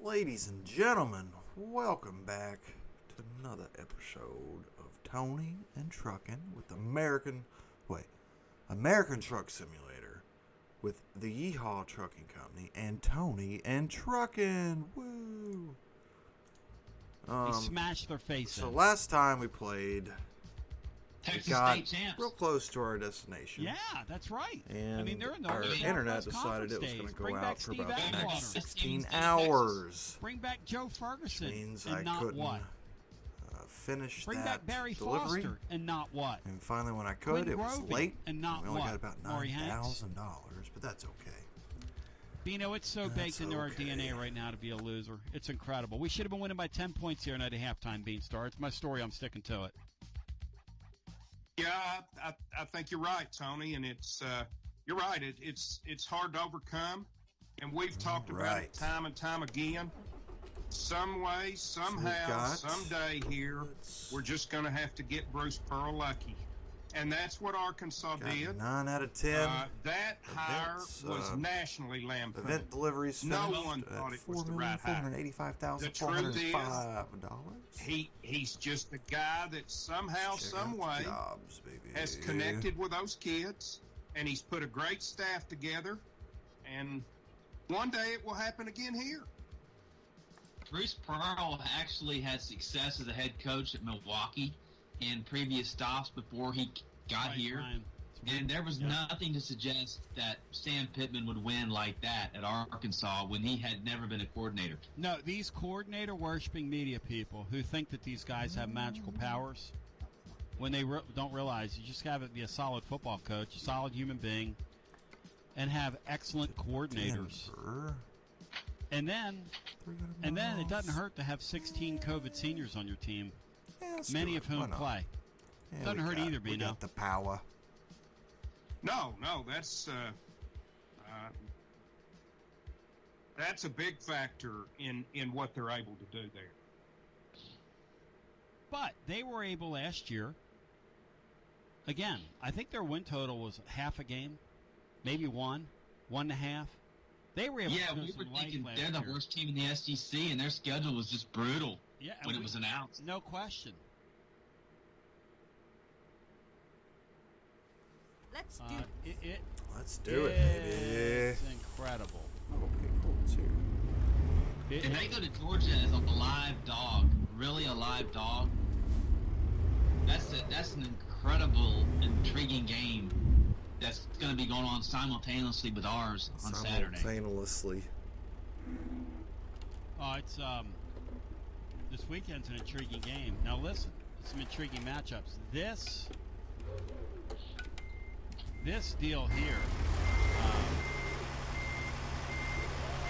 Ladies and gentlemen, welcome back to another episode of Tony and Truckin with American Truck Simulator with the Yeehaw Trucking Company and Tony and Truckin. Woo! They smashed their face So in. last time we played, Texas we got State champs. real close to our destination. Yeah, that's right. And I mean, they're in the our Southwest internet Conference decided it was days. going to go Bring out back for Steve about the Atwater. next 16 Steve, hours. Bring back Joe Ferguson, Which means and I not couldn't what? finish Bring that back Barry delivery. Foster, and not what? And finally, when I could, Bring it was Grovey, late. and not we only what? got about Maury Hanks? $9,000, but that's okay. Bino, it's so That's baked into our okay. DNA right now to be a loser. It's incredible. We should have been winning by 10 points here tonight at halftime, Beanstar. It's my story. I'm sticking to it. Yeah, I think you're right, Tony, and it's you're right. It's hard to overcome, and we've talked about it time and time again. Some way, somehow, someday here, we're just going to have to get Bruce Pearl lucky, and that's what Arkansas did. 9 out of 10. That hire was nationally lampooned. Event deliveries No finished one at thought it was the right hire. $4,485,405. He's just a guy that somehow, some way, has connected with those kids, and he's put a great staff together, and one day it will happen again here. Bruce Pearl actually had success as a head coach at Milwaukee in previous stops before he got here. Ryan. And there was nothing to suggest that Sam Pittman would win like that at Arkansas when he had never been a coordinator. No, these coordinator-worshipping media people who think that these guys have magical powers, when they don't realize you just have to be a solid football coach, a solid human being, and have excellent coordinators. Denver. And then it doesn't hurt to have 16 COVID seniors on your team, many of whom play. Yeah, Doesn't hurt either, We Bino. got the power. No, that's a big factor in what they're able to do there. But they were able last year. Again, I think their win total was half a game, maybe 1.5. They were able to Yeah, show we were some life thinking last they're the year. worst team in the SEC, and their schedule was just brutal when it was announced. No question. Let's do it. Let's do it, baby. It's incredible. Okay, cool. Let's hear it. And they go to Georgia as a live dog, really a live dog. That's an incredible, intriguing game that's going to be going on simultaneously with ours on Saturday. Simultaneously. Oh, it's this weekend's an intriguing game. Now listen, some intriguing matchups. This deal here,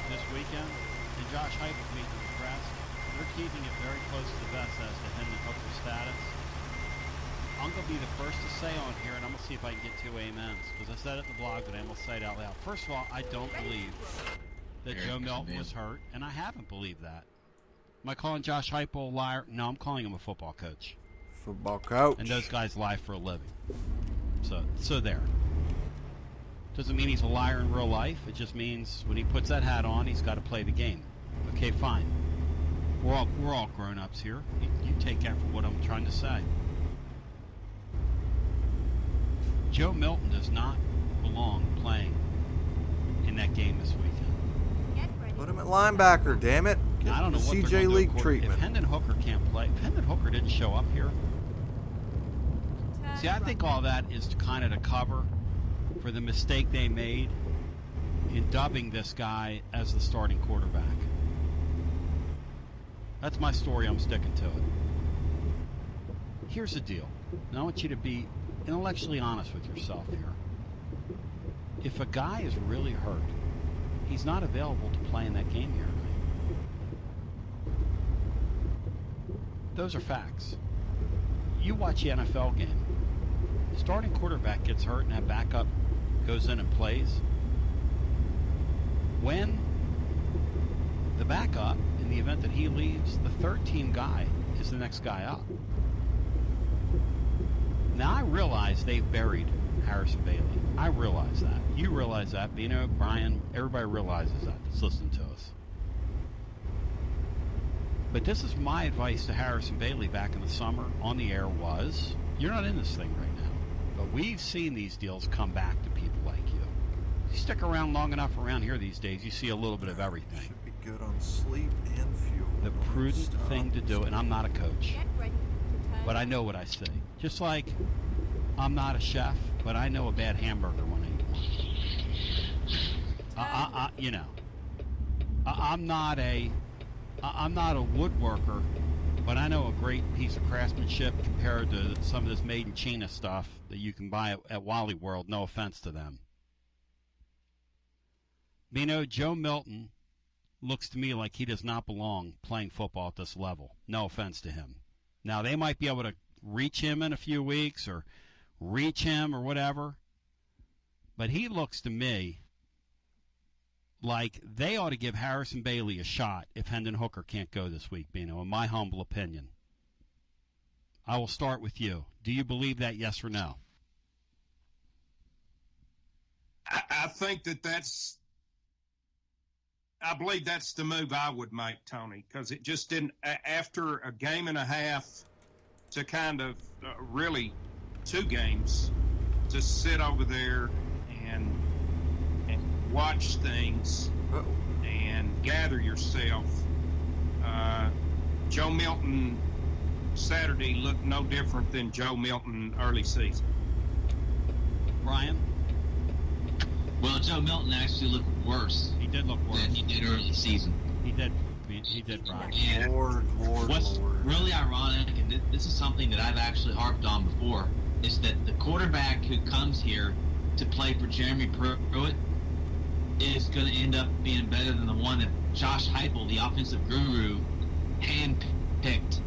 this weekend, and Josh Heupel meeting with the press, they're keeping it very close to the vest as to Hendon Hooker's status. I'm going to be the first to say on here, and I'm going to see if I can get 2 amens, because I said it in the blog, but I'm going to say it out loud. First of all, I don't believe that Joe Milton was hurt, and I haven't believed that. Am I calling Josh Heupel a liar? No, I'm calling him a football coach. Football coach. And those guys lie for a living. So there. Doesn't mean he's a liar in real life. It just means when he puts that hat on, he's got to play the game. Okay, fine. We're all grown-ups here. You take care for what I'm trying to say. Joe Milton does not belong playing in that game this weekend. Get ready. Put him at linebacker, damn it. Get I don't know the what they're CJ gonna do, League of course. treatment. If Hendon Hooker can't play, if Hendon Hooker didn't show up here, see, I think all that is kind of to cover for the mistake they made in dubbing this guy as the starting quarterback. That's my story. I'm sticking to it. Here's the deal. And I want you to be intellectually honest with yourself here. If a guy is really hurt, he's not available to play in that game here tonight. Those are facts. You watch the NFL game. Starting quarterback gets hurt and that backup goes in and plays. When the backup, in the event that he leaves, the third-team guy is the next guy up. Now, I realize they've buried Harrison Bailey. I realize that. You realize that. Bino, Brian, everybody realizes that that's listening to us. But this is my advice to Harrison Bailey back in the summer on the air was, you're not in this thing right now. But we've seen these deals come back to people like you. You stick around long enough around here these days, you see a little bit of everything. Should be good on sleep and fuel. The prudent thing to do, and I'm not a coach, Get ready to turn. but I know what I say. Just like I'm not a chef, but I know a bad hamburger when I eat one. You know, I'm not a woodworker, but I know a great piece of craftsmanship compared to some of this made in China stuff that you can buy at Wally World. No offense to them. You know, Joe Milton looks to me like he does not belong playing football at this level. No offense to him. Now, they might be able to reach him in a few weeks or reach him or whatever, but he looks to me like they ought to give Harrison Bailey a shot if Hendon Hooker can't go this week, Bino, in my humble opinion. I will start with you. Do you believe that, yes or no? I think I believe that's the move I would make, Tony, because it just didn't, after a game and a half to kind of really 2 games, to sit over there and watch things and gather yourself. Joe Milton Saturday looked no different than Joe Milton early season. Brian? Well, Joe Milton actually looked worse. He did look worse. Than he did early season. He did, Brian. And what's really ironic, and this is something that I've actually harped on before, is that the quarterback who comes here to play for Jeremy Pruitt is going to end up being better than the one that Josh Heupel, the offensive guru, handpicked.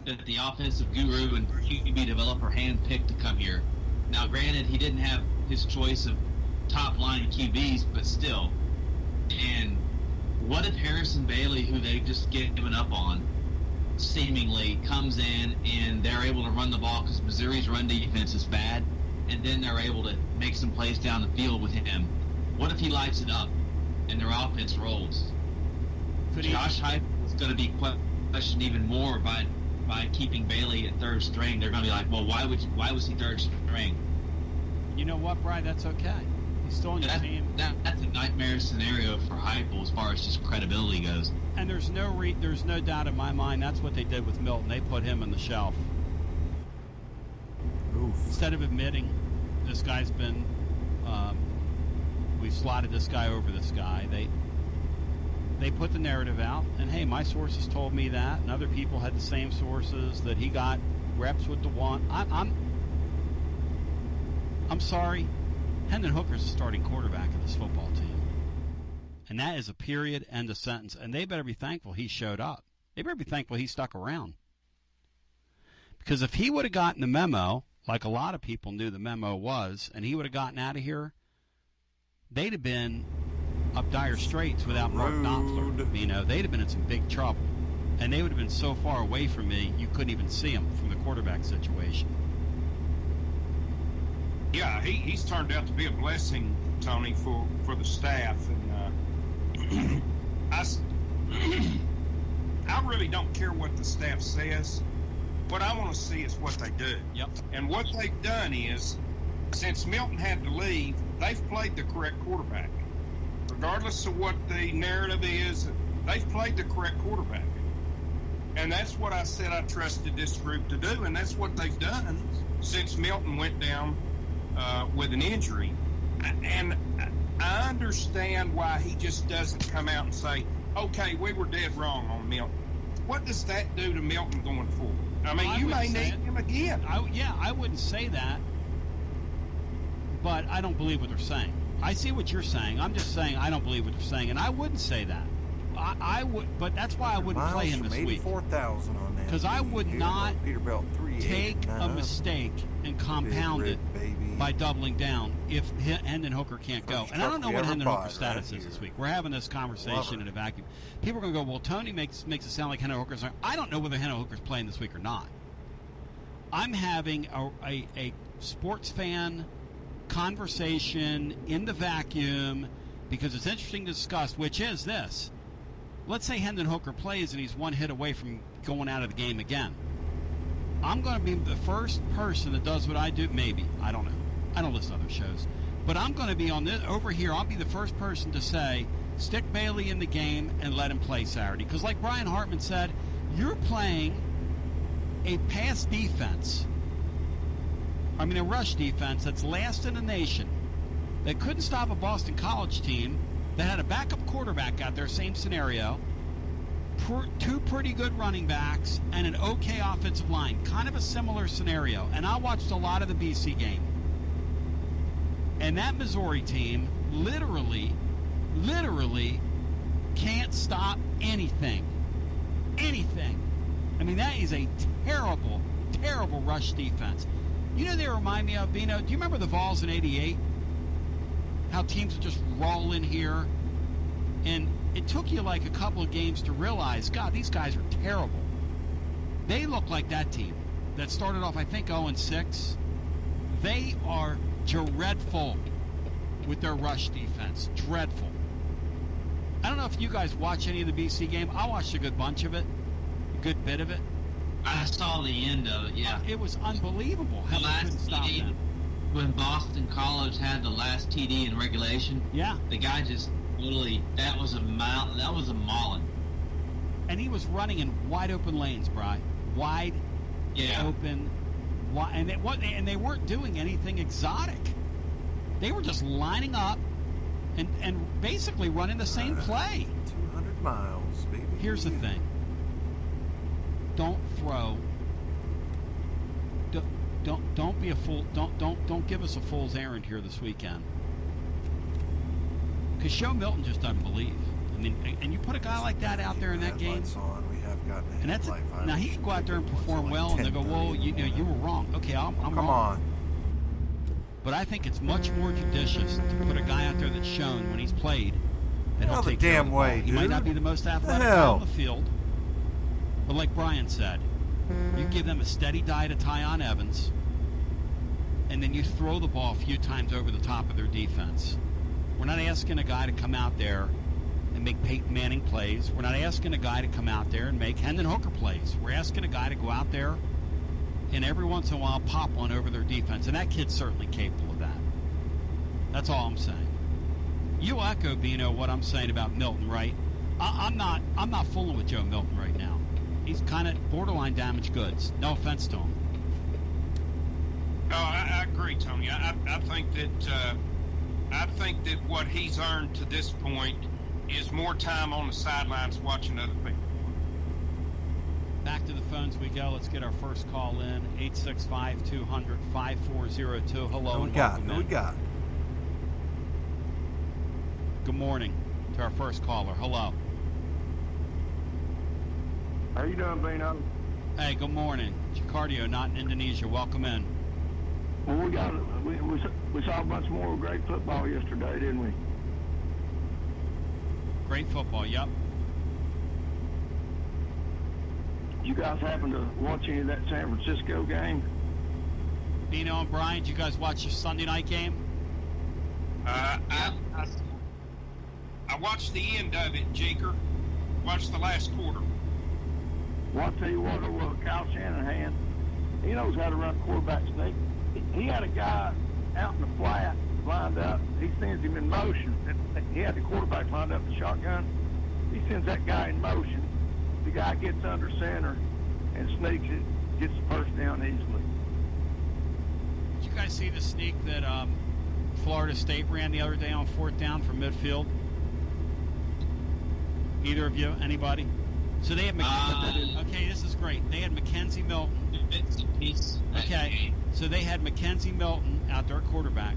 That the offensive guru and QB developer handpicked to come here. Now, granted, he didn't have his choice of top-line QBs, but still. And what if Harrison Bailey, who they've just given up on, seemingly comes in and they're able to run the ball because Missouri's run defense is bad, and then they're able to make some plays down the field with him? What if he lights it up and their offense rolls? Josh Heupel is going to be questioned even more by keeping Bailey at third string. They're going to be like, well, why was he third string? You know what, Brian? That's okay. He's still on your team. That's a nightmare scenario for Heupel as far as just credibility goes. And there's no doubt in my mind that's what they did with Milton. They put him on the shelf. Oof. Instead of admitting this guy's been, we've slotted this guy over this guy, they put the narrative out, and hey, my sources told me that, and other people had the same sources, that he got reps with the one. I'm sorry, Hendon Hooker's the starting quarterback of this football team. And that is a period, end of sentence. And they better be thankful he showed up. They better be thankful he stuck around. Because if he would have gotten the memo, like a lot of people knew the memo was, and he would have gotten out of here, they'd have been up dire straits without Mark Knopfler. You know, they'd have been in some big trouble. And they would have been so far away from me, you couldn't even see them from the quarterback situation. Yeah, he's turned out to be a blessing, Tony, for the staff. And I really don't care what the staff says. What I want to see is what they do. Yep. And what they've done is, since Milton had to leave, they've played the correct quarterback. Regardless of what the narrative is, they've played the correct quarterback. And that's what I said I trusted this group to do, and that's what they've done since Milton went down with an injury. And I understand why he just doesn't come out and say, okay, we were dead wrong on Milton. What does that do to Milton going forward? I mean, you may need him again. I wouldn't say that, but I don't believe what they're saying. I see what you're saying. I'm just saying I don't believe what they're saying, and I wouldn't say that. I would, but that's why I wouldn't play him this week. 84,000 on that. Because I would not take a mistake and compound it by doubling down if Hendon Hooker can't go. And I don't know what Hendon Hooker's status is this week. We're having this conversation in a vacuum. People are going to go, well, Tony makes it sound like Hendon Hooker's. I don't know whether Hendon Hooker's playing this week or not. I'm having a sports fan conversation in the vacuum because it's interesting to discuss, which is this. let's say Hendon Hooker plays and he's one hit away from going out of the game again. I'm going to be the first person that does what I do. Maybe. I don't know. I don't listen to other shows. But I'm going to be on this over here. I'll be the first person to say, stick Bailey in the game and let him play Saturday. Because like Brian Hartman said, you're playing a pass defense. I mean, a rush defense that's last in the nation. That couldn't stop a Boston College team that had a backup quarterback out there, same scenario. Two pretty good running backs and an okay offensive line. Kind of a similar scenario. And I watched a lot of the BC game. And that Missouri team literally can't stop anything. Anything. I mean, that is a terrible, terrible rush defense. You know they remind me of, Bino, do you remember the Vols in '88? How teams would just roll in here. And it took you like a couple of games to realize, God, these guys are terrible. They look like that team that started off, I think, 0-6. They are dreadful with their rush defense. Dreadful. I don't know if you guys watch any of the BC game. I watched a good bunch of it, a good bit of it. I saw the end of it, yeah. It was unbelievable how they couldn't stop them. When Boston College had the last TD in regulation, yeah, the guy just literally, that was a mauling. And he was running in wide open lanes, Bri. Wide open. And they weren't doing anything exotic. They were just lining up and basically running the same play. 200 miles, baby. Here's the thing. Don't throw. Don't be a fool. Don't give us a fool's errand here this weekend. Because Joe Milton just doesn't believe. I mean, and you put a guy like that out there in that game. We have gotten and that's now he can go out there and perform well, and they go, "Well, you were wrong." Okay, I'm wrong. Come on. But I think it's much more judicious to put a guy out there that's shown when he's played that he'll take care of the ball. He might not be the most athletic guy on the field, but like Brian said, you give them a steady diet of Tyon Evans, and then you throw the ball a few times over the top of their defense. We're not asking a guy to come out there and make Peyton Manning plays. We're not asking a guy to come out there and make Hendon Hooker plays. We're asking a guy to go out there and every once in a while pop one over their defense. And that kid's certainly capable of that. That's all I'm saying. You echo, Bino, what I'm saying about Milton, right? I'm not fooling with Joe Milton right now. He's kind of borderline damaged goods. No offense to him. No, I agree, Tony. I think that what he's earned to this point is more time on the sidelines watching other people. Back to the phones we go. Let's get our first call in. 865-200-5402. Hello. Who we got? Good morning to our first caller. Hello. How you doing, Bino? Hey, good morning. Jakarta, not in Indonesia. Welcome in. Well, we saw a bunch more great football yesterday, didn't we? Great football, yep. You guys happen to watch any of that San Francisco game? Bino and Brian, did you guys watch the Sunday night game? I watched the end of it, Jeker. Watched the last quarter. Well, I'll tell you what, Kyle Shanahan, he knows how to run quarterback sneak. He had a guy out in the flat lined up. He sends him in motion. He had the quarterback lined up the shotgun. He sends that guy in motion. The guy gets under center and sneaks it, gets the first down easily. Did you guys see the sneak that Florida State ran the other day on 4th down from midfield? Either of you? Anybody? So they had okay, this is great. They had Mackenzie Milton. Okay, so they had Mackenzie Milton out there at quarterback.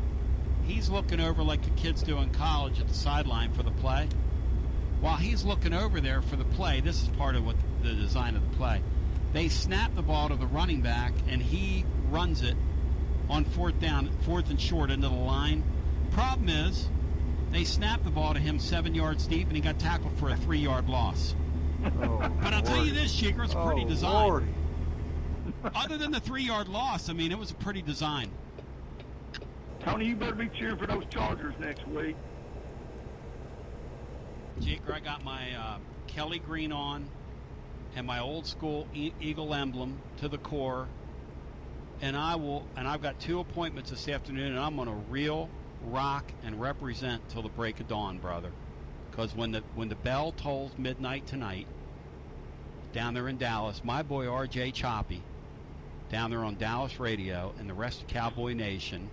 He's looking over like the kids do in college at the sideline for the play. While he's looking over there for the play, this is part of what the design of the play. They snap the ball to the running back, and he runs it on 4th down, 4th and short into the line. Problem is, they snapped the ball to him 7 yards deep, and he got tackled for a 3-yard loss. Oh, but I'll tell you this, Shaker, it's pretty design. Lordy. Other than the 3-yard loss, I mean, it was a pretty design. Tony, you better be cheering for those Chargers next week. Jeker, I got my Kelly green on and my old school Eagle emblem to the core, and I've got 2 appointments this afternoon, and I'm going to reel, rock, and represent till the break of dawn, brother. Because when the bell tolls midnight tonight, down there in Dallas, my boy RJ Choppy, down there on Dallas radio, and the rest of Cowboy Nation,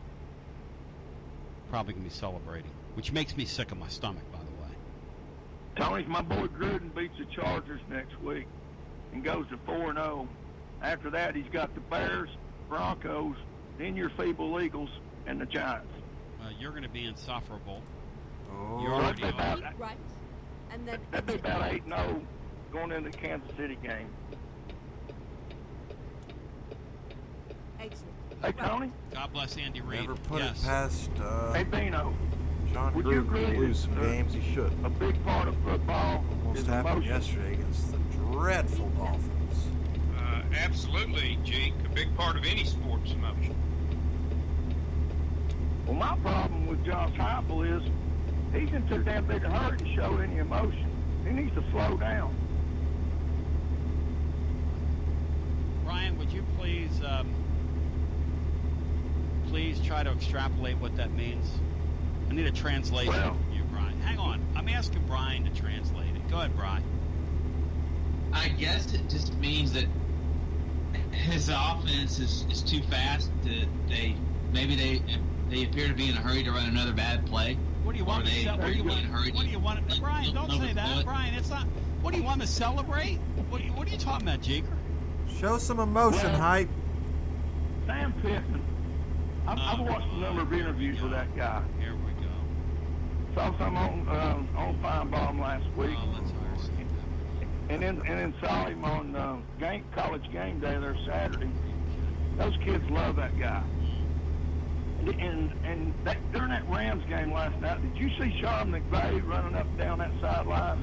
probably going to be celebrating, which makes me sick of my stomach, by the way. Tony, my boy Gruden beats the Chargers next week and goes to 4-0. After that, he's got the Bears, Broncos, then your feeble Eagles, and the Giants. You're going to be insufferable. Oh, You're already on. Right. And then That'd be about 8-0 going into the Kansas City game. Excellent. Hey, Tony? God bless Andy Reid. never put Yes. it past Hey, Bino. John Would you Gruden agree to lose some that, games he should. A big part of football Almost is happened emotion. yesterday against the dreadful Dolphins. Absolutely, Jake. A big part of any sport's emotion. Well, my problem with Josh Heupel is he's in too damn big a hurry to show any emotion. He needs to slow down. Brian, would you please try to extrapolate what that means? I need a translation Well- from you, Brian. Hang on. I'm asking Brian to translate it. Go ahead, Brian. I guess it just means that his offense is too fast. They appear to be in a hurry to run another bad play. What do you want Or me to they- celebrate? or you want to hurry What do you want? to- Brian, don't say overthrow that. it. Brian, it's not. What do you want to celebrate? What are you talking about, Jeker? Show some emotion, Well- Hype. Sam Pittman. I've watched a number of interviews with that guy. Here we go. Saw some on Feinbaum last week, Oh, let's hire Steve. and then saw him on college game day there Saturday. Those kids love that guy. And during that Rams game last night, did you see Sean McVay running up and down that sideline?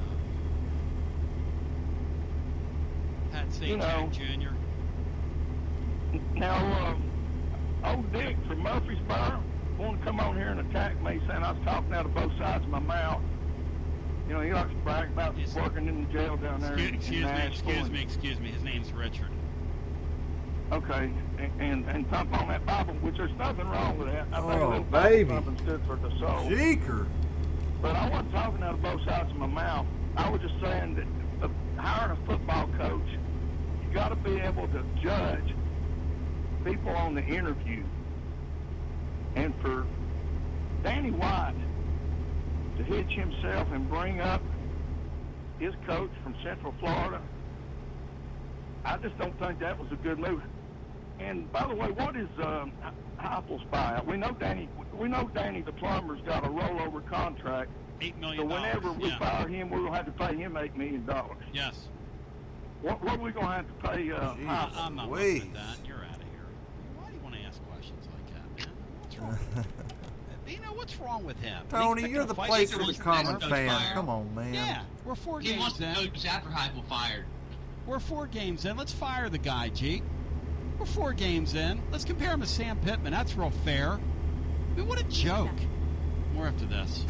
Pat St. You know. Jr. Now, old Dick from Murfreesboro wanted to come on here and attack me, saying I was talking out of both sides of my mouth. You know, he likes to brag about Yes. working in the jail down there. in Nashville. Excuse me. His name's Richard. Okay, and thump on that Bible, which there's nothing wrong with that. I think a Oh, little baby. Bible thumping stood for the soul. Jeker. But I wasn't talking out of both sides of my mouth. I was just saying that hiring a football coach, you got to be able to judge people on the interview. And for Danny White to hitch himself and bring up his coach from Central Florida, I just don't think that was a good move. And by the way, what is Heupel's buyout? We know Danny the plumber's got a rollover contract. $8 So million. whenever we Yeah. fire him, we'll have to pay him $8 million. Yes. What are we going to have to pay Heupel? I'm not Wait. looking at that. You're out of here. Why do you want to ask questions like that, man? What's wrong? What's wrong with him? Tony, He's you're picking the a fight. place Jeker for the wants to common coach fan. fire. Come on, man. Yeah, we're 4 He games wants to in. coach after Heupel fired. We're 4 games in. Let's fire the guy, G. We're 4 games in. Let's compare him to Sam Pittman. That's real fair. I mean, what a joke. More after this.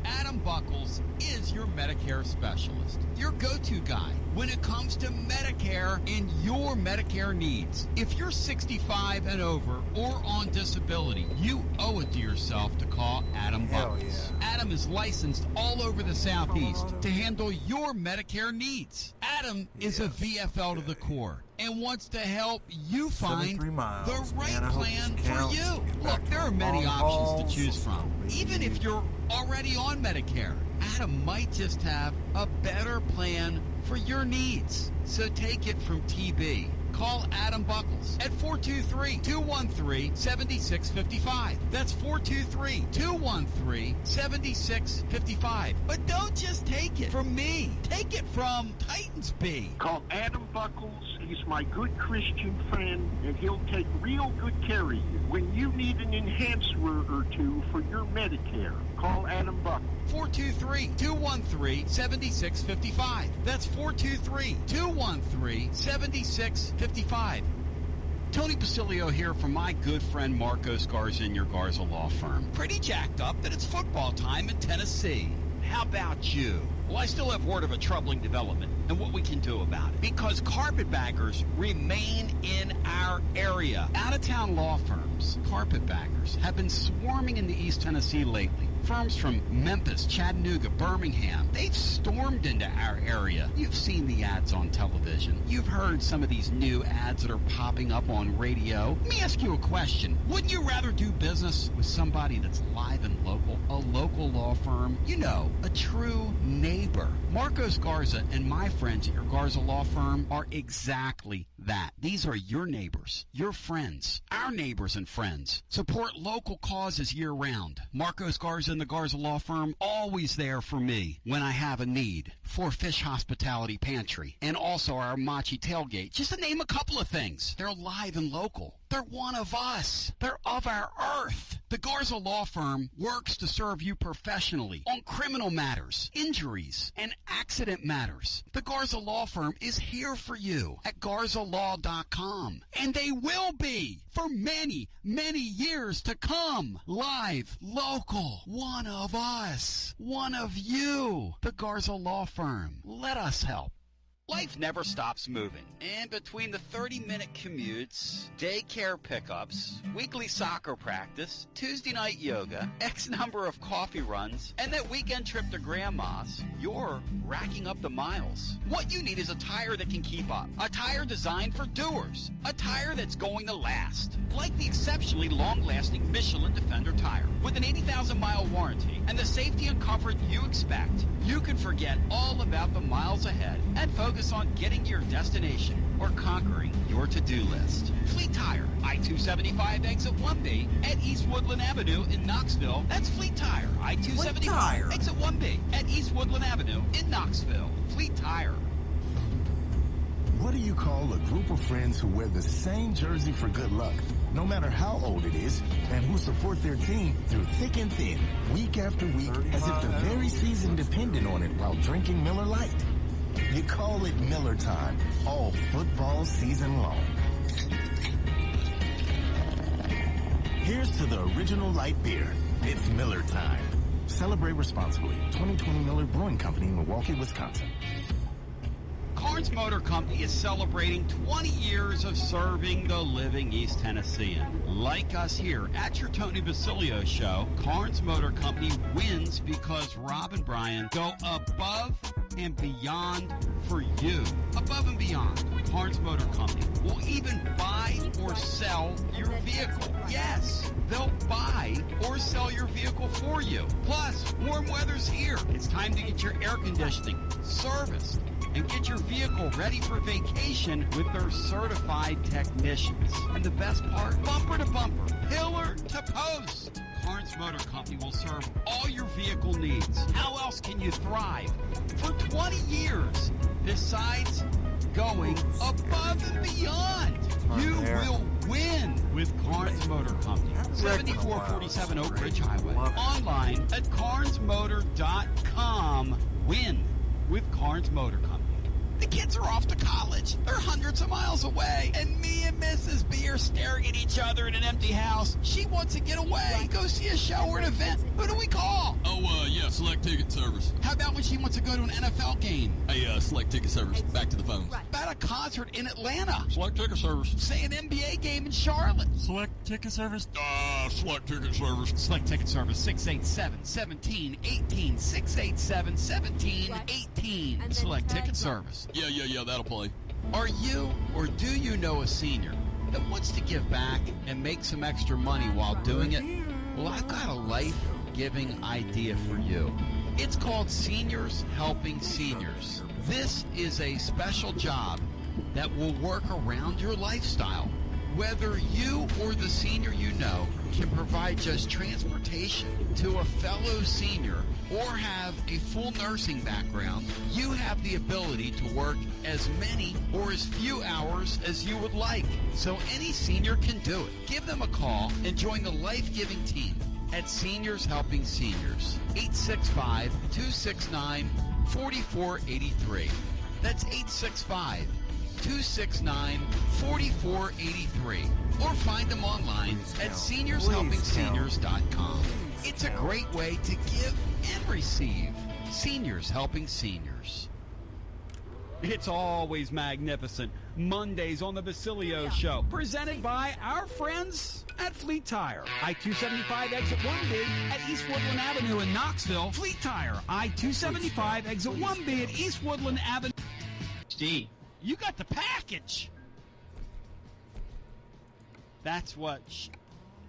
Adam Buckles is your Medicare specialist, your go-to guy when it comes to Medicare and your Medicare needs. If you're 65 and over or on disability, you owe it to yourself to call Adam Hell Buckles. yeah. Adam is licensed all over the Southeast to handle your Medicare needs. Adam is a Yes. VFL to the core and wants to help you find 73 miles. the right Man, I hope plan this for counts. you. Get back Look, to there the are many long options to haul. choose from. Even if you're already on Medicare, Adam might just have a better plan for your needs. So take it from TB. Call Adam Buckles at 423-213-7655. That's 423-213-7655. But don't just take it from me. Take it from Titans B. Call Adam Buckles. He's my good Christian friend, and he'll take real good care of you. When you need an enhancer or two for your Medicare, call Adam Buckles. 423-213-7655. That's 423-213-7655. Tony Basilio here from my good friend Marcos Garza and your Garza Law Firm. Pretty jacked up that it's football time in Tennessee. How about you? Well, I still have word of a troubling development and what we can do about it. Because carpetbaggers remain in our area. Out-of-town law firms, carpetbaggers, have been swarming in the East Tennessee lately. Firms from Memphis, Chattanooga, Birmingham, they've stormed into our area. You've seen the ads on television. You've heard some of these new ads that are popping up on radio. Let me ask you a question. Wouldn't you rather do business with somebody that's live and local? A local law firm? You know, a true neighbor. Marcos Garza and my friends at your Garza Law Firm are exactly that. These are your neighbors, your friends, our neighbors and friends. Support local causes year-round. Marcos Garza and the Garza Law Firm, always there for me when I have a need. For Fish Hospitality Pantry, and also our Machi Tailgate, just to name a couple of things. They're live and local. They're one of us. They're of our earth. The Garza Law Firm works to serve you professionally on criminal matters, injuries, and accident matters. The Garza Law Firm is here for you at GarzaLaw.com. And they will be for many, many years to come. Live, local, one of us, one of you. The Garza Law Firm. Let us help. Life never stops moving. And between the 30-minute commutes, daycare pickups, weekly soccer practice, Tuesday night yoga, X number of coffee runs, and that weekend trip to Grandma's, you're racking up the miles. What you need is a tire that can keep up. A tire designed for doers. A tire that's going to last. Like the exceptionally long-lasting Michelin Defender tire. With an 80,000-mile warranty and the safety and comfort you expect, you can forget all about the miles ahead and focus on getting your destination or conquering your to-do list. Fleet Tire, I-275 exit 1B at East Woodland Avenue in Knoxville. That's Fleet Tire, I-275 exit 1B at East Woodland Avenue in Knoxville. Fleet Tire. What do you call a group of friends who wear the same jersey for good luck, no matter how old it is, and who support their team through thick and thin, week after week, as if the very season depended on it while drinking Miller Lite? You call it Miller Time, all football season long. Here's to the original light beer. It's Miller Time. Celebrate responsibly. 2020 Miller Brewing Company, Milwaukee, Wisconsin. Carnes Motor Company is celebrating 20 years of serving the living East Tennessean. Like us here at your Tony Basilio Show, Carnes Motor Company wins because Rob and Brian go above and beyond for you. Above and beyond. Carnes Motor Company will even buy or sell your vehicle. Yes, they'll buy or sell your vehicle for you. Plus, warm weather's here. It's time to get your air conditioning serviced and get your vehicle ready for vacation with their certified technicians. And the best part, bumper to bumper, pillar to post. Carnes Motor Company will serve all your vehicle needs. How else can you thrive for 20 years besides going above and beyond? You will win with Carnes Motor Company. 7447 Oak Ridge Highway. Online at carnesmotor.com. Win with Carnes Motor Company. The kids are off to college. They're hundreds of miles away. And me and Mrs. B are staring at each other in an empty house. She wants to get away, go see a show or an event. Who do we call? Yeah, Select Ticket Service. How about when she wants to go to an NFL game? Hey, Select Ticket Service. Back to the phones. About a concert in Atlanta. Select Ticket Service. Say an NBA game in Charlotte. Select Ticket Service. Select Ticket Service. Select Ticket Service, 687-1718, 687-1718. Select Ticket Service. Yeah, that'll play. Are you or do you know a senior that wants to give back and make some extra money while doing it? Well, I've got a life-giving idea for you. It's called Seniors Helping Seniors. This is a special job that will work around your lifestyle. Whether you or the senior you know can provide just transportation to a fellow senior or have a full nursing background, you have the ability to work as many or as few hours as you would like. So any senior can do it. Give them a call and join the life-giving team at Seniors Helping Seniors. 865-269-4483. That's 865-269-4483. Or find them online at seniorshelpingseniors.com. It's a great way to give and receive. Seniors helping seniors. It's always magnificent. Mondays on the Basilio Show, presented by our friends at Fleet Tire. I-275 exit 1B at East Woodland Avenue in Knoxville. Fleet Tire, I-275 exit 1B at East Woodland Avenue. Steve, you got the package. That's what...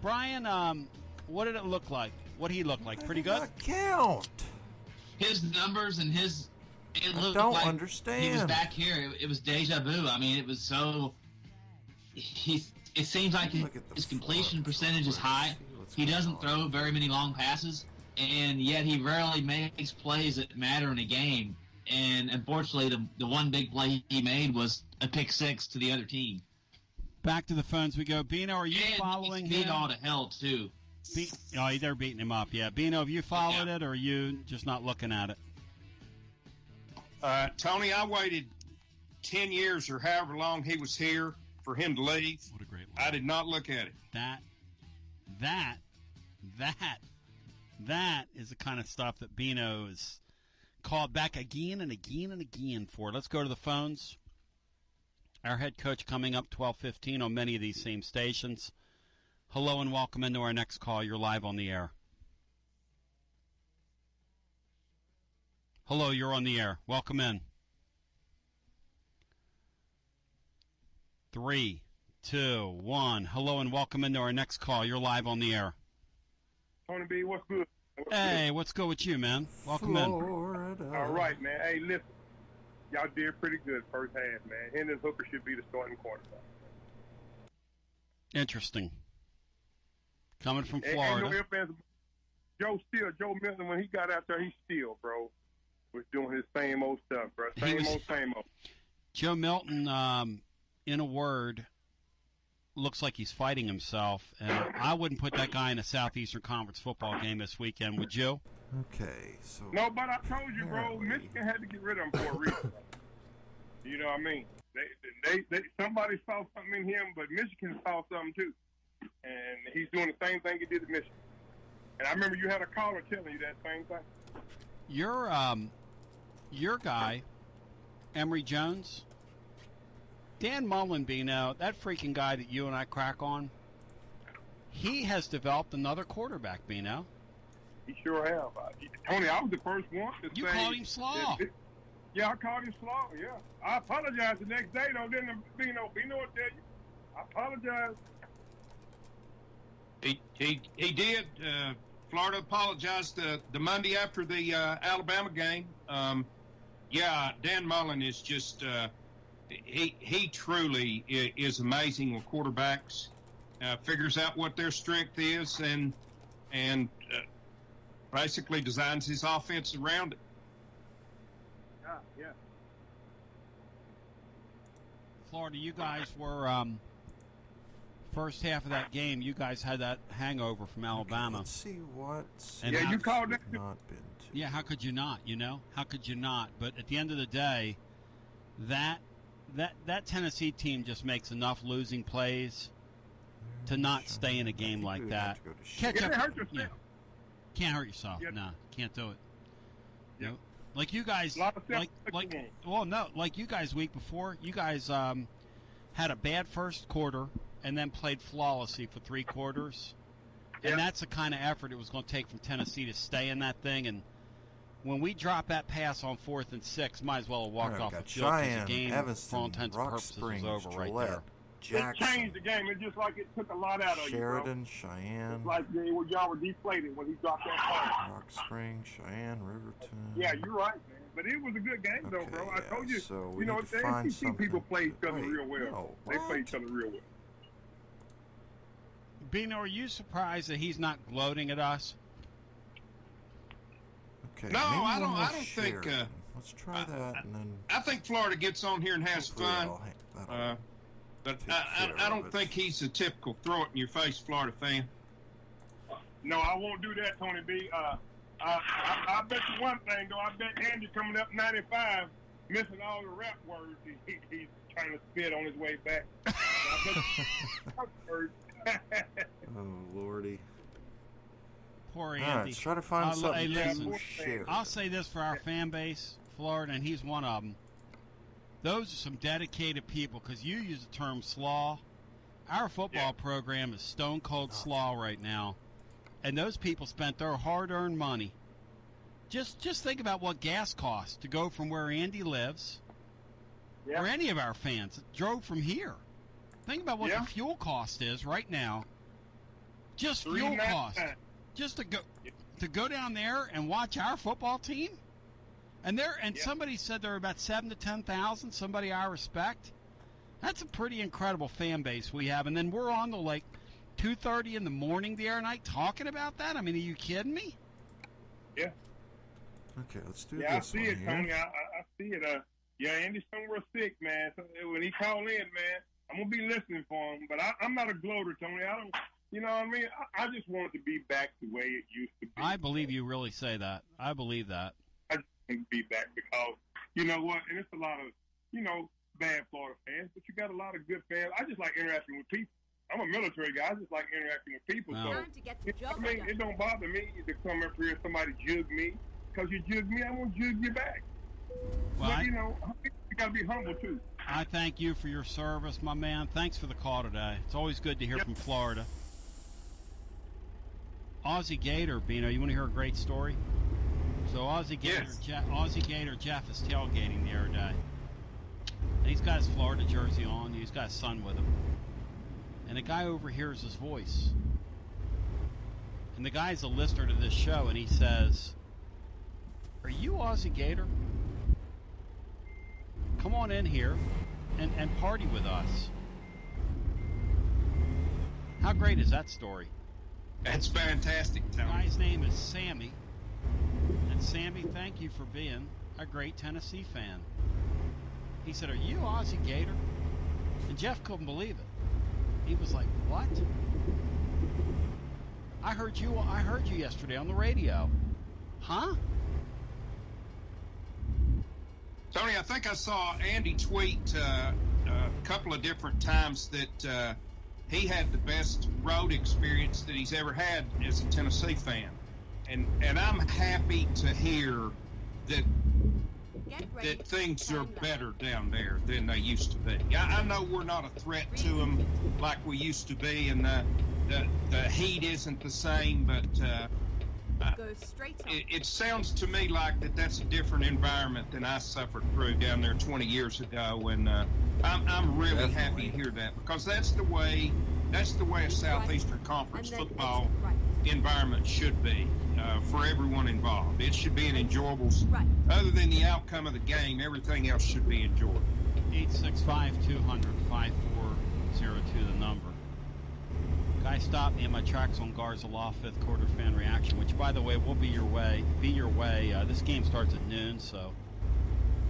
Brian, what did it look like? What did he look like? Pretty good? Count. His numbers and his... It I looked don't like understand. He was back here. It was deja vu. I mean, it was so... It seems like his completion percentage is high. He doesn't throw very many long passes, and yet he rarely makes plays that matter in a game. And unfortunately, the one big play he made was a pick six to the other team. Back to the phones we go. Bino, are you following him? Beat all to hell, too. They're beating him up, yeah. Bino, have you followed it, or are you just not looking at it? Tony, I waited 10 years or however long he was here for him to leave. What a great I did not look at it. That is the kind of stuff that Bino is called back again and again and again for. Let's go to the phones. Our head coach coming up 12:15 on many of these same stations. Hello and welcome into our next call. You're live on the air. Hello, you're on the air. Welcome in. 3, 2, 1. Hello and welcome into our next call. You're live on the air. Tony B, what's good? What's good with you, man? Welcome Florida. in. All right, man. Hey, listen. Y'all did pretty good first half, man. Hendon Hooker should be the starting quarterback. Interesting. Coming from Florida. And no ifs, Joe Milton, when he got out there, he still, bro, was doing his same old stuff, bro. Same old. Joe Milton, in a word, looks like he's fighting himself. And I wouldn't put that guy in a Southeastern Conference football game this weekend, would you? Okay, so... No, but I told you, bro, Michigan had to get rid of him for a reason. You know what I mean? They somebody saw something in him, but Michigan saw something too. And he's doing the same thing he did at Michigan. And I remember you had a caller telling you that same thing. Your guy, Emory Jones, Dan Mullen, Bino, that freaking guy that you and I crack on, he has developed another quarterback, Bino. He sure have. Tony, I was the first one to say... You called him slaw. Yeah, I called him slaw, yeah. I apologized the next day, though, didn't I? Bino will tell you. I apologize. He did. Florida apologized the Monday after the Alabama game. Dan Mullen is just he truly is amazing with quarterbacks. Figures out what their strength is and basically designs his offense around it. Yeah. Florida, you guys were first half of that game. You guys had that hangover from Alabama. Let's see what. And you called that. Not been to. Yeah, how could you not? You know, how could you not? But at the end of the day, that Tennessee team just makes enough losing plays to not stay in a game like that. Catch up. Hurt yourself. Yeah. Can't hurt yourself. Yep. No, can't do it. Yep. No. Like you guys, like you guys week before, you guys had a bad first quarter and then played flawlessly for 3 quarters. And that's the kind of effort it was going to take from Tennessee to stay in that thing. And when we dropped that pass on 4th and 6, might as well have walked off the field because the game, for all intents and purposes, was over right there. Jackson, it changed the game. It's just like it took a lot out of Sheridan, you, bro. Cheyenne. It's like y'all were deflated when he dropped that pass. Rock Spring, Cheyenne, Riverton. Yeah, you're right, man. But it was a good game, though, bro. I told you. So you know, the SEC people play each other real well. They play each other real well. Bino, are you surprised that he's not gloating at us? Okay. No, I don't think. Let's try that, and then. I think Florida gets on here and has fun. But I don't think he's a typical throw it in your face Florida fan. No, I won't do that, Tony B. I bet you one thing, though. I bet Andy coming up 95, missing all the rap words. He's trying to spit on his way back. Oh, Lordy. Poor All Andy. right, let's try to find something hey, listen, to share. I'll say this for our fan base, Florida, and he's one of them. Those are some dedicated people, because you use the term slaw. Our football program is stone cold slaw right now, and those people spent their hard-earned money. Just think about what gas costs to go from where Andy lives, or any of our fans that drove from here. Think about what the fuel cost is right now. Just fuel cost, just to go down there and watch our football team. And somebody said there were about 7,000 to 10,000. Somebody I respect. That's a pretty incredible fan base we have. And then we're on to like 2:30 in the morning the other night talking about that. I mean, are you kidding me? Yeah. Okay, let's do this. Yeah, I see it, here. Tony. I see it. Andy's somewhere sick, man. So when he call in, man, I'm gonna be listening for him. But I'm not a gloater, Tony. I don't. You know what I mean? I just want it to be back the way it used to be. I believe you really say that. I believe that. I just want to be back because you know what? And it's a lot of bad Florida fans, but you got a lot of good fans. I just like interacting with people. I'm a military guy. I just like interacting with people. Wow. So it don't bother me to come up here and somebody jug me. Because you jug me, I won't jug you back. Well, but, you got to be humble, too. I thank you for your service, my man. Thanks for the call today. It's always good to hear from Florida. Aussie Gator, Bino, you want to hear a great story? So Aussie Gator Jeff is tailgating the other day. And he's got his Florida jersey on. He's got his son with him. And a guy overhears his voice. And the guy's a listener to this show, and he says, "Are you Aussie Gator? Come on in here and party with us." How great is that story? That's fantastic, Tony. The guy's name is Sammy. And Sammy, thank you for being a great Tennessee fan. He said, "Are you Aussie Gator?" And Jeff couldn't believe it. He was like, "What? I heard you yesterday on the radio." Huh? Tony, I think I saw Andy tweet a couple of different times that he had the best road experience that he's ever had as a Tennessee fan. And I'm happy to hear that things are better down there than they used to be. I know we're not a threat to them like we used to be, and the heat isn't the same, but it sounds to me like that's a different environment than I suffered through down there 20 years ago, and I'm really happy to hear that, because that's the way a Southeastern Conference football environment should be for everyone involved. It should be an enjoyable. Other than the outcome of the game, everything else should be enjoyable. 865-200-5402, the number. Guy stopped me in my tracks on Garza Law, 5th quarter fan reaction, which, by the way, will be your way. This game starts at noon, so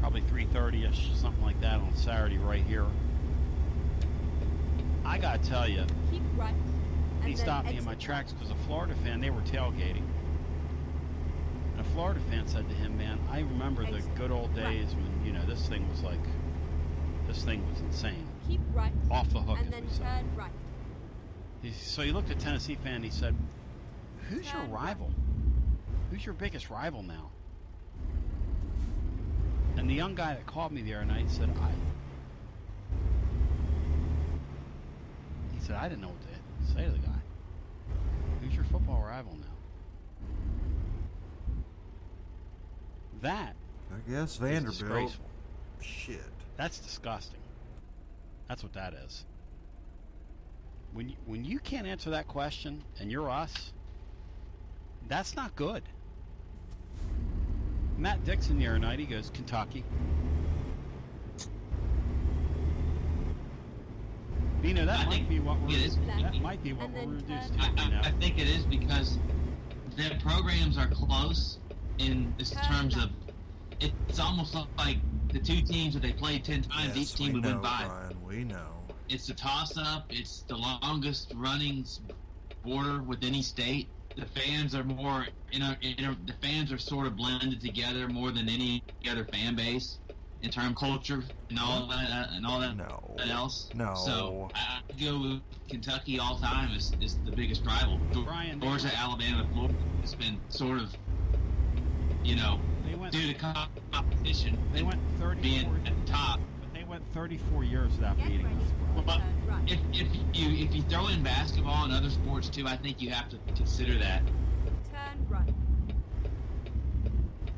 probably 3:30ish, something like that on Saturday right here. I got to tell you, he stopped me in my tracks because a Florida fan, they were tailgating. And a Florida fan said to him, "Man, I remember the good old days when, this thing was insane. Keep right. Off the hook, and as then we say." turn right. So he looked at Tennessee fan and he said, "Who's your rival? Who's your biggest rival now?" And the young guy that called me the other night said, I didn't know what to say to the guy. Who's your football rival now? That, I guess Vanderbilt. disgraceful. Shit. That's disgusting. That's what that is. When you can't answer that question and you're us, that's not good. Matt Dixon the other night, he goes, Kentucky. That might be what we're reduced to. I think it is, because their programs are close in terms of, it's almost like the two teams that they played 10 times, each team would win 5. Brian, we know. It's a toss-up. It's the longest running border with any state. The fans are the fans are sort of blended together more than any other fan base. in term culture and all that else. No. So I go with Kentucky all time is the biggest rival. Brian, Georgia, Alabama, Florida has been sort of, due to competition. They went 34 being at the top. But they went 34 years without beating us. But if you throw in basketball and other sports too, I think you have to consider that. Turn right.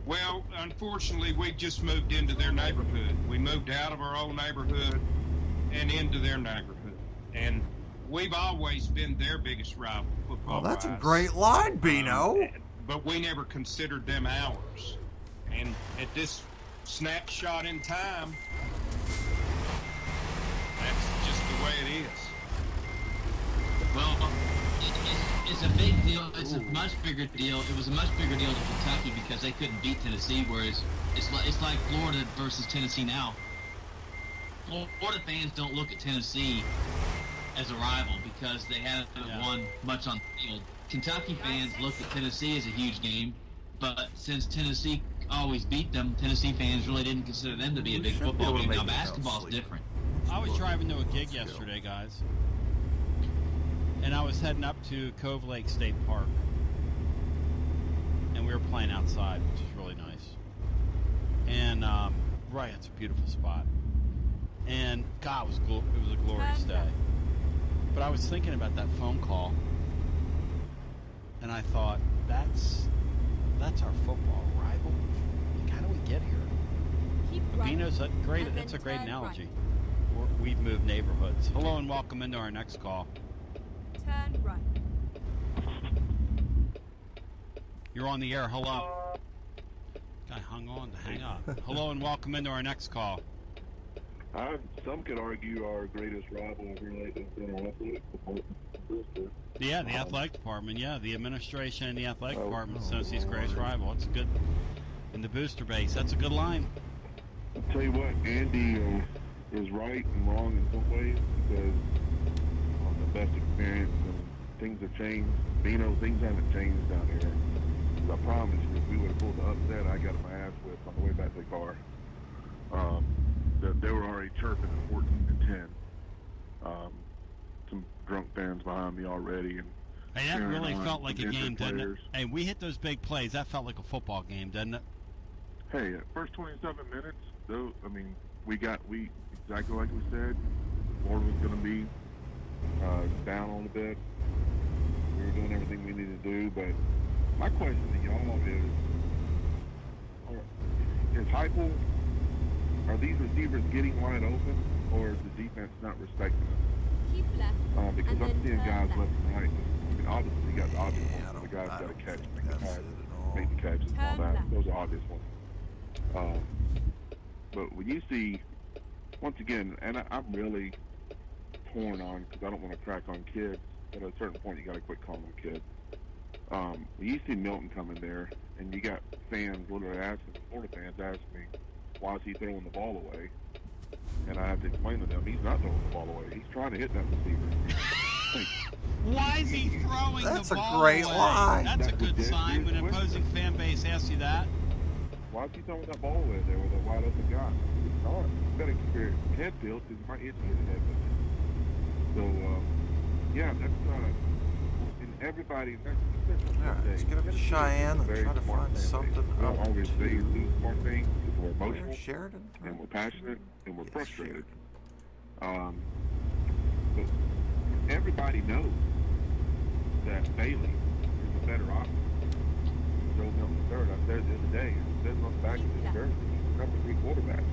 Well, unfortunately, we just moved into their neighborhood. We moved out of our old neighborhood and into their neighborhood. And we've always been their biggest rival, football. Well, that's a great line, Bino. But we never considered them ours. And at this snapshot in time, that's just the way it is. Well, it's a big deal. It's a much bigger deal. It was a much bigger deal to Kentucky because they couldn't beat Tennessee, whereas it's like Florida versus Tennessee now. Florida fans don't look at Tennessee as a rival because they haven't won much on the field. Kentucky fans look at Tennessee as a huge game, but since Tennessee always beat them, Tennessee fans really didn't consider them to be a big football game. Now basketball's different. I was driving to a gig yesterday, guys, and I was heading up to Cove Lake State Park, and we were playing outside, which is really nice. And it's a beautiful spot. And God, it was a glorious day. But I was thinking about that phone call, and I thought, that's our football rival. Like, how do we get here? Bino's a great. That's a great analogy. We've moved neighborhoods. Hello and welcome into our next call. Turn right. You're on the air. Hello. Guy hung on to hang up. Hello and welcome into our next call. Some could argue our greatest rivalry is in our athletic department. Yeah, the athletic department. Yeah, the administration and the athletic department is Tennessee's greatest rival. It's good. In the booster base, that's a good line. I'll tell you what, Andy is right and wrong in some ways because on the best experience and things have changed. Bino, things haven't changed down here. I promise you, if we would have pulled the upset, I got my ass whipped on the way back to the car. They were already chirping at 14-10. Some drunk fans behind me already. And hey, that really felt like a game, didn't it? Hey, we hit those big plays. That felt like a football game, didn't it? Hey, first 27 minutes, though, I mean, we exactly like we said, Florida was going to be down a little bit. We were doing everything we needed to do, but my question to y'all is Heupel, are these receivers getting wide open, or is the defense not respecting them? Keep left. Because I'm seeing guys left. left and right. I mean, obviously you got the obvious ones. The guy's got to catch, make the catches, and all that. Those are obvious ones. But when you see, once again, and I'm really torn on because I don't want to crack on kids, but at a certain point you got to quit calling them kids. When you see Milton come in there, and you got fans literally asking, Florida fans asking me, why is he throwing the ball away? And I have to explain to them, he's not throwing the ball away. He's trying to hit that receiver. Why is he throwing the ball away? That's a great line. That's a good sign when an opposing fan base asks you that. Why is he throwing that ball away there with a wide open guy? It's not. He's got to experience head field because he might hit you in the head with it. So, yeah, that's and everybody. Let's get up to Cheyenne and try to find something up always to. say do smart things because we're emotional, Sheridan, and we're passionate, and we're frustrated. Sheridan. But everybody knows that Bailey is a better option. Joe Milton third. I said it the other day. It says on the back of his jersey, he's number 3 quarterback.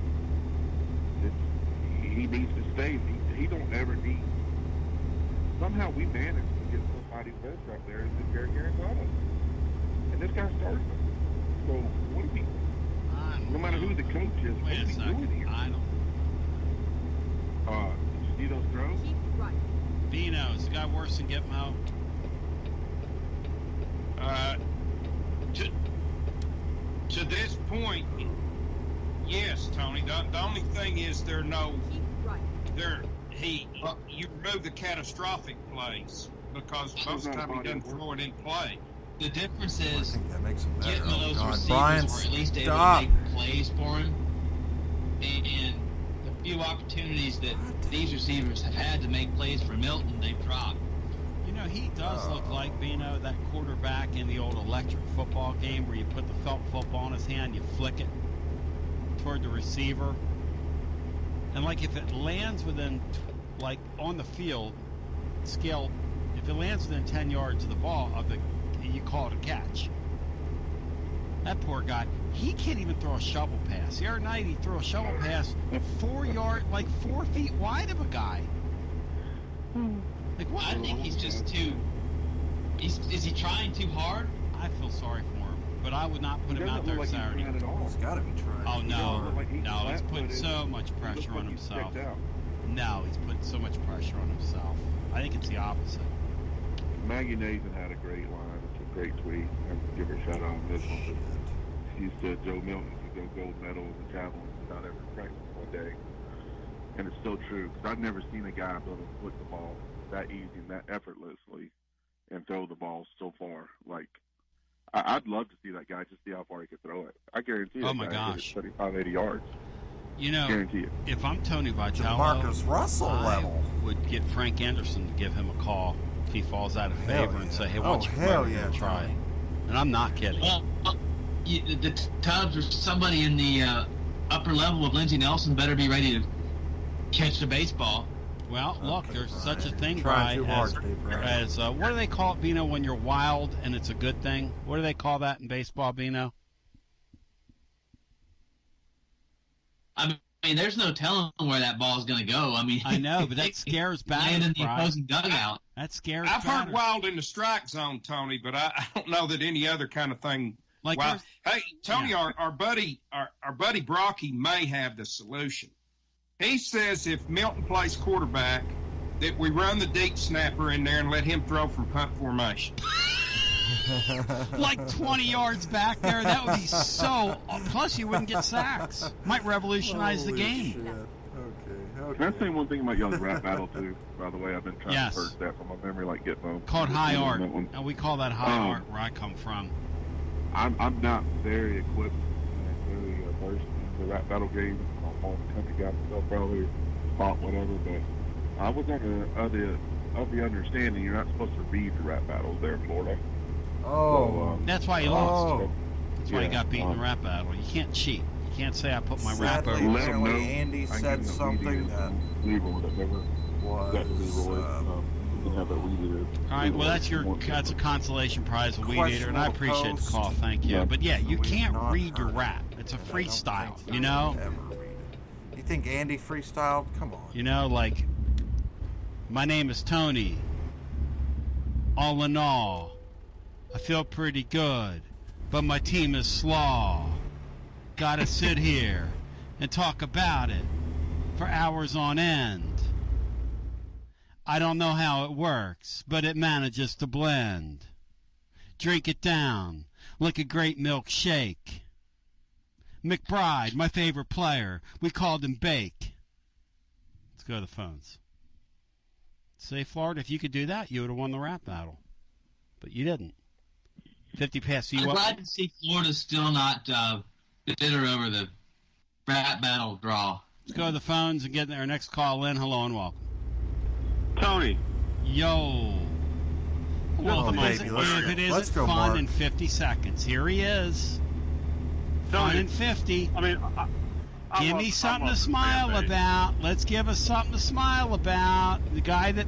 He needs to stay. He don't ever need. Somehow we managed to get somebody better up there than Garrett Garantano. And this guy started him. So what do we? No matter who the coach is, what are we doing here? I don't. Did you see those throws? Keep right. Bino, is the guy worse than Gitmo? To this point, yes, Tony. The only thing is there are no. Keep right. You remove the catastrophic plays because most of the time he doesn't throw it in play. The difference I is think that makes him better. getting those God, receivers Brian, were at least able stop. to make plays for him. few opportunities that these receivers have had to make plays for Milton, they've dropped. You know, he does look like, Bino, that quarterback in the old electric football game where you put the felt football in his hand, you flick it toward the receiver. And, like, if it lands within, like, on the field, scale, if it lands within 10 yards of the ball, you call it a catch. That poor guy, he can't even throw a shovel pass. The other night he threw a shovel pass 4 feet wide of a guy. Like, what? I think he's just too. Is he trying too hard? I feel sorry for him, but I would not put him out there Saturday. He's got to be trying. Oh no, no, he's putting so much pressure on himself. No, he's putting so much pressure on himself. I think it's the opposite. Maggie Nathan had a great line. It's a great tweet. I give her a shout out on this one. She said Joe Milton could go gold medal in the javelin without ever practicing one day. And it's so true, because I've never seen a guy be able to flick the ball that easy and that effortlessly and throw the ball so far. Like, I'd love to see that guy, just see how far he could throw it. I guarantee you. Oh, my gosh. 75, 80 yards. You know, Guarantee it. If I'm Tony Basilio, Marcus Russell level, would get Frank Anderson to give him a call if he falls out of favor and say, hey, why don't you try it? And I'm not kidding. Well, the Tubbs or somebody in the upper level of Lindsey Nelson better be ready to catch the baseball. Well, look, there's such a thing, Brian, as what do they call it, Bino, when you're wild and it's a good thing? What do they call that in baseball, Bino? I mean, there's no telling where that ball's going to go. I mean, I know, but that scares batters. Land in the opposing dugout. That scares. I've heard wild in the strike zone, Tony, but I don't know that any other kind of thing. Like, wild. Hey, Tony, our buddy Brocky may have the solution. He says if Milton plays quarterback, that we run the deep snapper in there and let him throw from punt formation. Like 20 yards back there, that would be so. Plus, you wouldn't get sacks. Might revolutionize the game. Okay. Can I say one thing about y'all's rap battle too? By the way, I've been trying to search that from my memory, like getting home. Called high art. And we call that high art where I come from. I'm not very equipped and very versed in the rap battle game. I'm on the country guy myself, probably fought whatever, but I was of the understanding you're not supposed to read the rap battles there in Florida. Oh, so, that's why he lost. That's why he got beat in the rap battle. You can't cheat. You can't say I put my rap over. Apparently, Andy said something that all right, well, that's a consolation prize, a weed eater, and I appreciate the call. Thank you. But yeah, you can't read your rap. It's a freestyle, you know. You think Andy freestyled? Come on. You know, like, my name is Tony. All in all, I feel pretty good, but my team is slaw. Gotta sit here and talk about it for hours on end. I don't know how it works, but it manages to blend. Drink it down like a great milkshake. McBride, my favorite player, we called him Bake. Let's go to the phones. Say, Florida, if you could do that, you would have won the rap battle. But you didn't. 50 past you. I'm glad to see Florida still not bitter over the rap battle draw. Let's go to the phones and get our next call in. Hello and welcome. Tony. Yo. Well, if it isn't fun Mark. in 50 seconds, here he is. Fun in 50. I mean, give me something to smile about. Let's give us something to smile about. The guy that,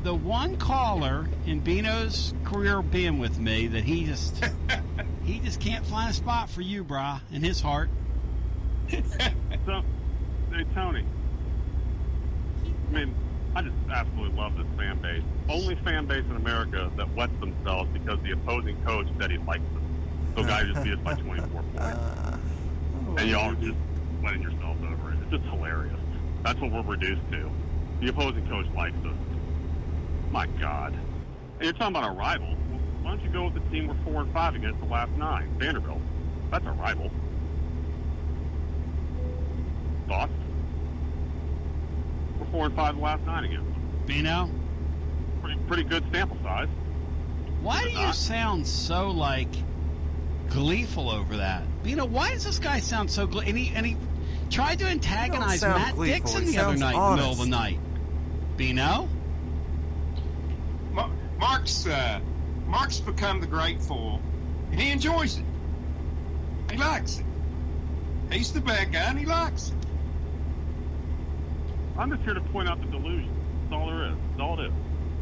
the one caller in Bino's career being with me that he just can't find a spot for you, brah, in his heart. So, hey, Tony. I mean, I just absolutely love this fan base. Only fan base in America that wets themselves because the opposing coach said he likes them. So guys just beat us by 24 points. And y'all are just letting yourselves over it. It's just hilarious. That's what we're reduced to. The opposing coach likes us. My God. And you're talking about a rival. Well, why don't you go with the team we're 4-5 against the last 9? Vanderbilt. That's a rival. Thoughts? We're 4-5 the last 9 against them. Bino? Pretty good sample size. Why do you sound so, like, gleeful over that? Bino, why does this guy sound so tried to antagonize Matt gleeful. Dixon He the other sounds night in the middle of the honest. night. Bino? Mark's become the great fool, and he enjoys it. He likes it. He's the bad guy, and he likes it. I'm just here to point out the delusion. That's all there is. That's all it is.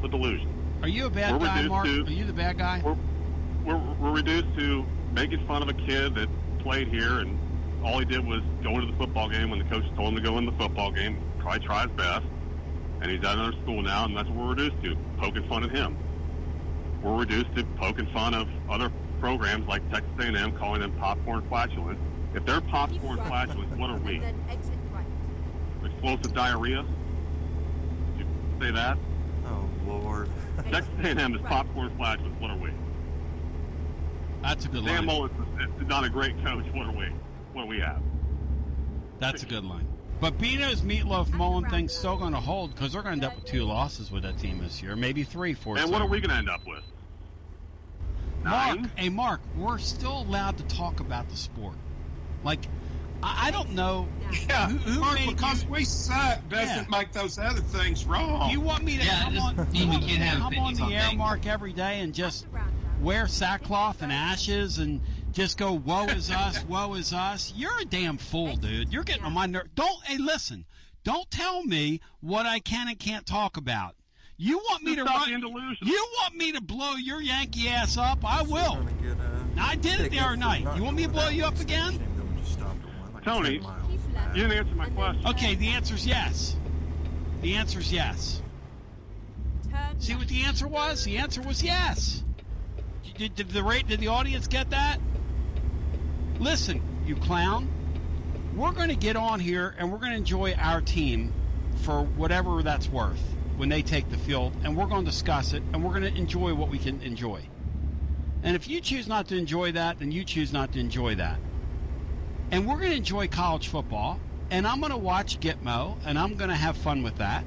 The delusion. Are you a bad guy, Mark? Are you the bad guy? We're reduced to making fun of a kid that played here, and all he did was go into the football game when the coach told him to go in the football game, probably try his best, and he's at another school now, and that's what we're reduced to, poking fun at him. We're reduced to poking fun of other programs like Texas A&M, calling them popcorn flatulence. If they're popcorn flatulence, what are we? Explosive diarrhea? Did you say that? Oh, Lord. Texas A&M is popcorn flatulence. What are we? That's a good line. Dan Mullis is not a great coach. What are we? What do we have? That's a good line. But Bino's Meatloaf Mullen thing's still going to hold because they're going to end up with 2 losses with that team this year, maybe 3 for. And what are we going to end up with? Mark, hey Mark, we're still allowed to talk about the sport. Like, I don't know. Yeah, who Mark, made because you, we suck doesn't make those other things wrong. You want me to come on the air, Mark, every day and just wear sackcloth and ashes and just go, woe is us, woe is us? You're a damn fool, dude. You're getting on my nerve. Hey, listen, don't tell me what I can and can't talk about. You want me to run? You want me to blow your Yankee ass up? I will. I did it the other night. You want me to blow you up again? Tony, you didn't answer my question. Okay, the answer's yes. The answer's yes. See what the answer was? The answer was yes. Did the audience get that? Listen, you clown. We're going to get on here and we're going to enjoy our team for whatever that's worth when they take the field, and we're going to discuss it, and we're going to enjoy what we can enjoy. And if you choose not to enjoy that, then you choose not to enjoy that. And we're going to enjoy college football, and I'm going to watch Gitmo, and I'm going to have fun with that.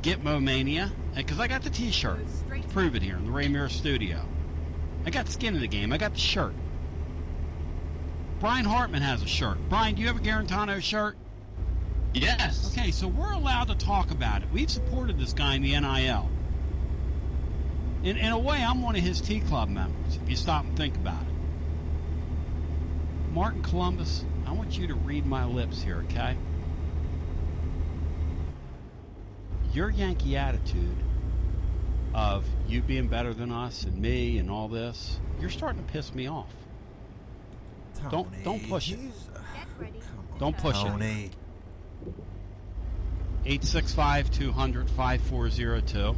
Gitmo Mania, because I got the T-shirt. Prove it here in the Ray Mirror studio. I got skin in the game. I got the shirt. Brian Hartman has a shirt. Brian, do you have a Garantano shirt? Yes. Okay, so we're allowed to talk about it. We've supported this guy in the NIL. In a way, I'm one of his T-Club members, if you stop and think about it. Martin Columbus, I want you to read my lips here, okay? Your Yankee attitude of you being better than us and me and all this, you're starting to piss me off. Tony, don't push it. Don't push it. 865-200-5402.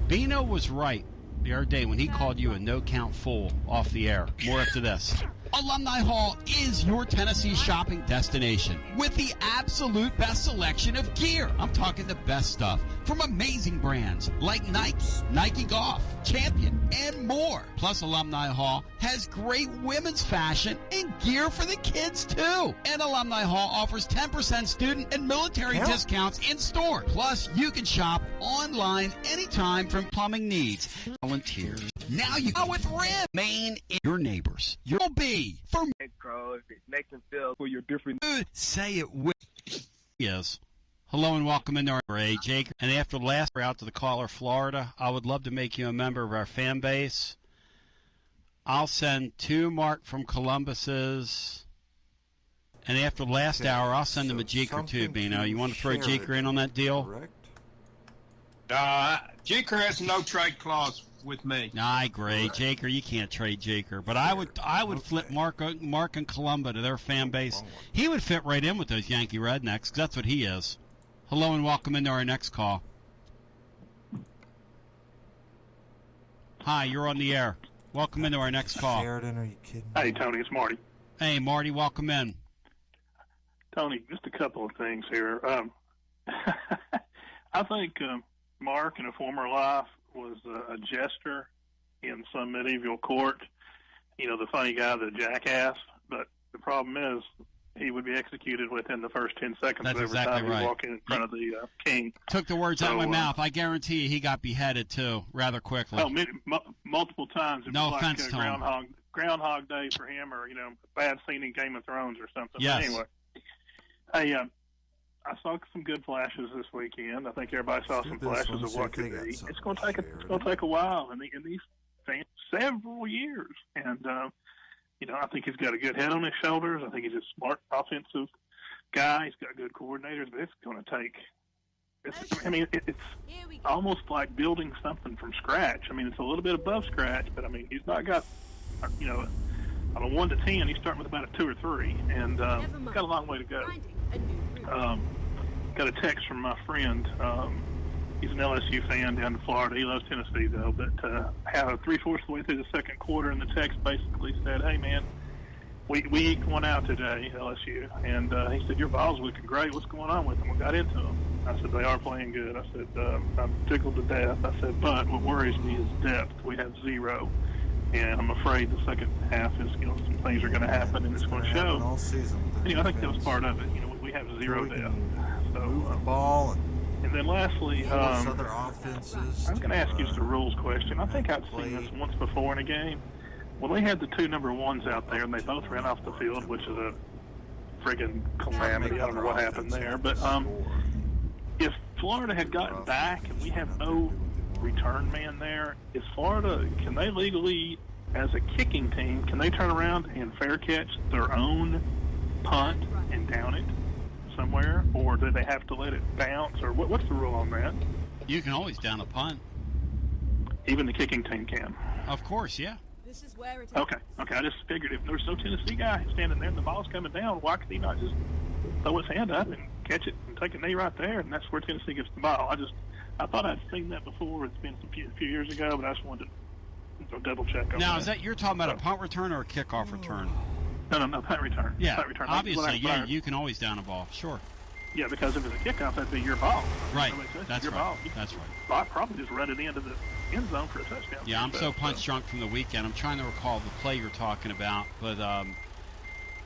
Bino was right the other day when he called you a no-count fool off the air. More after this. Alumni Hall is your Tennessee shopping destination with the absolute best selection of gear. I'm talking the best stuff from amazing brands like Nike, Nike Golf, Champion, and more. Plus, Alumni Hall has great women's fashion and gear for the kids, too. And Alumni Hall offers 10% student and military discounts in store. Plus, you can shop online anytime from plumbing needs. Volunteers. Now you go with Rim. Maine, your neighbors. You'll be for Crow, if it makes them feel for your different. Say it with. Yes. Hello and welcome into our Ray Jake. And after the last, we're out to the caller, Florida. I would love to make you a member of our fan base. I'll send 2 Mark from Columbus's. And after the last hour, I'll send him a Jeeker too, Bino. You want to throw Jeeker in on that deal? Jeeker has no trade clause with me. I agree. Jaker, you can't trade Jaker. But I would flip Mark and Columba to their fan base. He would fit right in with those Yankee rednecks, 'cause that's what he is. Hello and welcome into our next call. Hi, you're on the air. Welcome into our next call. Sheridan, are you kidding? Hey, Tony, it's Marty. Hey, Marty, welcome in. Tony, just a couple of things here. I think Mark, in a former life, was a jester in some medieval court. You know, the funny guy, the jackass. But the problem is, he would be executed within the first 10 seconds That's every exactly time right. he walked in front of the king. Took the words out of my mouth. I guarantee you he got beheaded, too, rather quickly. Oh, multiple times. It No was offense like to him. Groundhog Day for him, or, a bad scene in Game of Thrones or something. Yes. But anyway, Hey, I saw some good flashes this weekend. I think everybody saw some flashes of what could be. It's going to take a while, and these fans, several years. And I think he's got a good head on his shoulders. I think he's a smart offensive guy. He's got good coordinators, but it's going to take. It's almost like building something from scratch. I mean, it's a little bit above scratch, but he's not got, on a 1 to 10, he's starting with about a 2 or 3, and got a long way to go. Got a text from my friend. He's an LSU fan down in Florida. He loves Tennessee, though, but had 3/4 of the way through the second quarter, and the text basically said, "Hey, man, we eked one out today, LSU." And he said, "Your ball's looking great. What's going on with them?" We got into them. I said, "They are playing good." I said, "I'm tickled to death." I said, "But what worries me is depth. We have 0. And I'm afraid the second half is, some things are going to happen, and it's going to show." All season. I think that was part of it. We have 0 depth. So, move the ball and then lastly, other offenses. I'm going to ask you just a rules question. I think I've seen this once before in a game. Well, they had the 2 number 1s out there, and they both ran off the field, which is a friggin' calamity. I don't know what happened there. But if Florida had gotten back and we have no return man there, is Florida, can they legally, as a kicking team, can they turn around and fair catch their own punt and down it somewhere, or do they have to let it bounce, or what's the rule on that? You can always down a punt. Even the kicking team can? Of course, yeah. This is where it is. Okay, I just figured if there's no Tennessee guy standing there and the ball's coming down, why could he not just throw his hand up and catch it and take a knee right there, and that's where Tennessee gets the ball. I thought I'd seen that before. It's been a few years ago, but I just wanted to double check on that. Now, is that you're talking about a punt return or a kickoff return? No, punt return. Yeah, punt return. Obviously, you can always down a ball, sure. Yeah, because if it's a kickoff, that'd be your ball. Right, that's your right. Ball. That's right. I'd probably just run it into the end zone for a touchdown. Yeah, I'm so punch drunk from the weekend. I'm trying to recall the play you're talking about, but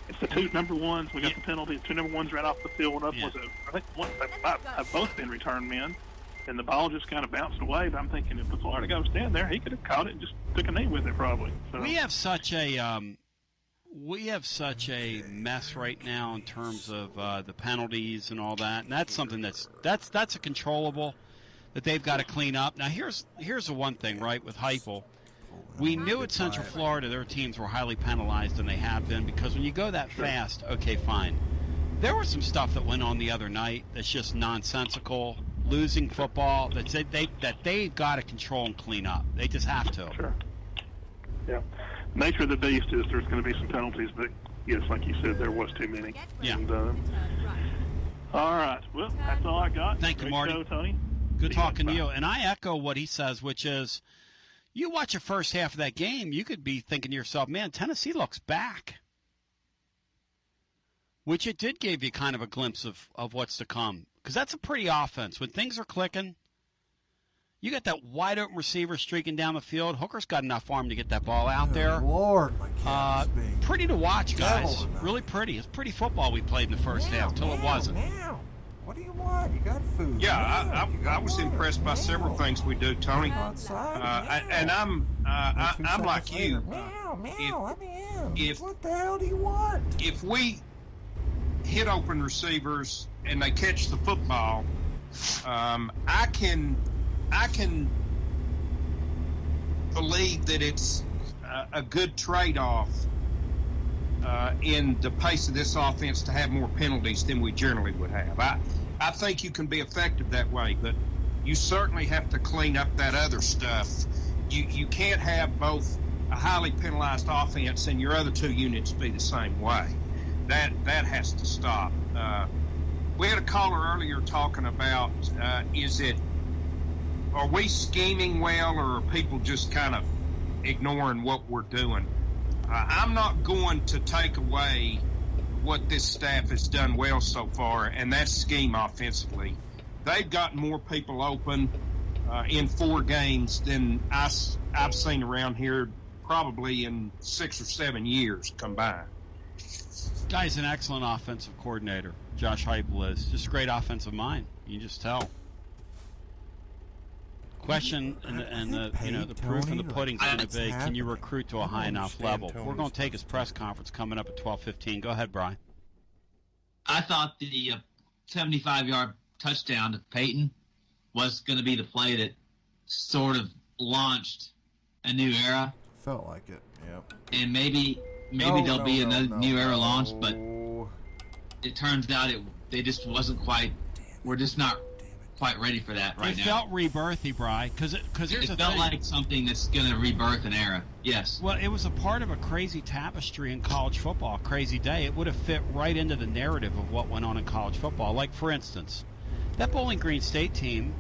it's the 2 number 1s. We got the penalty. 2 number 1s ran off the field. One of them was I think one have both been return men, and the ball just kind of bounced away. But I'm thinking if the Florida guy was standing there, he could have caught it and just took a knee with it probably. So. We have such a mess right now in terms of the penalties and all that, and that's something that's a controllable that they've got to clean up. Now here's the one thing, right, with Heupel. We knew at Central Florida their teams were highly penalized, and they have been, because when you go that fast, okay, fine. There was some stuff that went on the other night that's just nonsensical, losing football, that they've got to control and clean up. They just have to. Sure. Yeah. Nature of the beast is there's going to be some penalties, but yes, like you said, there was too many. Yeah. And, all right. Well, that's all I got. Thank you, Marty. Show, Tony. Good talking to you. And I echo what he says, which is, you watch the first half of that game, you could be thinking to yourself, man, Tennessee looks back. Which it did give you kind of a glimpse of what's to come. Because that's a pretty offense. When things are clicking, you got that wide-open receiver streaking down the field. Hooker's got enough arm to get that ball out there. Lord, my cat is being pretty to watch, guys. Really pretty. It's pretty football we played in the first half till it wasn't. What do you want? You got food. Yeah, I was impressed by several things we do, Tony. And I'm like you. What the hell do you want? If we hit open receivers and they catch the football, I can believe that it's a good trade-off in the pace of this offense to have more penalties than we generally would have. I think you can be effective that way, but you certainly have to clean up that other stuff. You can't have both a highly penalized offense and your other 2 units be the same way. That has to stop. We had a caller earlier talking about are we scheming well, or are people just kind of ignoring what we're doing? I'm not going to take away what this staff has done well so far, and that's scheme offensively. They've got more people open in 4 games than I've seen around here probably in 6 or 7 years combined. Guy's an excellent offensive coordinator. Josh Heupel is just a great offensive mind. You can just tell. Question and the proof in the pudding's going to be, can you recruit to a high enough level? We're going to take his press conference coming up at 12:15. Go ahead, Brian. I thought the 75-yard touchdown to Peyton was going to be the play that sort of launched a new era. Felt like it, yep. And maybe there'll be another new era launched, but it turns out they just wasn't quite. We're just not quite ready for that right now. It felt rebirthy, Bri, because here's the thing. It felt like something that's going to rebirth an era. Yes. Well, it was a part of a crazy tapestry in college football, a crazy day. It would have fit right into the narrative of what went on in college football. Like, for instance, that Bowling Green State team,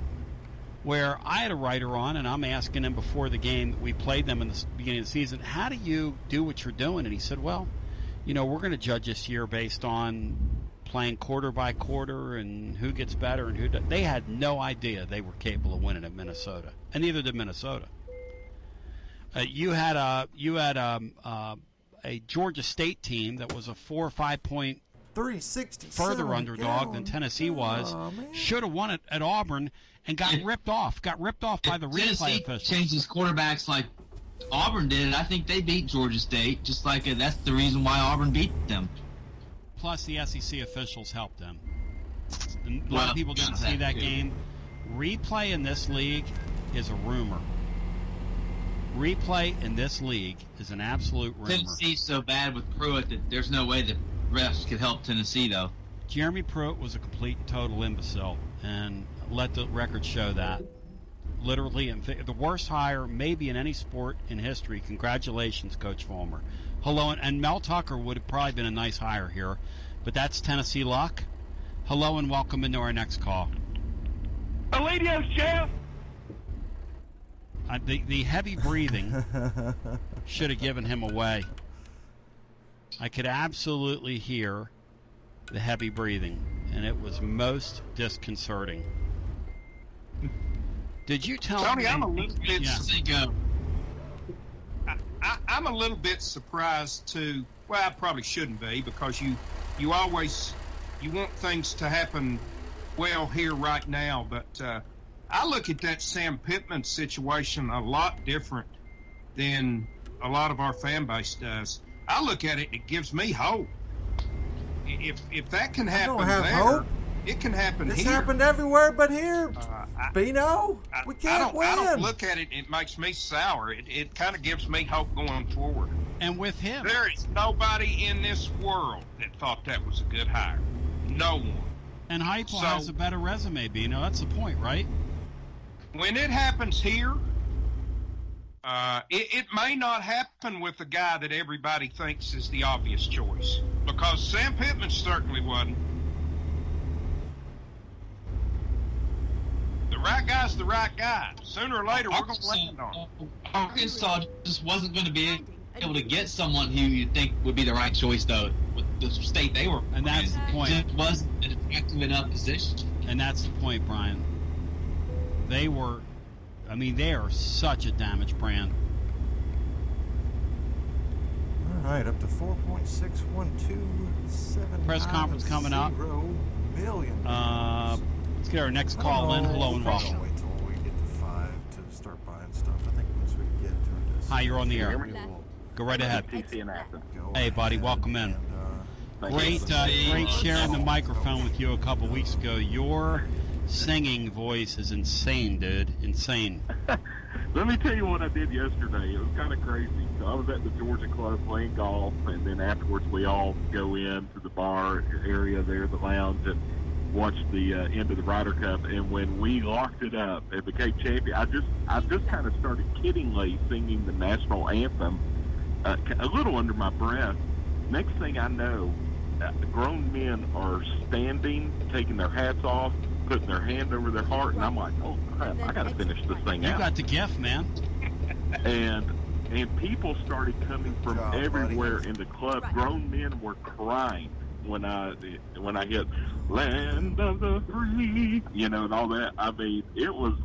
where I had a writer on, and I'm asking him before the game, we played them in the beginning of the season, how do you do what you're doing? And he said, well, we're going to judge this year based on playing quarter by quarter and who gets better and who doesn't. They had no idea they were capable of winning at Minnesota, and neither did Minnesota. You had a Georgia State team that was a 4 or 5 point 360 further underdog than Tennessee was. Should have won it at Auburn and got ripped off. Got ripped off by the replay officials. Changes quarterbacks like Auburn did. I think they beat Georgia State. Just like that's the reason why Auburn beat them. Plus, the SEC officials helped them. A lot of people didn't see that game. Replay in this league is a rumor. Replay in this league is an absolute rumor. Tennessee's so bad with Pruitt that there's no way the refs could help Tennessee, though. Jeremy Pruitt was a complete and total imbecile, and let the record show that. Literally, the worst hire maybe in any sport in history. Congratulations, Coach Fulmer. Hello, and Mel Tucker would have probably been a nice hire here, but that's Tennessee luck. Hello, and welcome into our next call. Alidios, Jeff. The heavy breathing should have given him away. I could absolutely hear the heavy breathing, and it was most disconcerting. Did you tell Tony, me? I'm a little bit. Yeah. I'm a little bit surprised too. Well, I probably shouldn't be, because you always want things to happen well here right now. But I look at that Sam Pittman situation a lot different than a lot of our fan base does. I look at it, it gives me hope. If that can happen there, hope. It can happen This here. happened everywhere but here. Bino, we can't win. I don't look at it, it makes me sour. It kind of gives me hope going forward. And with him, there is nobody in this world that thought that was a good hire. No one. And Heupel has a better resume, Bino. That's the point, right? When it happens here, it may not happen with the guy that everybody thinks is the obvious choice, because Sam Pittman certainly wasn't. The right guy's the right guy. Sooner or later, we're going to land on him. Arkansas just wasn't going to be able to get someone who you think would be the right choice, though, with the state they were. And that's the point. It wasn't an attractive enough position. And that's the point, Brian. They are such a damaged brand. All right, up to 4.6127. Press conference coming up. Million. Let's get our next call in. Hello and welcome. Wait till we get to 5 to start buying stuff. I think once we get to this. Hi, you're on the air. Go right ahead. Hey, buddy, welcome in. Great sharing the microphone with you a couple weeks ago. Your singing voice is insane, dude. Insane. Let me tell you what I did yesterday. It was kind of crazy. So I was at the Georgia Club playing golf, and then afterwards we all go into the bar area there, the lounge, and watch the end of the Ryder Cup. And when we locked it up and became champion, I just kind of started kiddingly singing the national anthem, a little under my breath. Next thing I know, grown men are standing, taking their hats off, putting their hand over their heart, and I'm like, oh crap, I got to finish this thing out. You got the gift, man. And people started coming from everywhere in the club. Grown men were crying when I hit "Land of the Free," and all that. I mean, and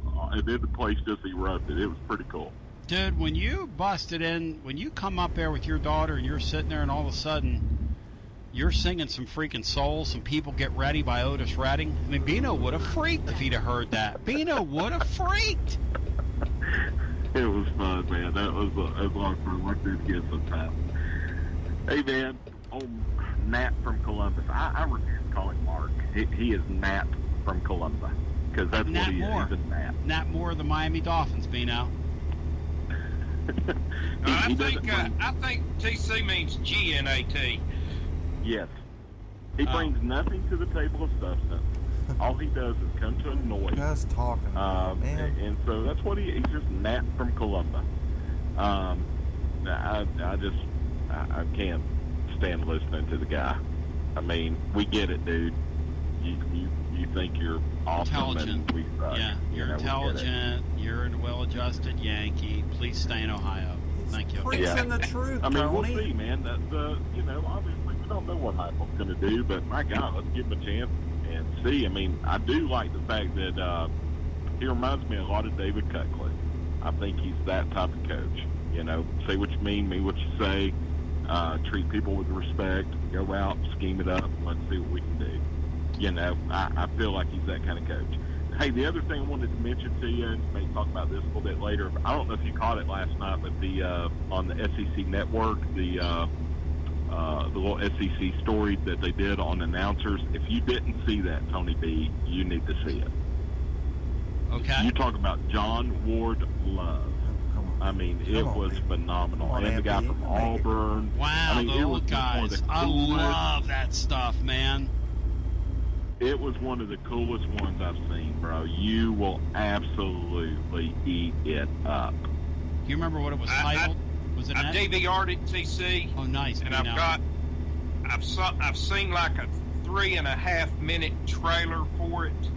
then the place just erupted. It was pretty cool. Dude, when you busted in, when you come up there with your daughter and you're sitting there and all of a sudden you're singing some freaking soul, some People Get Ready by Otis Redding. I mean, Bino would have freaked if he'd have heard that. Bino would have freaked. It was fun, man. That was a long fun. We're going to get some time. Hey, man, on Nat from Columbus. I refuse to call him Mark. He is Nat from Columbus because that's Nat what he Moore. is. He's a Nat. Nat Moore of the Miami Dolphins, Bino. I think TC means GNAT. Yes. He brings nothing to the table of substance. All he does is come to annoy. Just talking about man. And so that's what he's just Nat from Columbus. I can't stand listening to the guy. I mean, we get it, dude. You think you're awesome Intelligent. and we suck. Yeah, you're intelligent. You're a well-adjusted Yankee. Please stay in Ohio. Thank you. Preaching the truth, I mean, we'll Tony. see, man. That's obviously we don't know what Heupel's going to do, but my God, let's give him a chance and see. I mean, I do like the fact that he reminds me a lot of David Cutcliffe. I think he's that type of coach. You know, say what you mean what you say, treat people with respect, go out, scheme it up, and let's see what we can do. You know, I feel like he's that kind of coach. Hey, the other thing I wanted to mention to you, and you may talk about this a little bit later, I don't know if you caught it last night, but on the SEC network, the little SEC story that they did on announcers, if you didn't see that, Tony B, you need to see it. Okay. You talk about John Ward Love. I mean, it was phenomenal. And the guy from Auburn. Wow, I mean, the old guys. I love that stuff, man. It was one of the coolest ones I've seen, bro. You will absolutely eat it up. Do you remember what it was titled? Was it? I've DVR'd it, TC. Oh, nice. And I've seen like a 3.5 minute trailer for it.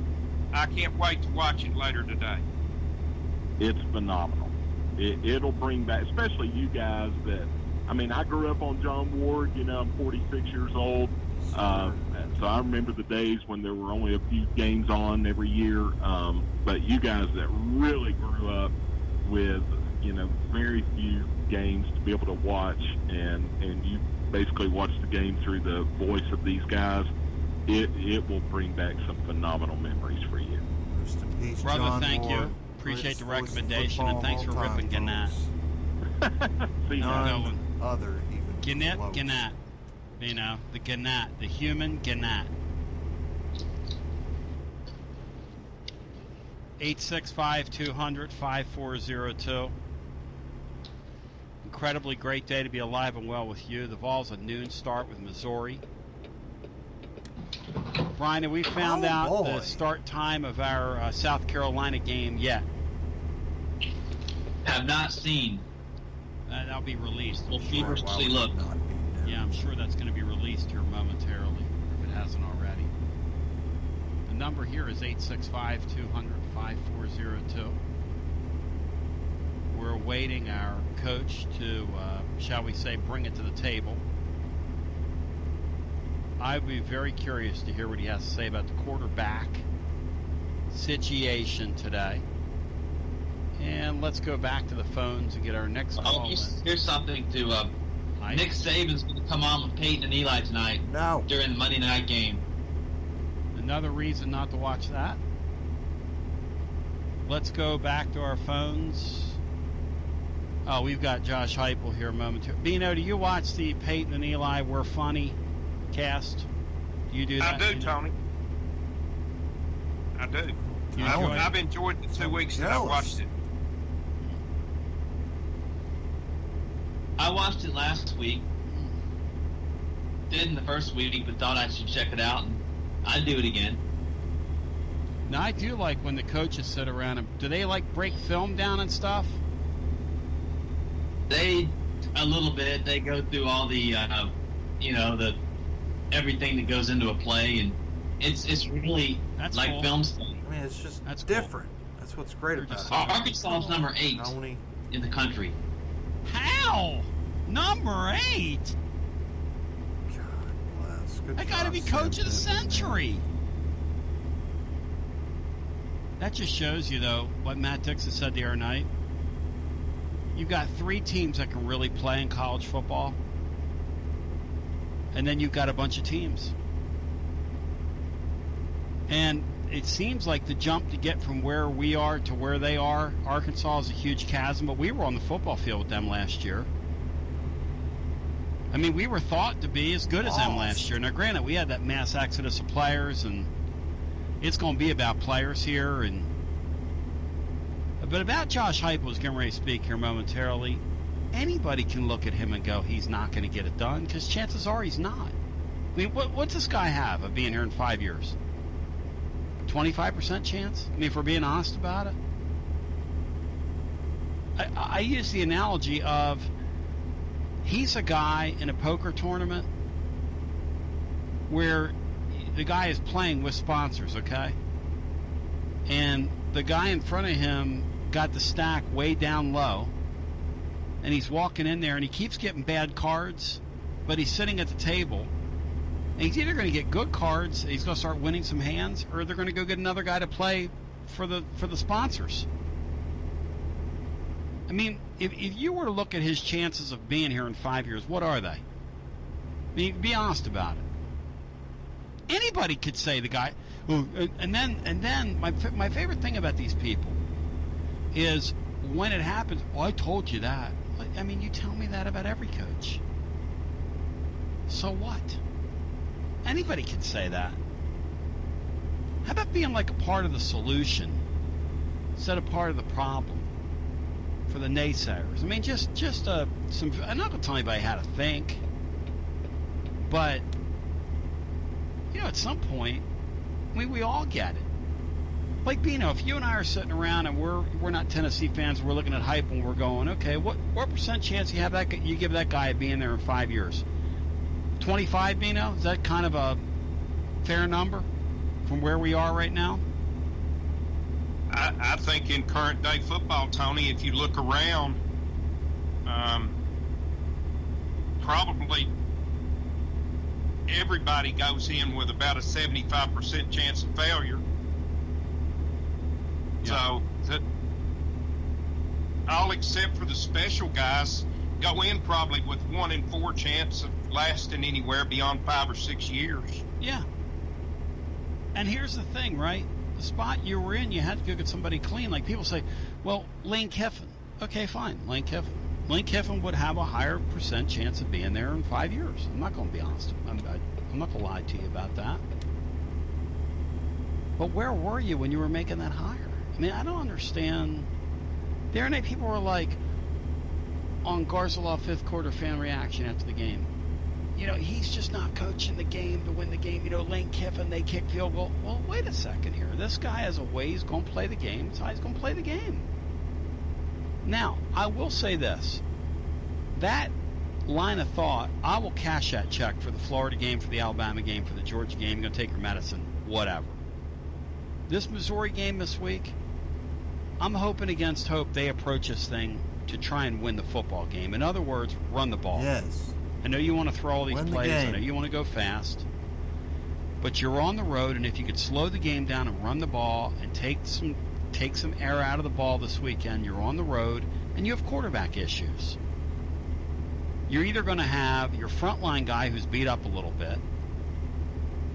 I can't wait to watch it later today. It's phenomenal. It'll bring back, especially you guys that, I mean, I grew up on John Ward. You know, I'm 46 years old. So I remember the days when there were only a few games on every year. But you guys that really grew up with, you know, very few games to be able to watch, and you basically watch the game through the voice of these guys, it will bring back some phenomenal memories for you. Rest in peace, Brother, John thank Ward. you. Appreciate the Greatest voice of recommendation, and football thanks for of all ripping time, Gannat. See, None other even Gannat, close. Gannat. You know, the Gannat, the human Gannat. 865-200-5402. Incredibly great day to be alive and well with you. The Vols a noon start with Missouri. Brian, have we found out the start time of our South Carolina game yet? Have not seen. That'll be released. We'll feverishly look. Yeah, I'm sure that's going to be released here momentarily, if it hasn't already. The number here is 865-200-5402. We're awaiting our coach to, shall we say, bring it to the table. I'd be very curious to hear what he has to say about the quarterback situation today. And let's go back to the phones and get our next call. Here's something to Nick Saban's going to come on with Peyton and Eli tonight during the Monday night game. Another reason not to watch that. Let's go back to our phones. Oh, we've got Josh Heupel here momentarily. Bino, do you watch the Peyton and Eli We're Funny cast? Do you do that? I do, Tony. I do. I've enjoyed the 2 weeks that I watched it. I watched it last week. Didn't the first week, but thought I should check it out, and I'd do it again. Now, I do like when the coaches sit around and do they like break film down and stuff? They, a little bit. They go through all the, the everything that goes into a play, and it's really like cool. film stuff. I mean, it's just different. That's what's great about it. Arkansas is number 8 in the country. How? Number 8? God bless. Good That got to be coach of the century. That just shows you, though, what Matt Dixon said the other night. You've got 3 teams that can really play in college football. And then you've got a bunch of teams. And it seems like the jump to get from where we are to where they are, Arkansas is a huge chasm, but we were on the football field with them last year. I mean, we were thought to be as good as them last year. Now, granted, we had that mass exodus of players, and it's going to be about players here. But about Josh Heupel, is getting ready to speak here momentarily. Anybody can look at him and go, he's not going to get it done, because chances are he's not. I mean, what's this guy have of being here in 5 years? 25% chance? I mean, if we're being honest about it. I use the analogy of he's a guy in a poker tournament where the guy is playing with sponsors, okay? And the guy in front of him got the stack way down low, and he's walking in there, and he keeps getting bad cards, but he's sitting at the table. And he's either going to get good cards, he's going to start winning some hands, or they're going to go get another guy to play for the sponsors. I mean, if you were to look at his chances of being here in 5 years, what are they? I mean, be honest about it. Anybody could say the guy. And then my favorite thing about these people is when it happens. Oh, I told you that. I mean, you tell me that about every coach. So what? Anybody can say that. How about being like a part of the solution instead of part of the problem for the naysayers? I mean, just some. I'm not going to tell anybody how to think, but at some point, I mean, we all get it. Like, Bino, if you and I are sitting around and we're not Tennessee fans, we're looking at hype and we're going, okay, what percent chance you give that guy of being there in 5 years? 25, Bino? Is that kind of a fair number from where we are right now? I think in current day football, Tony, if you look around, probably everybody goes in with about a 75% chance of failure. Yeah. So all except for the special guys go in probably with 1 in 4 chance of lasting anywhere beyond 5 or 6 years. Yeah. And here's the thing, right? The spot you were in, you had to go get somebody clean. Like, people say, well, Lane Kiffin. Okay, fine, Lane Kiffin. Lane Kiffin would have a higher percent chance of being there in 5 years. I'm not going to be honest. I'm not going to lie to you about that. But where were you when you were making that hire? I mean, I don't understand. The other night, people were like, on Garzelov 5th quarter fan reaction after the game, he's just not coaching the game to win the game. Lane Kiffin, they kick field goal. Well, wait a second here. This guy has a way he's going to play the game. That's how he's going to play the game. Now, I will say this. That line of thought, I will cash that check for the Florida game, for the Alabama game, for the Georgia game. You're going to take your medicine, whatever. This Missouri game this week, I'm hoping against hope they approach this thing to try and win the football game. In other words, run the ball. Yes. I know you want to throw all these plays. I know you want to go fast. But you're on the road, and if you could slow the game down and run the ball and take some air out of the ball this weekend, you're on the road, and you have quarterback issues. You're either going to have your frontline guy who's beat up a little bit,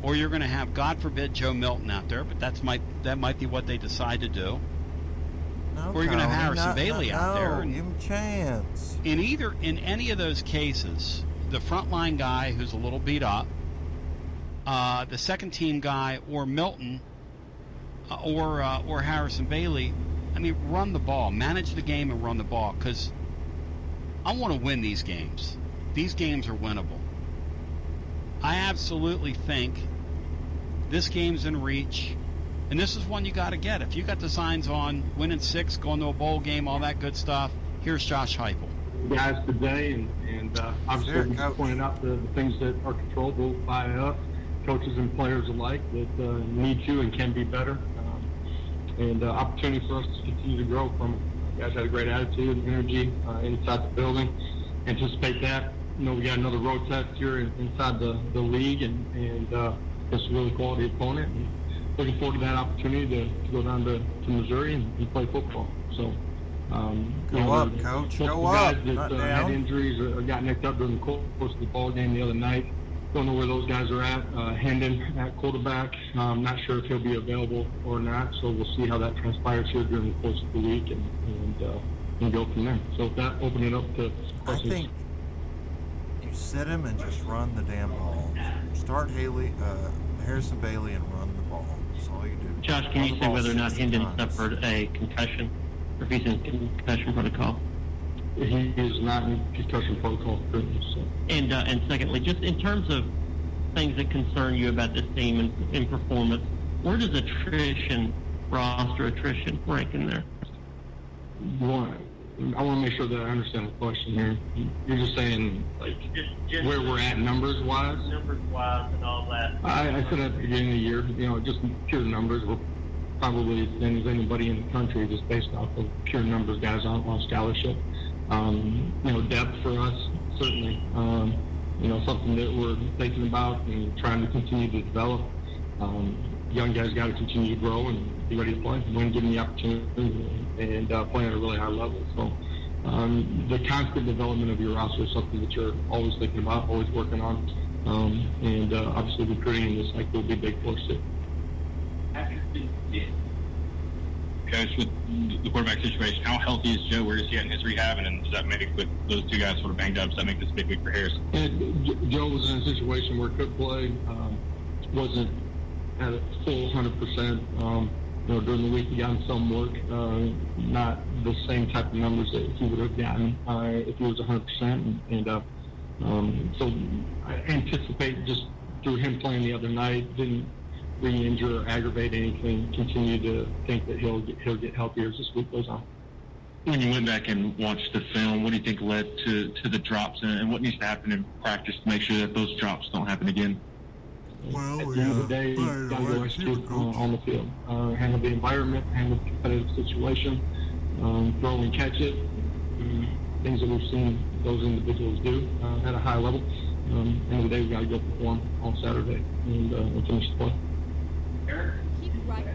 or you're going to have, God forbid, Joe Milton out there, but that might be what they decide to do. No, or you're going to have Harrison Bailey out there. Give him a chance. In any of those cases, the frontline guy who's a little beat up, the second team guy, or Milton, or Harrison Bailey, I mean, run the ball, manage the game, and run the ball, because I want to win these games. These games are winnable. I absolutely think this game's in reach. And this is one you got to get. If you got the signs on winning 6, going to a bowl game, all that good stuff, here's Josh Heupel. Guys today, and obviously we pointed out the things that are controllable by us, coaches and players alike, that need to and can be better. And opportunity for us to continue to grow from it. Guys had a great attitude and energy inside the building. Anticipate that. We got another road test here inside the league, and it's a really quality opponent. And looking forward to that opportunity to go down to Missouri and play football. So, go up, Coach. Go up. Guys that had injuries or got nicked up during the course of the ball game the other night. Don't know where those guys are at. Hendon at quarterback. Not sure if he'll be available or not. So we'll see how that transpires here during the course of the week and go from there. So with that, open it up to questions. I think You sit him and just run the damn ball. Start Harrison Bailey and run the ball. That's all you do. Josh, can you say whether or not Hendon suffered a concussion, or if he's in concussion protocol? He is not in concussion protocol currently. So. And secondly, just in terms of things that concern you about this team and performance, where does roster attrition rank in there? I want to make sure that I understand the question here. You're just saying, like, just where we're at numbers-wise? Numbers-wise and all that. I said at the beginning of the year, just pure numbers. We're probably as thin as anybody in the country just based off of pure numbers, guys on scholarship. Depth for us, certainly. Something that we're thinking about and trying to continue to develop. Young guys got to continue to grow and be ready to play when given the opportunity and play at a really high level. So the constant development of your roster is something that you're always thinking about, always working on. And obviously recruiting in this cycle will be big for us too. Coach, with the quarterback situation, how healthy is Joe? Where is he at in his rehab? And does that make, with those two guys sort of banged up, does that make this a big week for Harrison? Joe was in a situation where could play, wasn't at a full 100%. During the week he got some work, not the same type of numbers that he would have gotten if he was 100%. So I anticipate just through him playing the other night, didn't re-injure or aggravate anything, continue to think that he'll get healthier as this week goes on. When you went back and watched the film, what do you think led to the drops, and what needs to happen in practice to make sure that those drops don't happen again? Well, at the end of the day, you got to go execute on the field. Handle the environment, handle the competitive situation, throw and catch it. Things that we've seen those individuals do at a high level. At the end of the day, we got to go perform on Saturday and finish the play. Keep right.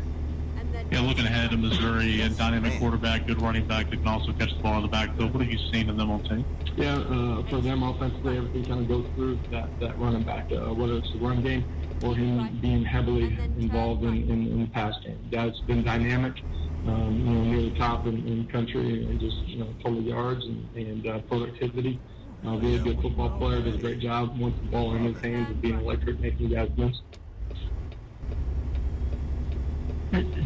And then Yeah, looking ahead to Missouri, a dynamic quarterback, good running back that can also catch the ball in the backfield. What have you seen in them on tape? Yeah, for them offensively, everything kind of goes through that running back, whether it's the run game or him being heavily involved in the pass game. That's been dynamic, near the top in country, and just total yards and productivity. Really good football player, does a great job once the ball in his hands of being electric, making guys miss.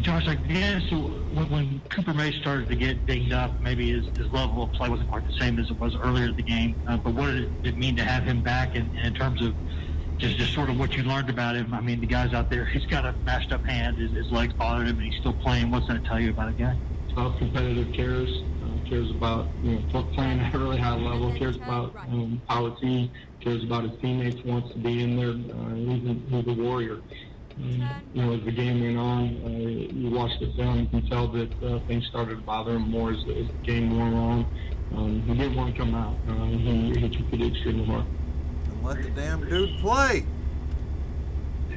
Josh, I guess when Cooper May started to get dinged up, maybe his level of play wasn't quite the same as it was earlier in the game. But what did it mean to have him back in terms of just sort of what you learned about him? I mean, the guy's out there, he's got a mashed up hand, his legs bothered him, and he's still playing. What's that tell you about a guy? Tough, competitive, cares about playing at a really high level, cares about our team, cares about his teammates, wants to be in there. He's a warrior. As the game went on, you watch the film, you can tell that things started to bother him more as the game went on. He didn't want to come out. He took it extremely hard. And let the damn dude play.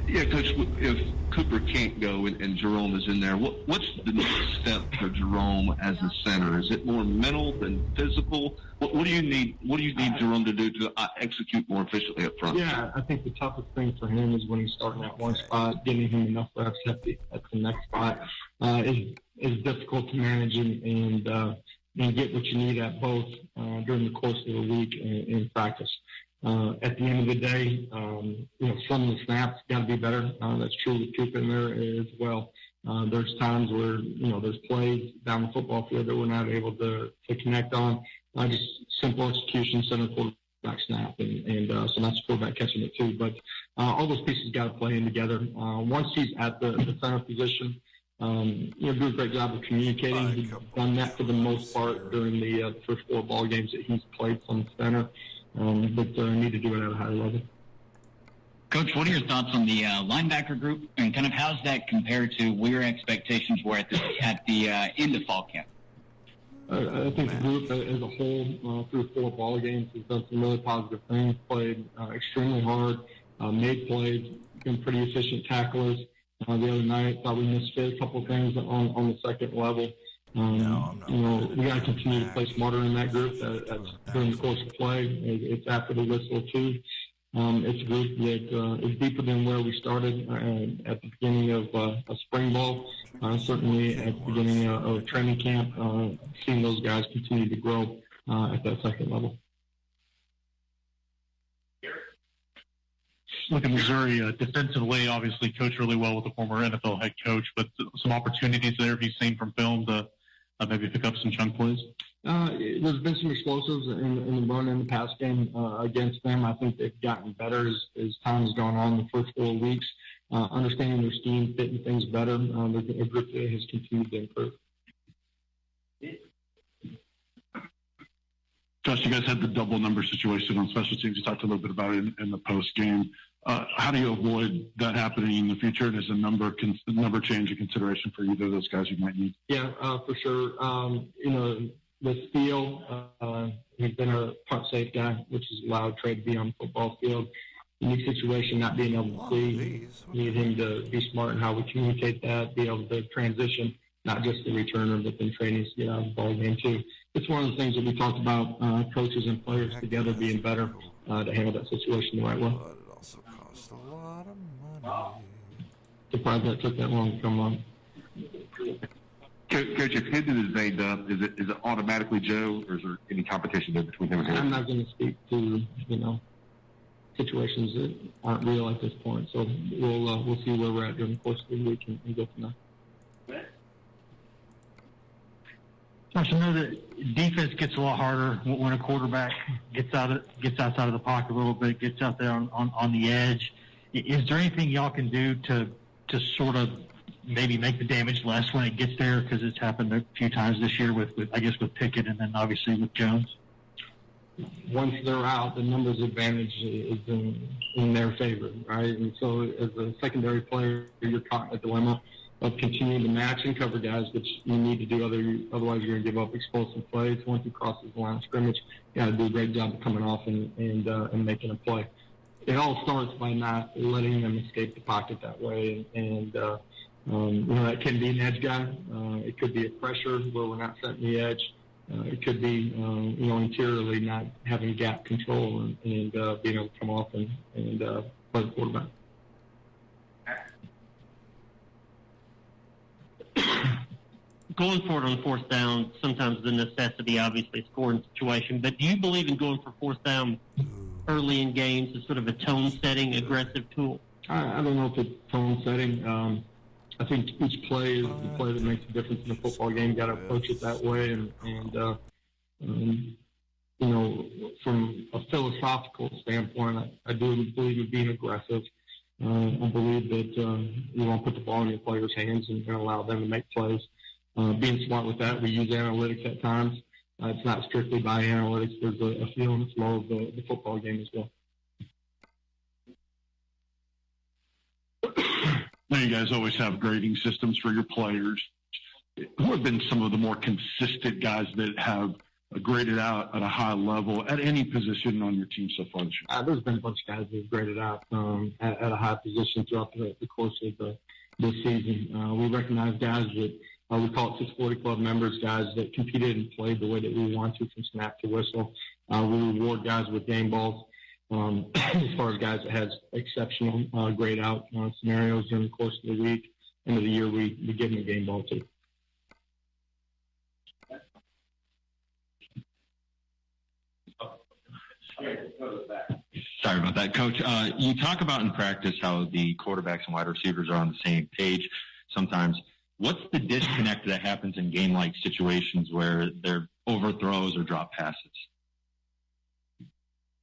Yeah, Coach, if Cooper can't go and Jerome is in there, what's the next step for Jerome as the center? Is it more mental than physical? What do you need? What do you need Jerome to do to execute more efficiently up front? Yeah, I think the toughest thing for him is when he's starting at one spot, getting him enough reps at the next spot is difficult to manage and get what you need at both during the course of the week in practice. At the end of the day, some of the snaps got to be better. That's true with Cooper in there as well. There's times where, there's plays down the football field that we're not able to connect on. Just simple execution, center quarterback snap, and so that's quarterback catching it too. But all those pieces got to play in together. Once he's at the center position, do a great job of communicating. He's done that for the most part during the first 4 ball games that he's played from center. But need to do it at a higher level. Coach, what are your thoughts on the linebacker group, and kind of how's that compared to where your expectations were at the end of fall camp? I think the group as a whole, through 4 ball games, has done some really positive things. Played extremely hard, made plays, been pretty efficient tacklers. The other night, thought we misfit a couple of things on the second level. We got to continue to play smarter in that group. That's during the course of play. It's after the whistle too. It's a group that is deeper than where we started at the beginning of spring ball. Certainly at the beginning of training camp, seeing those guys continue to grow at that second level. look at Missouri defensively, obviously coached really well with the former NFL head coach, but some opportunities there have you seen from film to maybe pick up some chunk plays? There's been some explosives in the run and the pass game against them. I think they've gotten better as time has gone on the first 4 weeks. Understanding their scheme, fitting things better. The group has continued to improve. Josh, you guys had the double number situation on special teams. You talked a little bit about it in the post game. How do you avoid that happening in the future? And is a number change a consideration for either of those guys you might need? Yeah, for sure. With Theo, he's been a punt safe guy, which is allowed Trey to be on the football field. Unique situation, not being able to see. Need him to be smart in how we communicate that, be able to transition, not just the returner, but then training to get out of the ball game too. It's one of the things that we talked about, coaches and players together being better to handle that situation the right way. But it also costs a lot of money. Surprised that took that long to come on. Coach, if Hendon is banged up, is it automatically Joe, or is there any competition there between him and him? I'm not going to speak to situations that aren't real at this point. So we'll see where we're at during the course of the week and go from there. Josh, I know that defense gets a lot harder when a quarterback gets outside of the pocket a little bit, gets out there on the edge. Is there anything y'all can do to sort of maybe make the damage less when it gets there? Because it's happened a few times this year with Pickett and then obviously with Jones. Once they're out, the numbers advantage is in their favor, right? And so as a secondary player, you're caught in a dilemma of continuing to match and cover guys, which you need to do, otherwise you're going to give up explosive plays. Once he crosses the line of scrimmage, you got to do a great job of coming off and making a play. It all starts by not letting them escape the pocket that way, and that can be an edge guy. It could be a pressure where we're not setting the edge. It could be interiorly not having gap control and being able to come off and play the quarterback. Going for it on fourth down, sometimes the necessity, obviously, is scoring situation. But do you believe in going for fourth down early in games as sort of a tone-setting, aggressive tool? I don't know if it's tone-setting. I think each play is the play that makes a difference in a football game. You got to approach it that way. From a philosophical standpoint, I do believe in being aggressive. I believe that you want to put the ball in your players' hands and allow them to make plays. Being smart with that, we use analytics at times. It's not strictly by analytics. There's a feel and a flow of the football game as well. Now, you guys always have grading systems for your players. Who have been some of the more consistent guys that have graded out at a high level at any position on your team so far this year? There's been a bunch of guys that have graded out at a high position throughout the course of this season. We recognize guys that we call it 640 Club members, guys that competed and played the way that we want to from snap to whistle. We reward guys with game balls. As far as guys that has exceptional grade out scenarios during the course of the week, end of the year, we give them a game ball too. Sorry about that, Coach. You talk about in practice how the quarterbacks and wide receivers are on the same page sometimes. What's the disconnect that happens in game-like situations where they're overthrows or drop passes?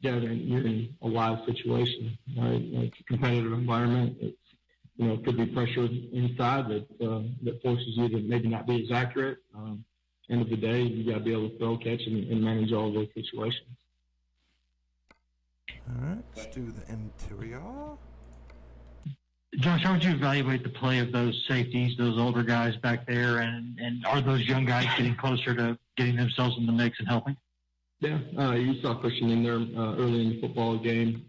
Yeah, you're in a live situation, right? It's a competitive environment. It could be pressure inside that forces you to maybe not be as accurate. End of the day, you got to be able to throw, catch, and manage all those situations. All right, let's do the interior. Josh, how would you evaluate the play of those safeties, those older guys back there, and are those young guys getting closer to getting themselves in the mix and helping? Yeah, you saw Christian in there early in the football game.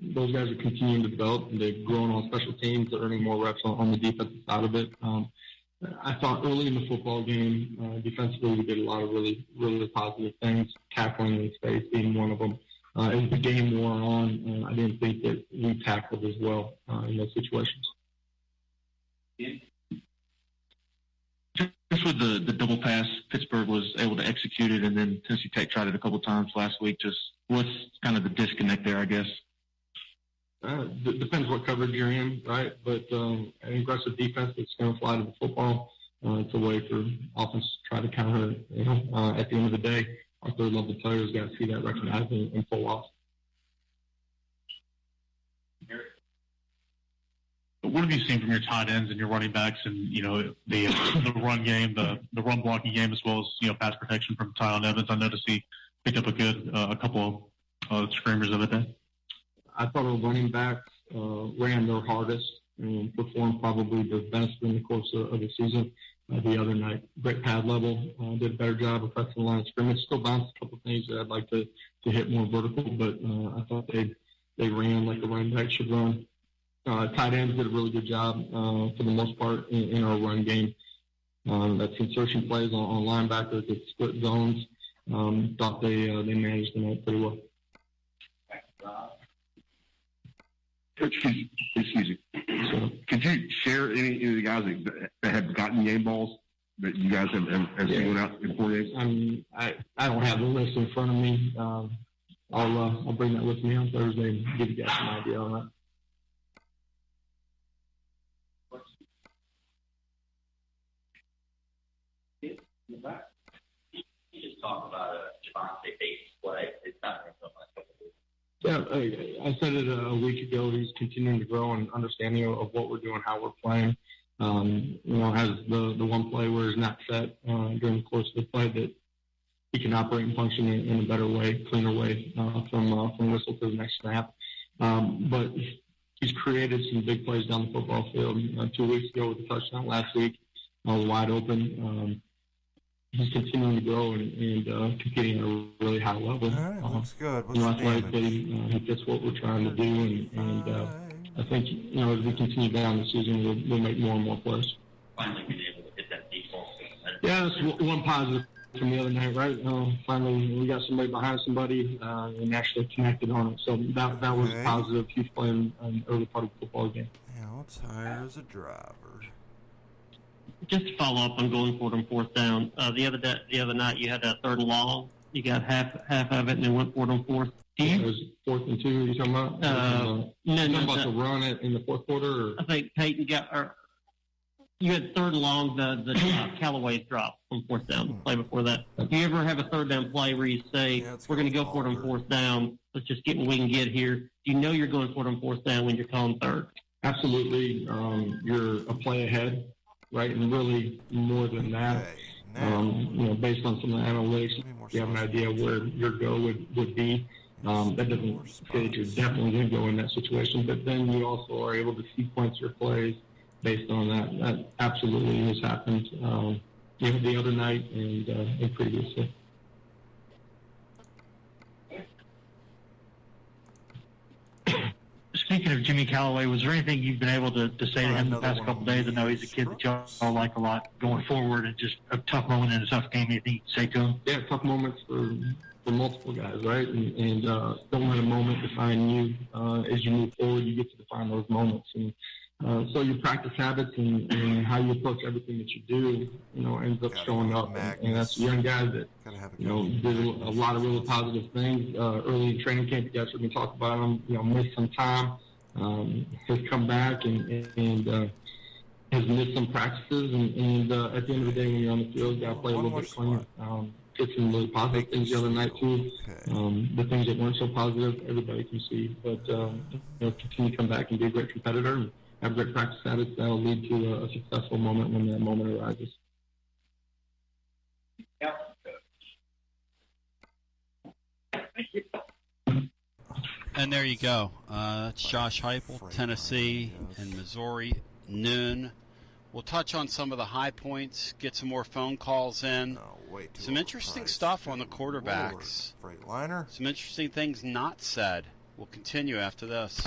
Those guys are continuing to develop, and they're growing on special teams. They're earning more reps on the defensive side of it. I thought early in the football game, defensively, we did a lot of really, really positive things, tackling in space being one of them. As the game wore on, I didn't think that we tackled as well in those situations. Just with the double pass, Pittsburgh was able to execute it, and then Tennessee Tech tried it a couple times last week. Just what's kind of the disconnect there, I guess? Depends what coverage you're in, right? But an aggressive defense that's going to fly to the football, it's a way for offense to try to counter it. At the end of the day, our third-level players got to see that recognized and pull off. What have you seen from your tight ends and your running backs, and the run game, the run blocking game, as well as pass protection from Tyon Evans? I noticed he picked up a couple of screamers of it then. I thought our running backs ran their hardest and performed probably the best in the course of the season. The other night, great pad level, did a better job of pressing the line of scrimmage. Still bounced a couple of things that I'd like to hit more vertical, but I thought they ran like the running back should run. Tight ends did a really good job for the most part in our run game. That's insertion plays on linebackers, it's split zones. Thought they managed the night pretty well. Coach, excuse me. So, could you share any of the guys that have gotten game balls that you guys have seen out in 4 days? I don't have the list in front of me. I'll bring that with me on Thursday and give you guys an idea on that. Just talk about Javonte Bates' play. It's not been so much. Yeah, I said it a week ago. He's continuing to grow and understanding of what we're doing, how we're playing. Has the one play where he's not set during the course of the play that he can operate and function in a better way, cleaner way from whistle to the next snap. But he's created some big plays down the football field. 2 weeks ago with a touchdown, last week wide open. He's continuing to grow and competing at a really high level. All right, looks good. What's athletically, he fits what we're trying to do, and I think as we continue down the season, we'll make more and more plays. Finally being able to hit that deep ball. Yeah, that's one positive from the other night, right? Finally, we got somebody behind somebody and actually connected on it. So that was a positive, huge play in the early part of the football game. Yeah, let's hire as a driver. Just to follow up on going for it on fourth down, the other night you had a third and long. You got half of it and then went for it on fourth. It was 4th and 2. Are you talking about? No, about the run in the fourth quarter? Or? I think Peyton you had third and long. The Callaway's drop on fourth down. The play before that. Do you ever have a third down play where you say we're going to go for it on fourth down? Let's just get what we can get here. Do you know you're going for it on fourth down when you're calling third? Absolutely. You're a play ahead. Right, and really more than that, based on some of the analytics, you have an idea where your go would be. That doesn't say that you're definitely going to go in that situation, but then you also are able to sequence your plays based on that. That absolutely has happened, the other night and previously. Speaking of Jimmy Callaway, was there anything you've been able to say to him the past couple of days? I know he's a kid that y'all like a lot going forward, and just a tough moment in a tough game. Anything you can say to him? Yeah, tough moments for multiple guys, right? And don't let a moment define you. As you move forward, you get to define those moments. And so your practice habits and how you approach everything that you do, ends up showing up. And that's young guys that, did a lot of really positive things. Early in training camp, you guys heard me talk about him, missed some time, has come back and has missed some practices. And at the end of the day, when you're on the field, you got to play a little bit cleaner. Did some really positive things the other night, too. The things that weren't so positive, everybody can see. But continue to come back and be a great competitor and have great practice habits. That'll lead to a successful moment when that moment arises. And there you go. That's Josh Heupel, Tennessee and Missouri, noon. We'll touch on some of the high points, get some more phone calls in. Some interesting stuff on the quarterbacks. Freightliner. Some interesting things not said. We'll continue after this.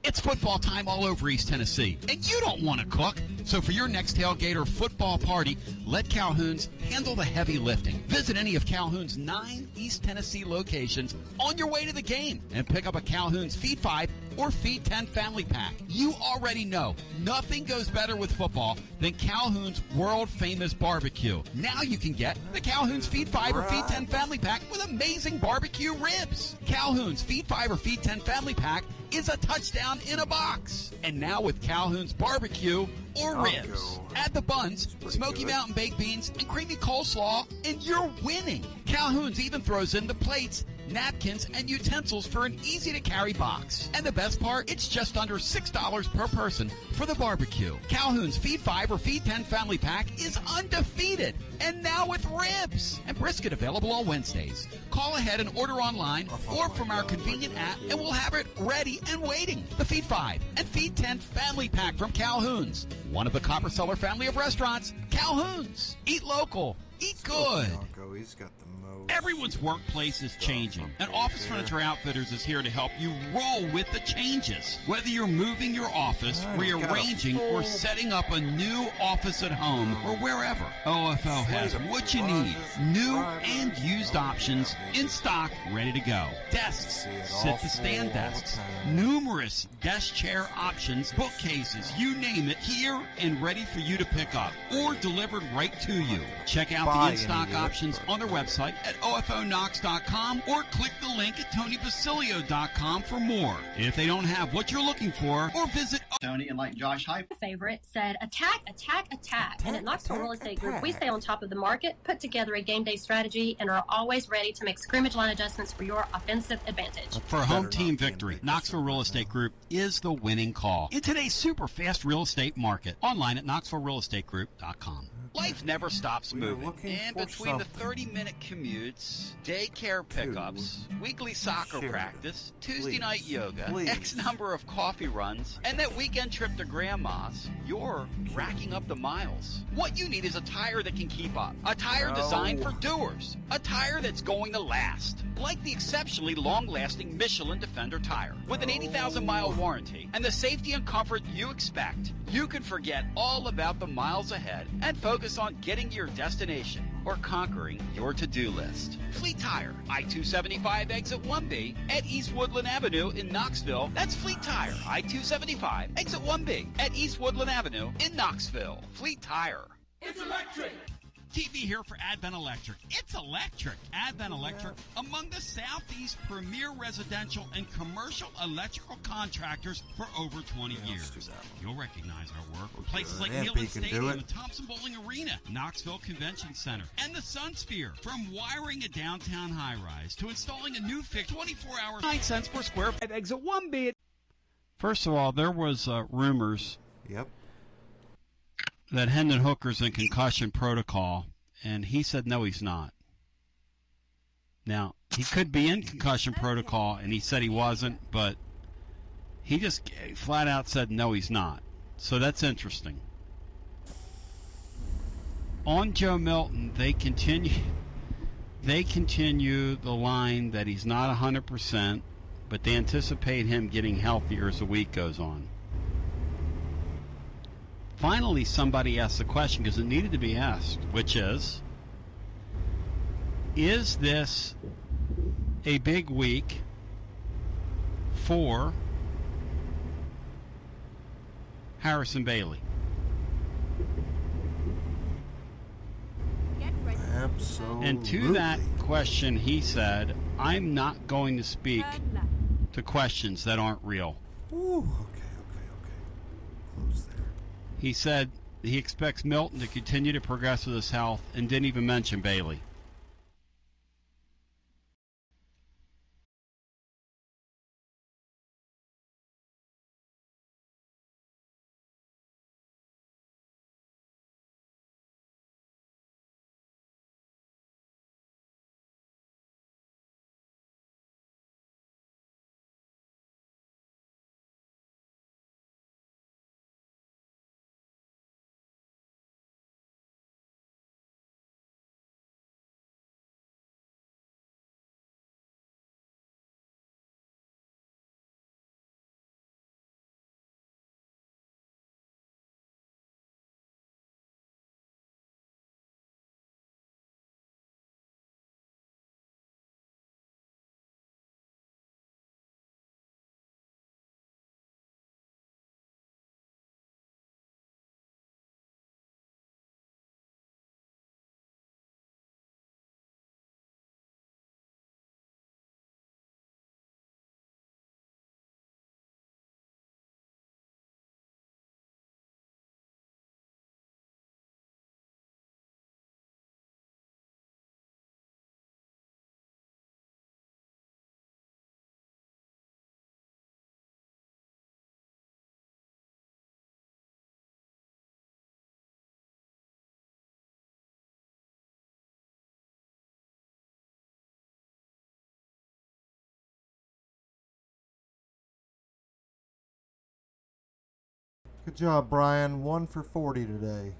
It's football time all over East Tennessee, and you don't want to cook. So for your next tailgate or football party, let Calhoun's handle the heavy lifting. Visit any of Calhoun's 9 East Tennessee locations on your way to the game and pick up a Calhoun's Feed 5 or Feed 10 Family Pack. You already know nothing goes better with football than Calhoun's world-famous barbecue. Now you can get the Calhoun's Feed 5 or Feed 10 Family Pack with amazing barbecue ribs. Calhoun's Feed 5 or Feed 10 Family Pack is a touchdown in a box. And now with Calhoun's barbecue or ribs. Add the buns, Smoky Mountain baked beans, and creamy coleslaw, and you're winning. Calhoun's even throws in the plates, napkins, and utensils for an easy-to-carry box. And the best part, it's just under $6 per person for the barbecue. Calhoun's Feed 5 or Feed 10 Family Pack is undefeated, and now with ribs. And brisket available on Wednesdays. Call ahead and order online or from our convenient app, and we'll have it ready and waiting. The Feed 5 and Feed 10 Family Pack from Calhoun's, one of the Copper Cellar family of restaurants. Calhoun's. Eat local. Eat good. He's got the most. Everyone's workplace is changing, and Office Furniture Outfitters is here to help you roll with the changes. Whether you're moving your office, rearranging, or setting up a new office at home or wherever, OFO has what you need. New and used options in stock, ready to go. Desks, sit-to-stand desks, numerous desk chair options, bookcases, you name it, here and ready for you to pick up or delivered right to you. Check out the in-stock options on their website at ofonox.com or click the link at tonybasilio.com for more. If they don't have what you're looking for, or visit Tony and like Josh Hype. Favorite said, attack, attack, attack. And at Knoxville Real Estate Group, we stay on top of the market, put together a game day strategy, and are always ready to make scrimmage line adjustments for your offensive advantage. For a home team victory, Knoxville Real Estate Group is the winning call in today's super fast real estate market. Online at knoxvillerealestategroup.com. Life never stops moving. In between the 30-minute commutes, daycare pickups, weekly soccer practice, Tuesday night yoga, X number of coffee runs, and that weekend trip to Grandma's, you're racking up the miles. What you need is a tire that can keep up. A tire designed for doers. A tire that's going to last. Like the exceptionally long-lasting Michelin Defender tire. With an 80,000-mile warranty and the safety and comfort you expect, you can forget all about the miles ahead and focus on getting to your destination or conquering your to-do list. Fleet Tire, I-275 exit 1B at East Woodland Avenue in Knoxville. That's Fleet Tire, I-275 exit 1B at East Woodland Avenue in Knoxville. Fleet Tire. It's electric! TV here for Advent Electric. It's electric. Advent Electric, among the Southeast premier residential and commercial electrical contractors for over 20 years. You'll recognize our work with places like Neyland Stadium and Thompson Bowling Arena, Knoxville Convention Center, and the Sun Sphere. From wiring a downtown high-rise to installing a new fixed 24-hour 9 cents per square foot exit 1B. First of all, there was rumors. Yep. That Hendon Hooker's in concussion protocol, and he said no, he's not. Now, he could be in concussion protocol, and he said he wasn't, but he just flat out said no, he's not. So that's interesting. On Joe Milton, they continue the line that he's not 100%, but they anticipate him getting healthier as the week goes on. Finally, somebody asked the question, because it needed to be asked, which is this a big week for Harrison Bailey? Absolutely. And to that question, he said, I'm not going to speak to questions that aren't real. Ooh, okay. Close there. He said he expects Milton to continue to progress with his health and didn't even mention Bailey. Good job, Brian. 1 for 40 today.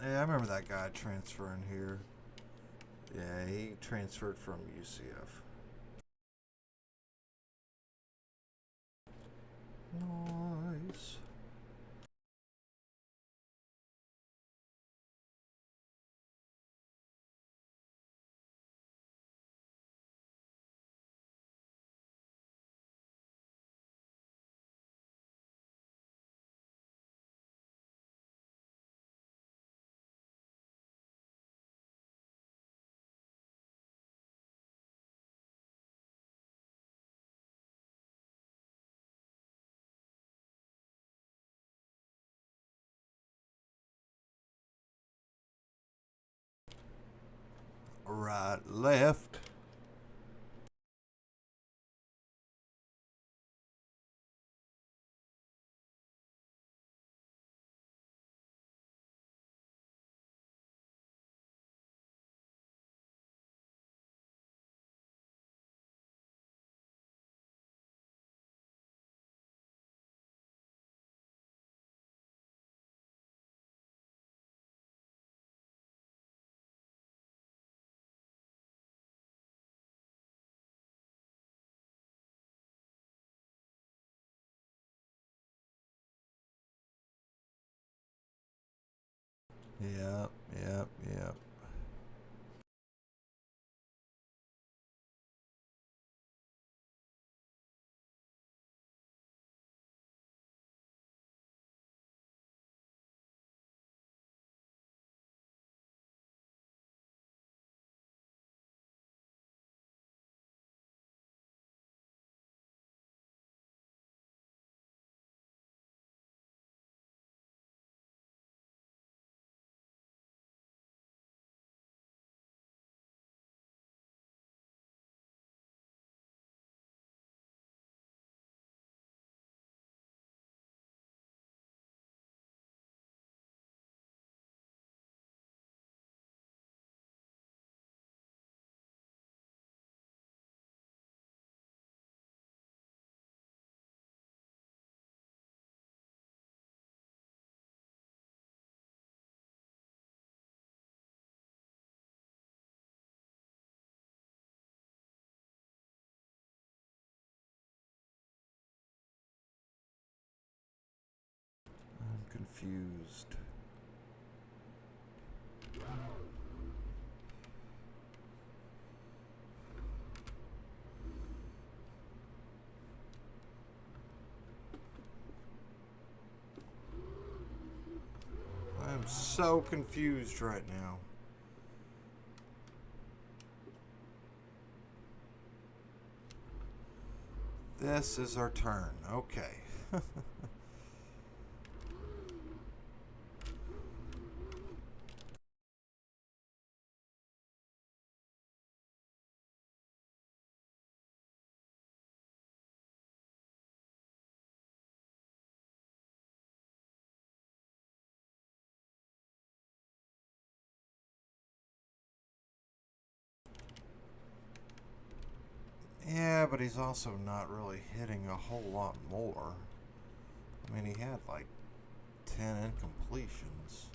Hey, I remember that guy transferring here. Yeah, he transferred from UCF. Nice. Right, left. Yep, yep, yep. I'm confused. I'm so confused right now. This is our turn. Okay. Yeah, but he's also not really hitting a whole lot more. I mean, he had like 10 incompletions.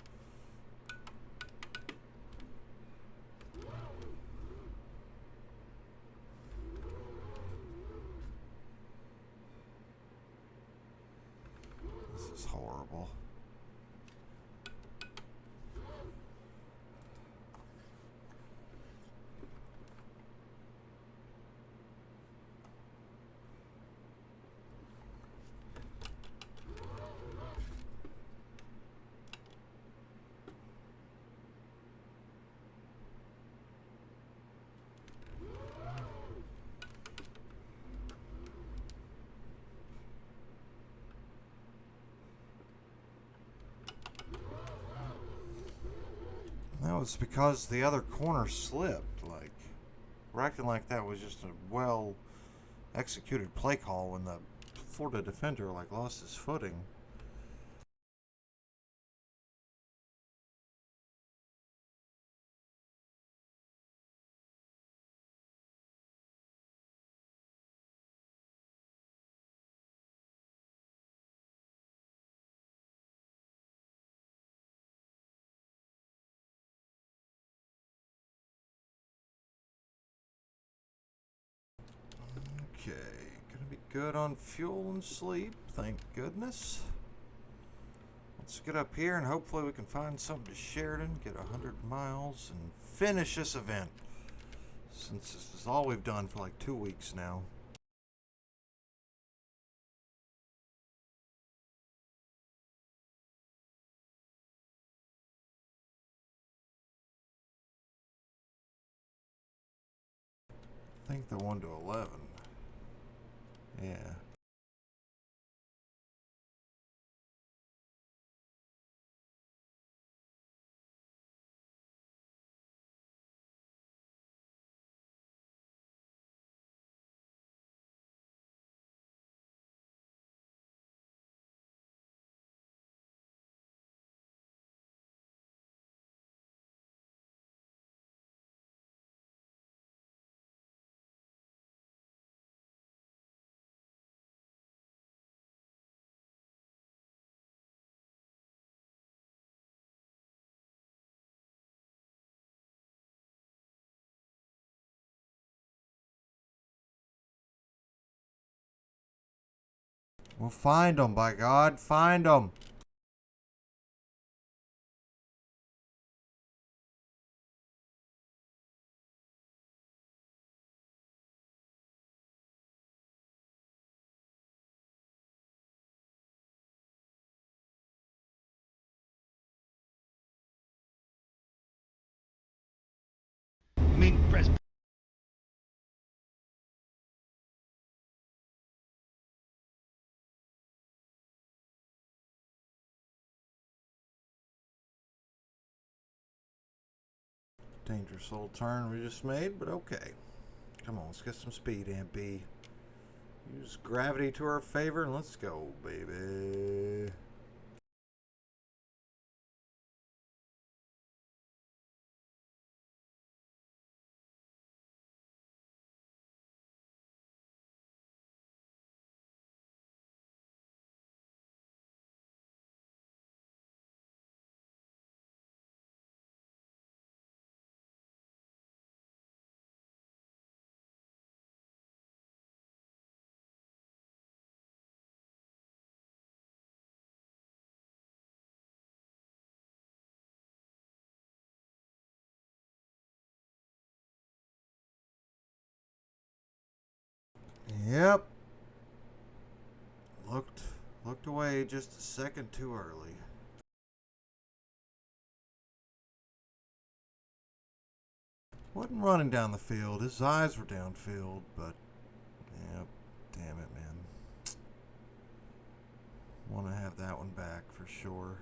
This is horrible. That was because the other corner slipped. Like, we're acting like that was just a well executed play call when the Florida defender like lost his footing. Okay, gonna be good on fuel and sleep, thank goodness. Let's get up here and hopefully we can find something to Sheridan, get 100 miles, and finish this event. Since this is all we've done for like 2 weeks now. I think the 1 to 11. Yeah. We'll find them, by God, find them. Press. Dangerous little turn we just made, but okay. Come on, let's get some speed, Aunt B. Use gravity to our favor and let's go, baby. Yep. Looked away just a second too early. Wasn't running down the field. His eyes were downfield, but yep, damn it, man. Want to have that one back for sure.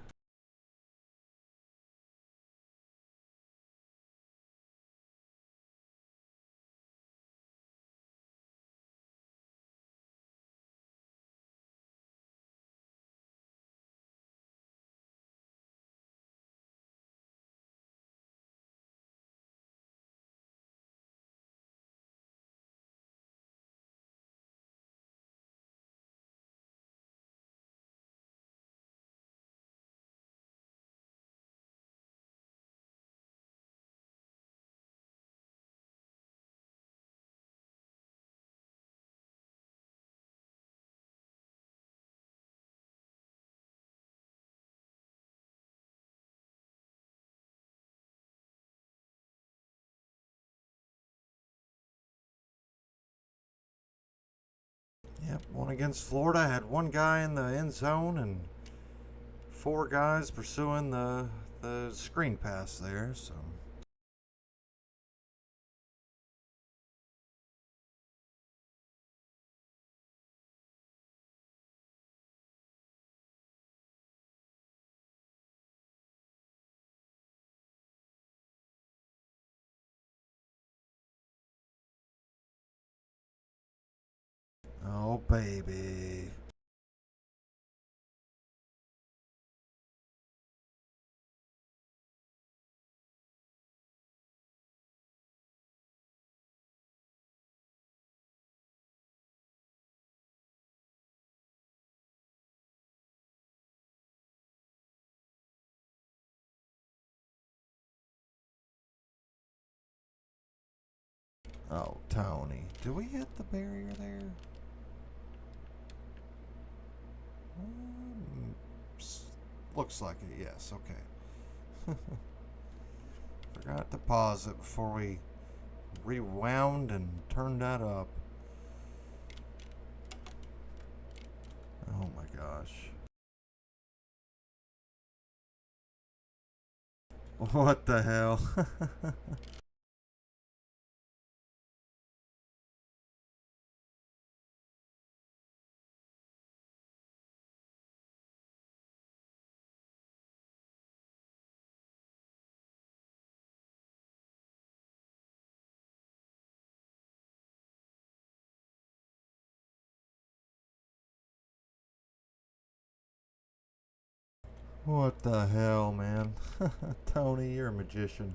Yep, one against Florida. Had one guy in the end zone and 4 guys pursuing the screen pass there. So. Oh, baby. Oh, Tony. Did we hit the barrier there? Looks like it, yes. Okay. Forgot to pause it before we rewound and turned that up. Oh my gosh. What the hell? What the hell, man? Tony, you're a magician.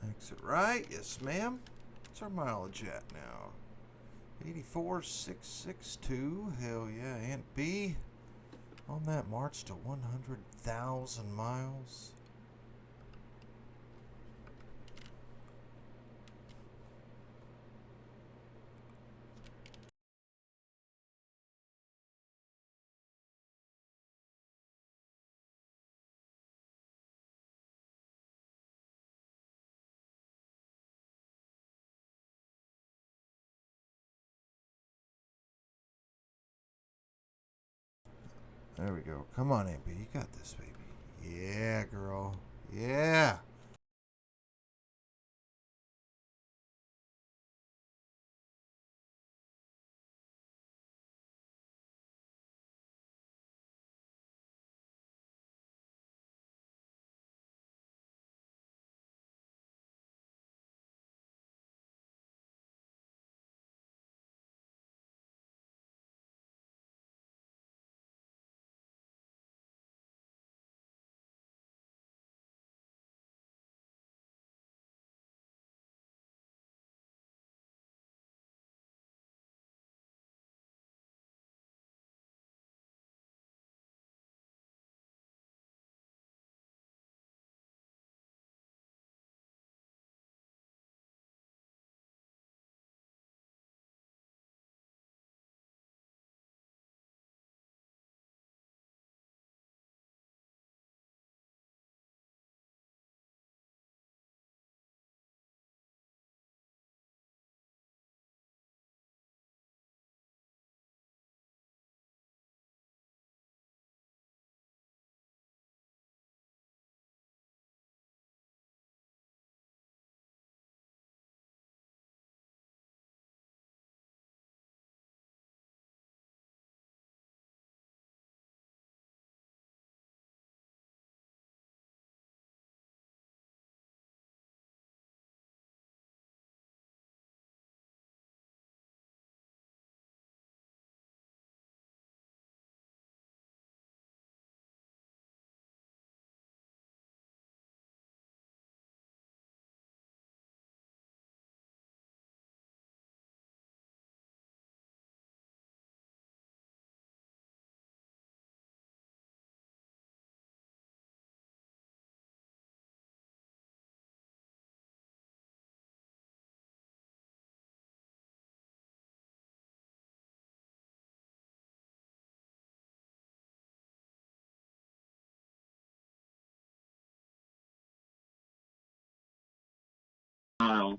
Exit right. Yes, ma'am. What's our mileage at now? 84,662. Hell yeah. Aunt B on that march to 100,000 miles. There we go. Come on, Aunt B. You got this, baby. Yeah, girl. Yeah.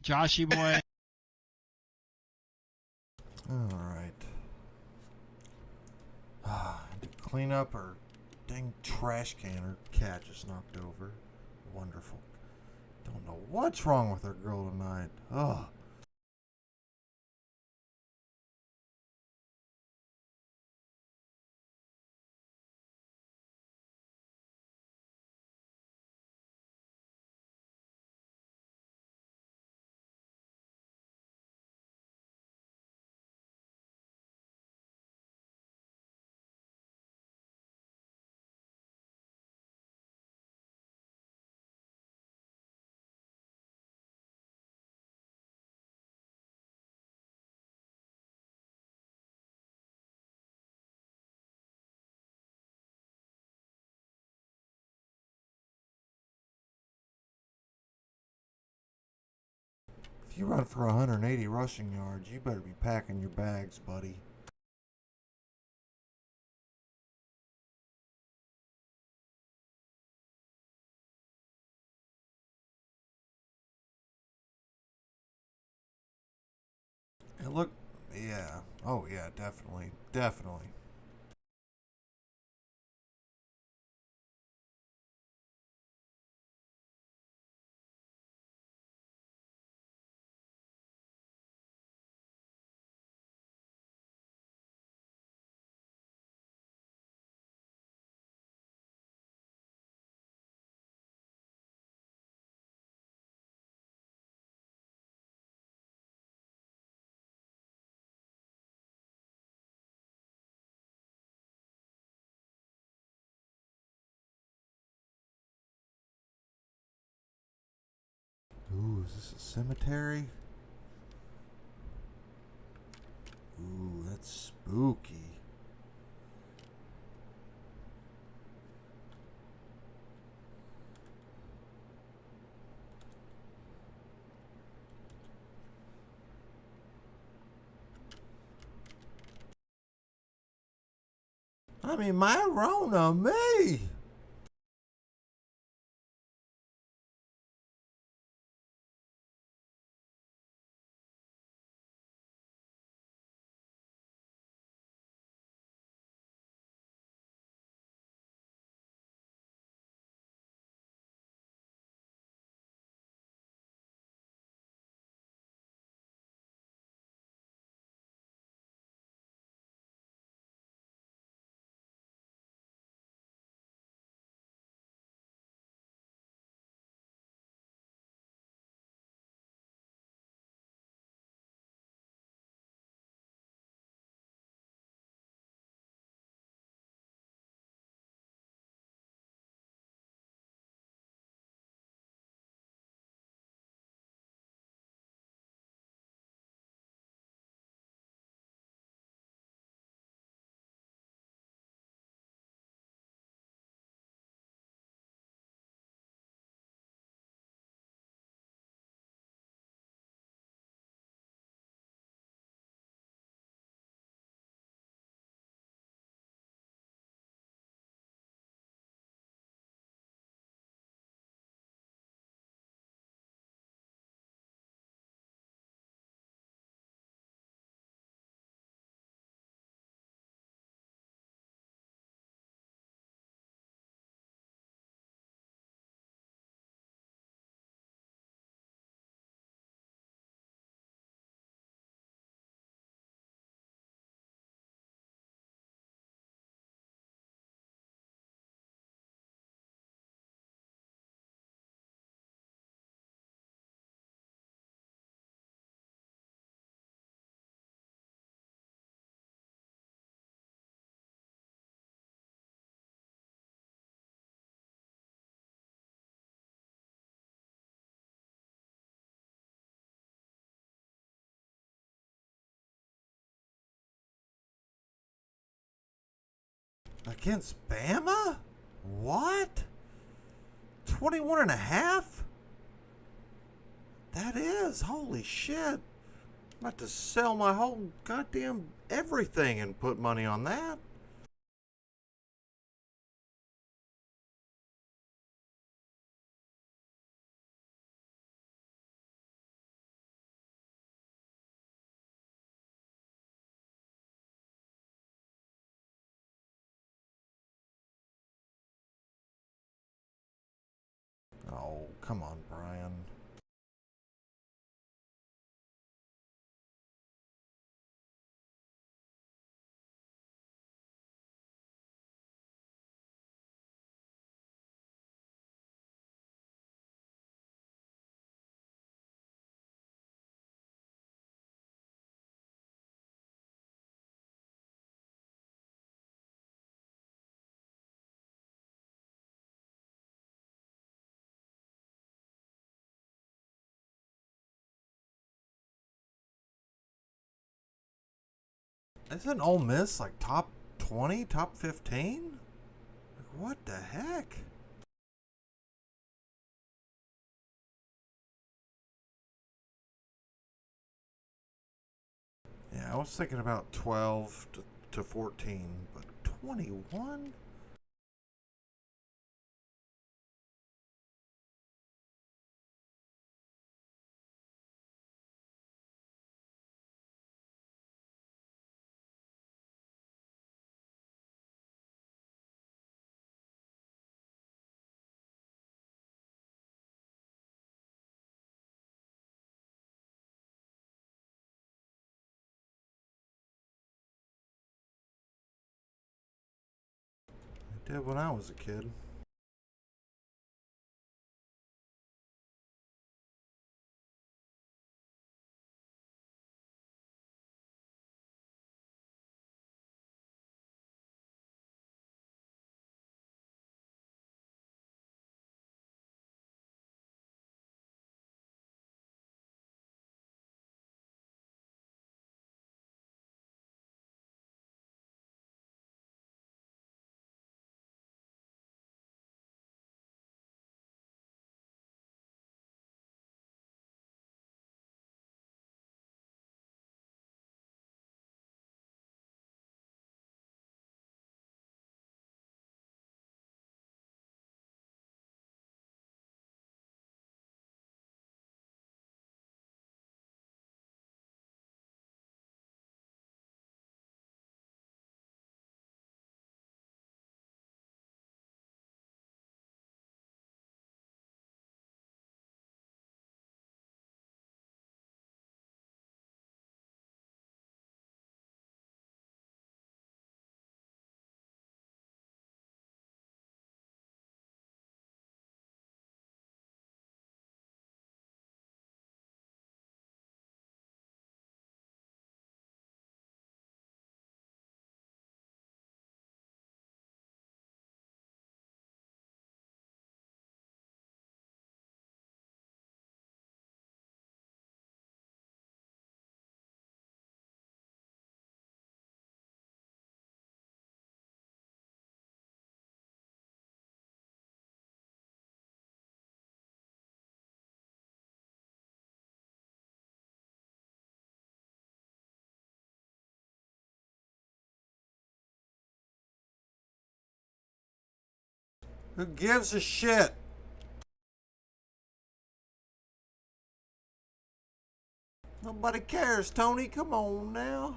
Joshy boy. All right. To clean up her dang trash can her cat just knocked over. Wonderful. Don't know what's wrong with her girl tonight. Ugh. If you run for 180 rushing yards, you better be packing your bags, buddy. And look, yeah. Oh, yeah, definitely. Definitely. Ooh, is this a cemetery? Ooh, that's spooky. I mean, my Rona, me. Against Bama? What? 21 and a half? That is. Holy shit. I'm about to sell my whole goddamn everything and put money on that. Oh, come on, Brian. Isn't Ole Miss like top 20, top 15? Like, what the heck? Yeah, I was thinking about 12 to 14, but 21? I did when I was a kid. Who gives a shit? Nobody cares, Tony. Come on now.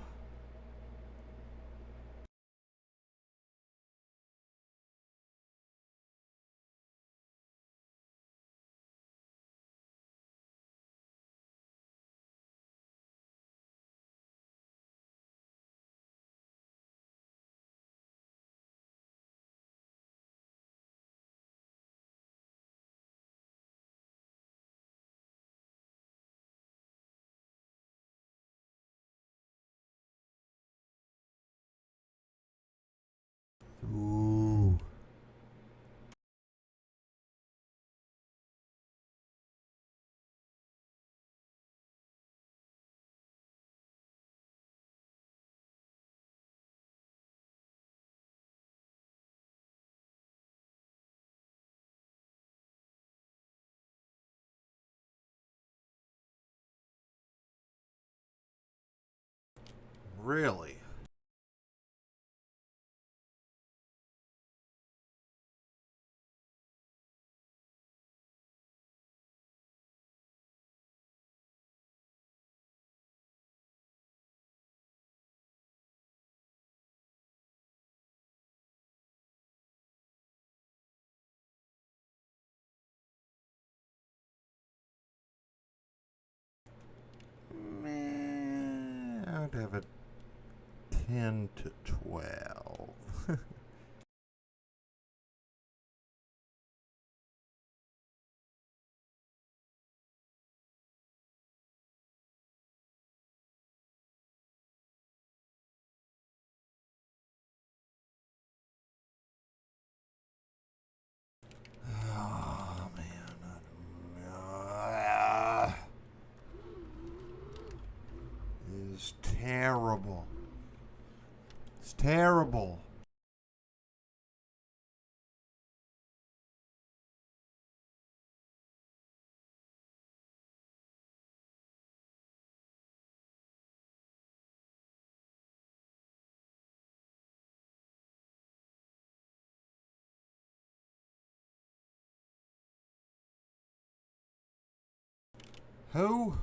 Ooh. Really? to have it 10 to 12. Oh, man. It is terrible. It's terrible. Who?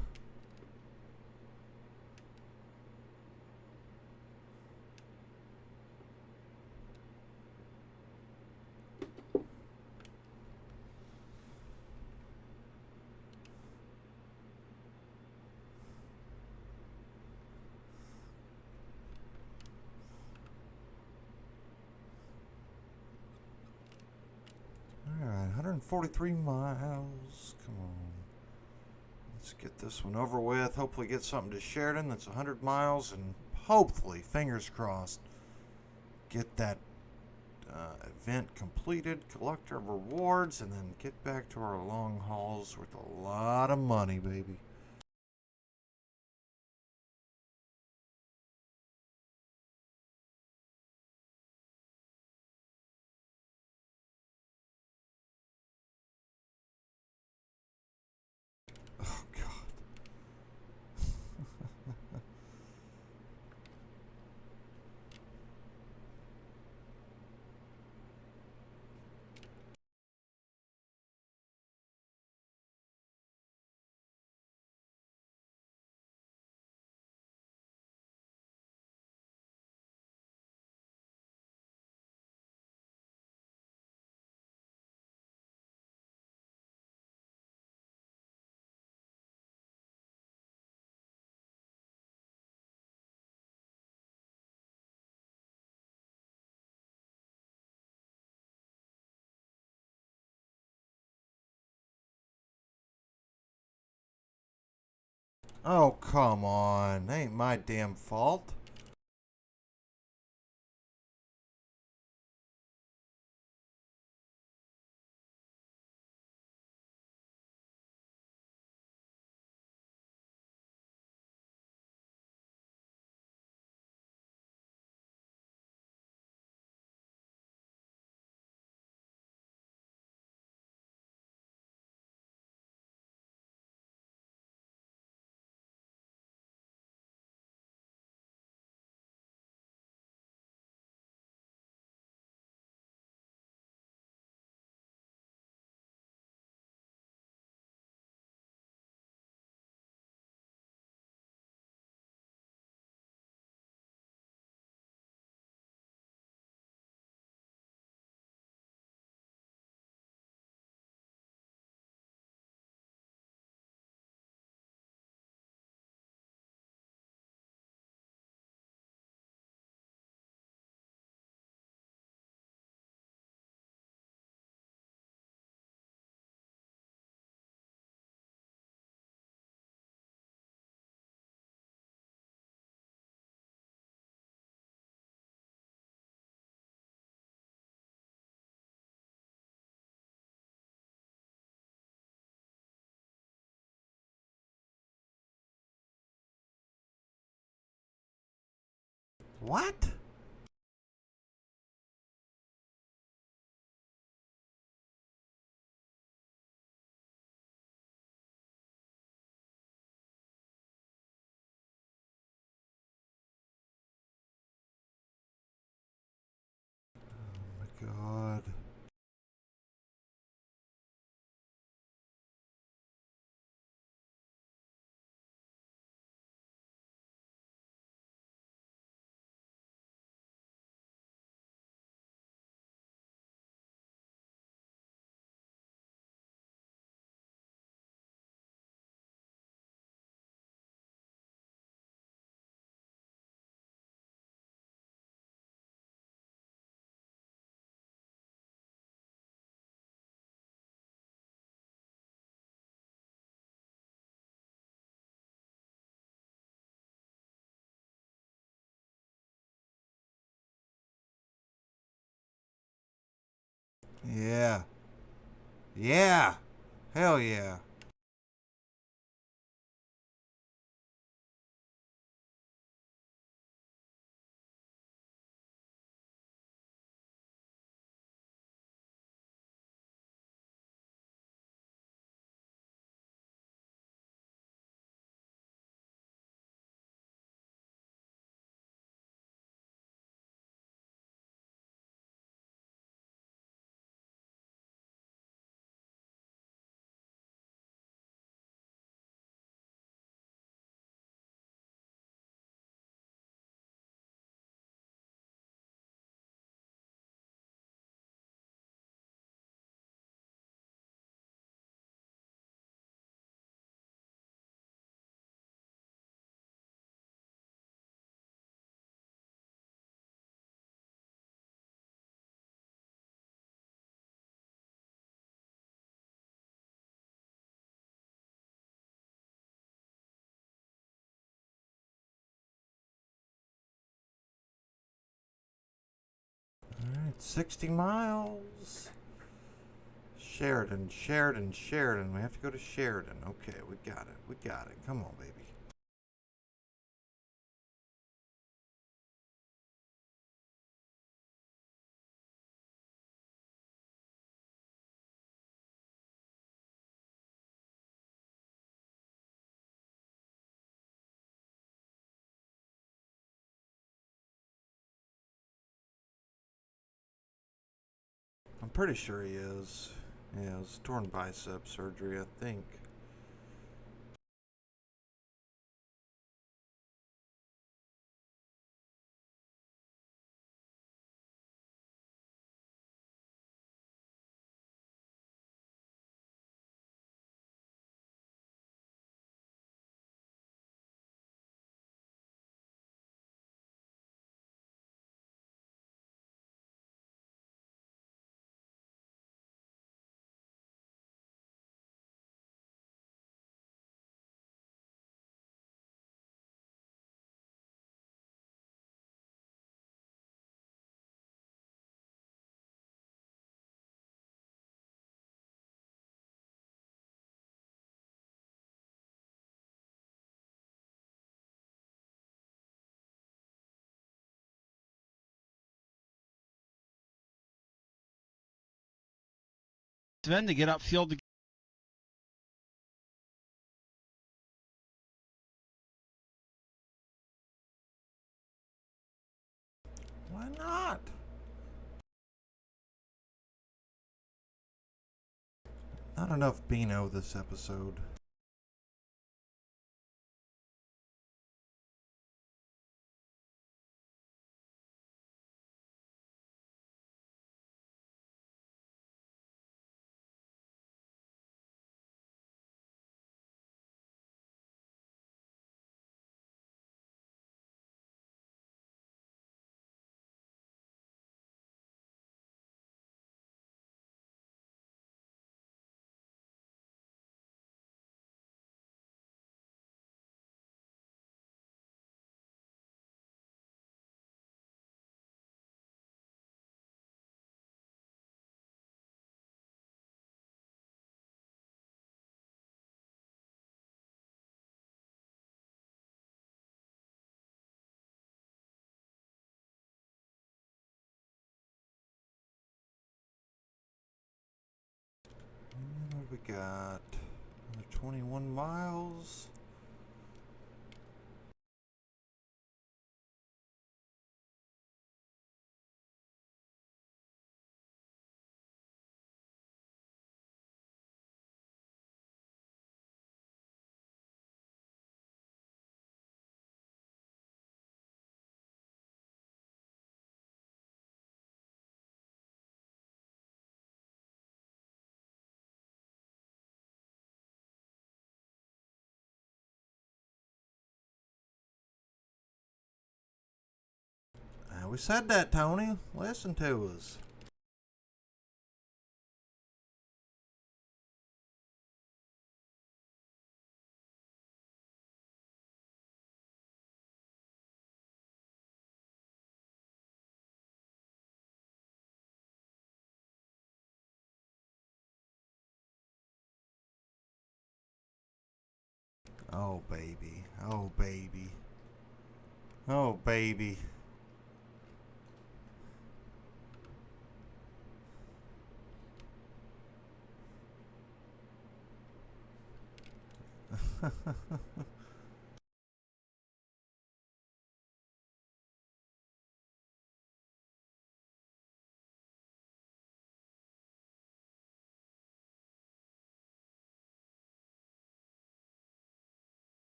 Alright, 143 miles. Come on. Let's get this one over with. Hopefully get something to Sheridan that's 100 miles. And hopefully, fingers crossed, get that event completed, collect our rewards, and then get back to our long hauls with a lot of money, baby. Oh, God. Oh, come on. Ain't my damn fault. What? Oh, my God. Yeah. Yeah. Hell yeah. Alright, 60 miles. Sheridan. We have to go to Sheridan. Okay, we got it. Come on, baby. I'm pretty sure he is. Yeah, it was torn bicep surgery, I think. Sven to get upfield. Why not? Not enough Beano this episode. We got another 21 miles. We said that, Tony. Listen to us. Oh, baby. Oh, baby. Oh, baby.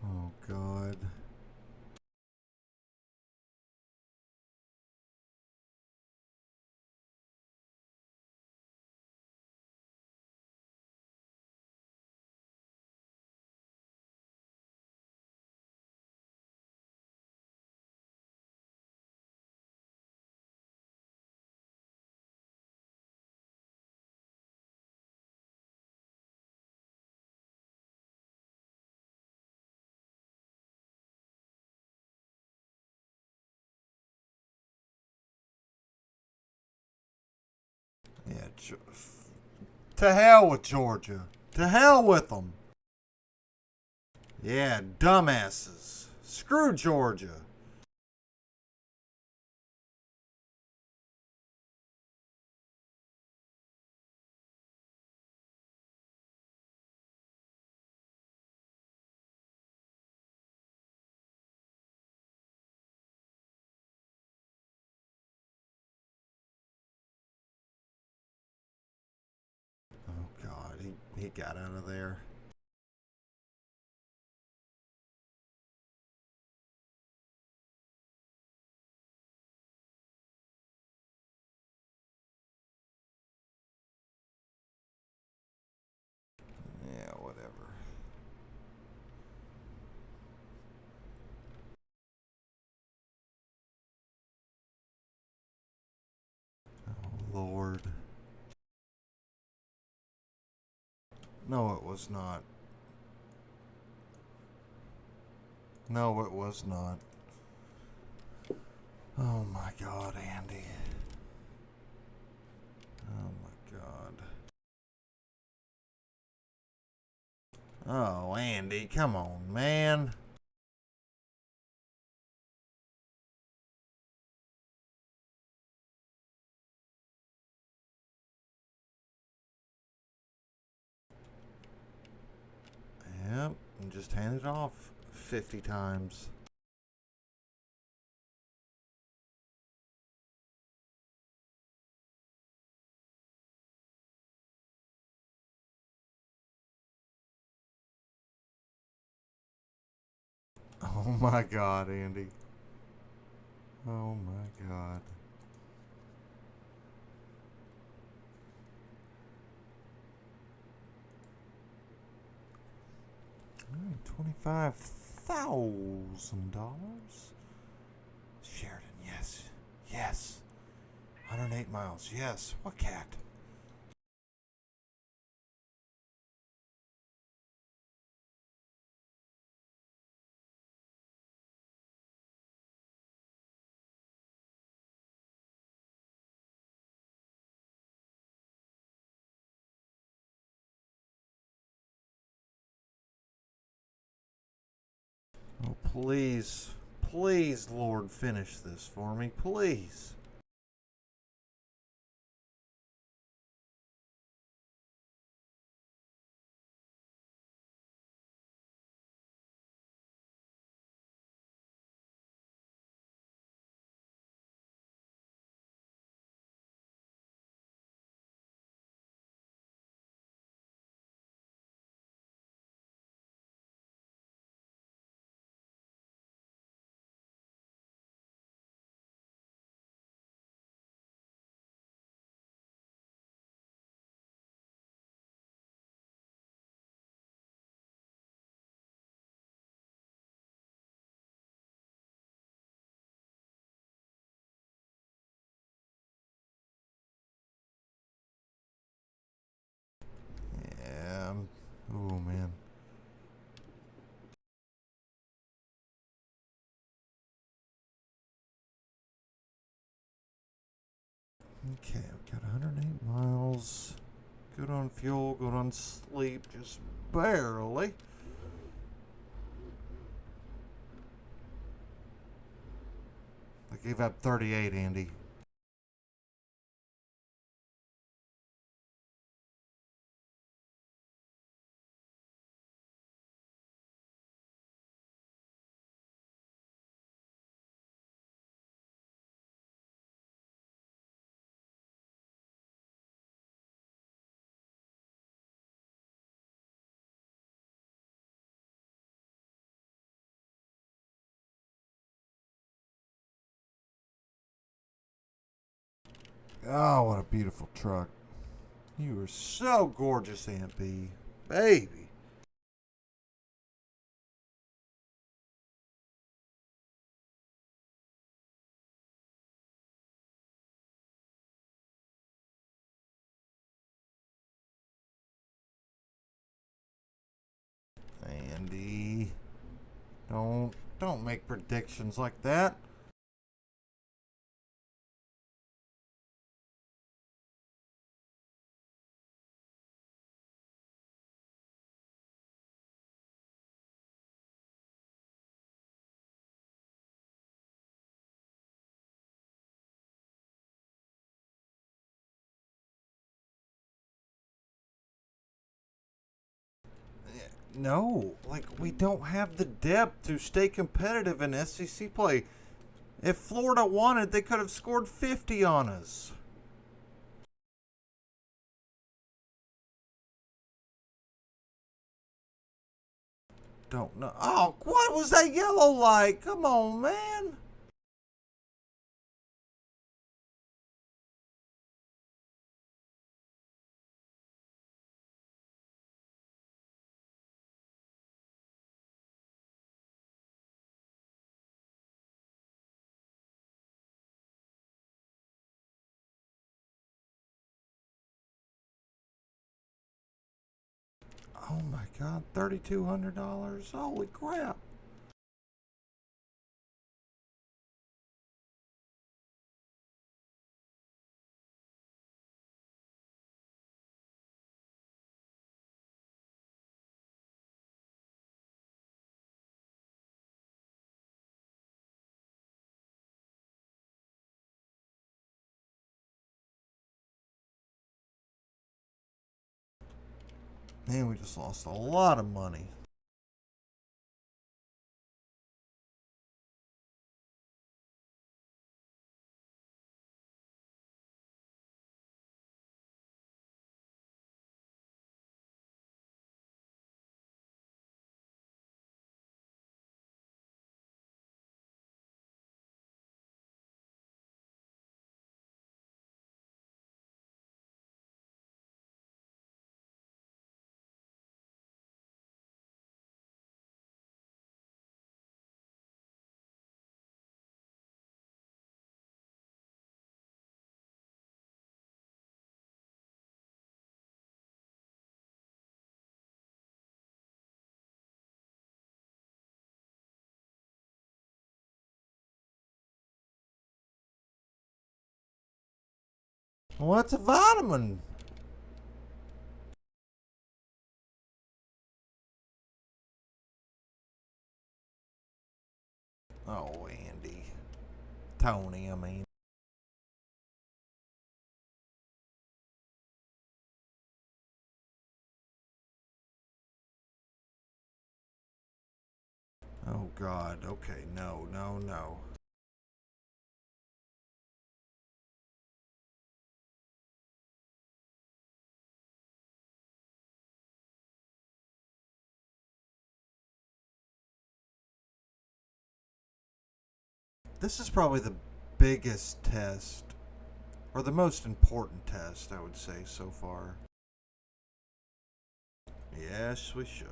Oh, God. Yeah, to hell with Georgia. To hell with them. Yeah, dumbasses. Screw Georgia. Oh, God. He got out of there. Yeah, whatever. Oh, Lord. No, it was not. No, it was not. Oh, my God, Andy. Oh, my God. Oh, Andy, come on, man. Yep, and just hand it off 50 times. Oh my God, Andy. Oh my God. $25,000. Sheridan, yes. Yes. 108 miles. Yes. What cat? Oh, please. Please, Lord, finish this for me. Please. Yeah. Oh, man. Okay, Got 108 miles. Good on fuel, good on sleep, just barely. I gave up 38, Andy. Oh, what a beautiful truck. You are so gorgeous, Aunt B. Baby. Andy. Don't make predictions like that. No, like, we don't have the depth to stay competitive in SEC play. If Florida wanted, they could have scored 50 on us. Don't know. Oh, what was that yellow light? Come on, man. Oh my God, $3,200. Holy crap. Man, we just lost a lot of money. What's a vitamin? Oh, Andy. Tony, I mean. Oh, God. Okay, no. This is probably the biggest test, or the most important test, I would say, so far. Yes, we should.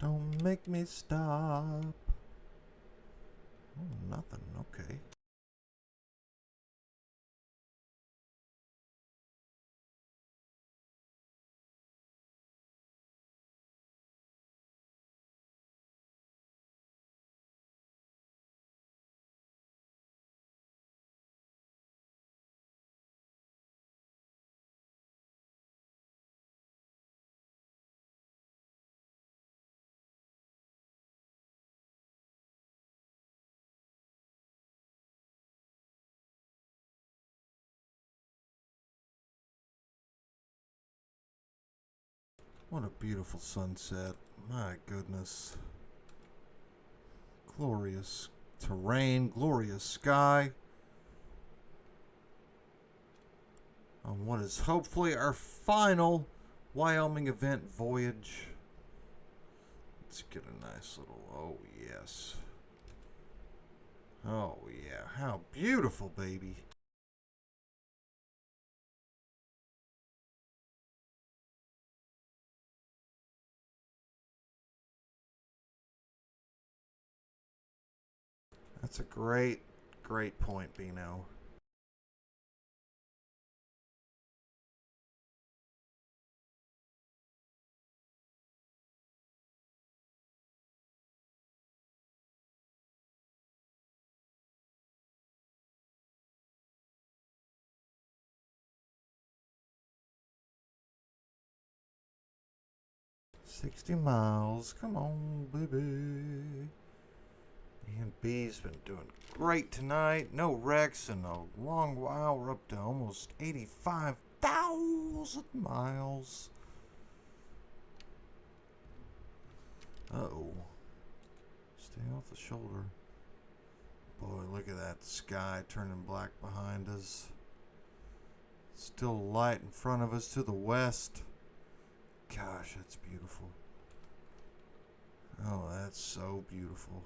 Don't make me stop. Oh, nothing. Okay. What a beautiful sunset. My goodness. Glorious terrain, glorious sky. On what is hopefully our final Wyoming Event voyage. Let's get a nice little, oh yes. Oh yeah, how beautiful, baby. That's a great point, Bino. $60 miles. Come on, baby. And B's been doing great tonight. No wrecks in a long while. We're up to almost 85,000 miles. Uh-oh. Stay off the shoulder. Boy, look at that sky turning black behind us. Still light in front of us to the west. Gosh, that's beautiful. Oh, that's so beautiful.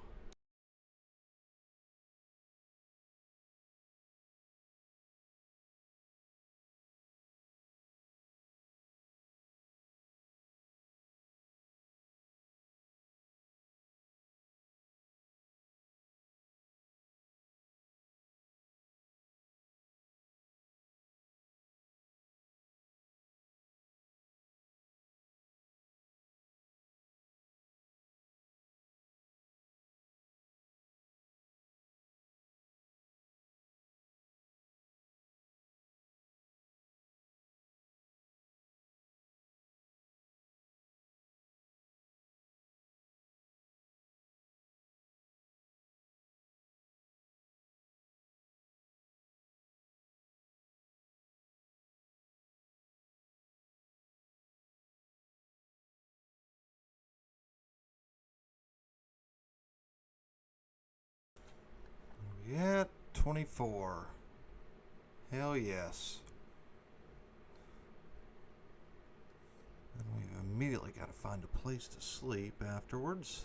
Yeah, 24. Hell yes. And we've immediately got to find a place to sleep afterwards.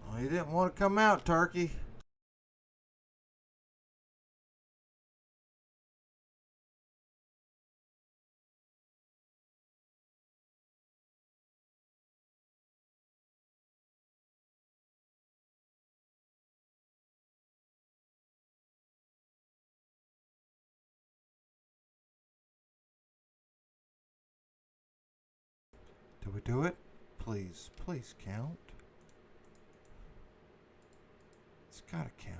Well, you didn't want to come out, Turkey. Do we do it? Please, please count. It's gotta count.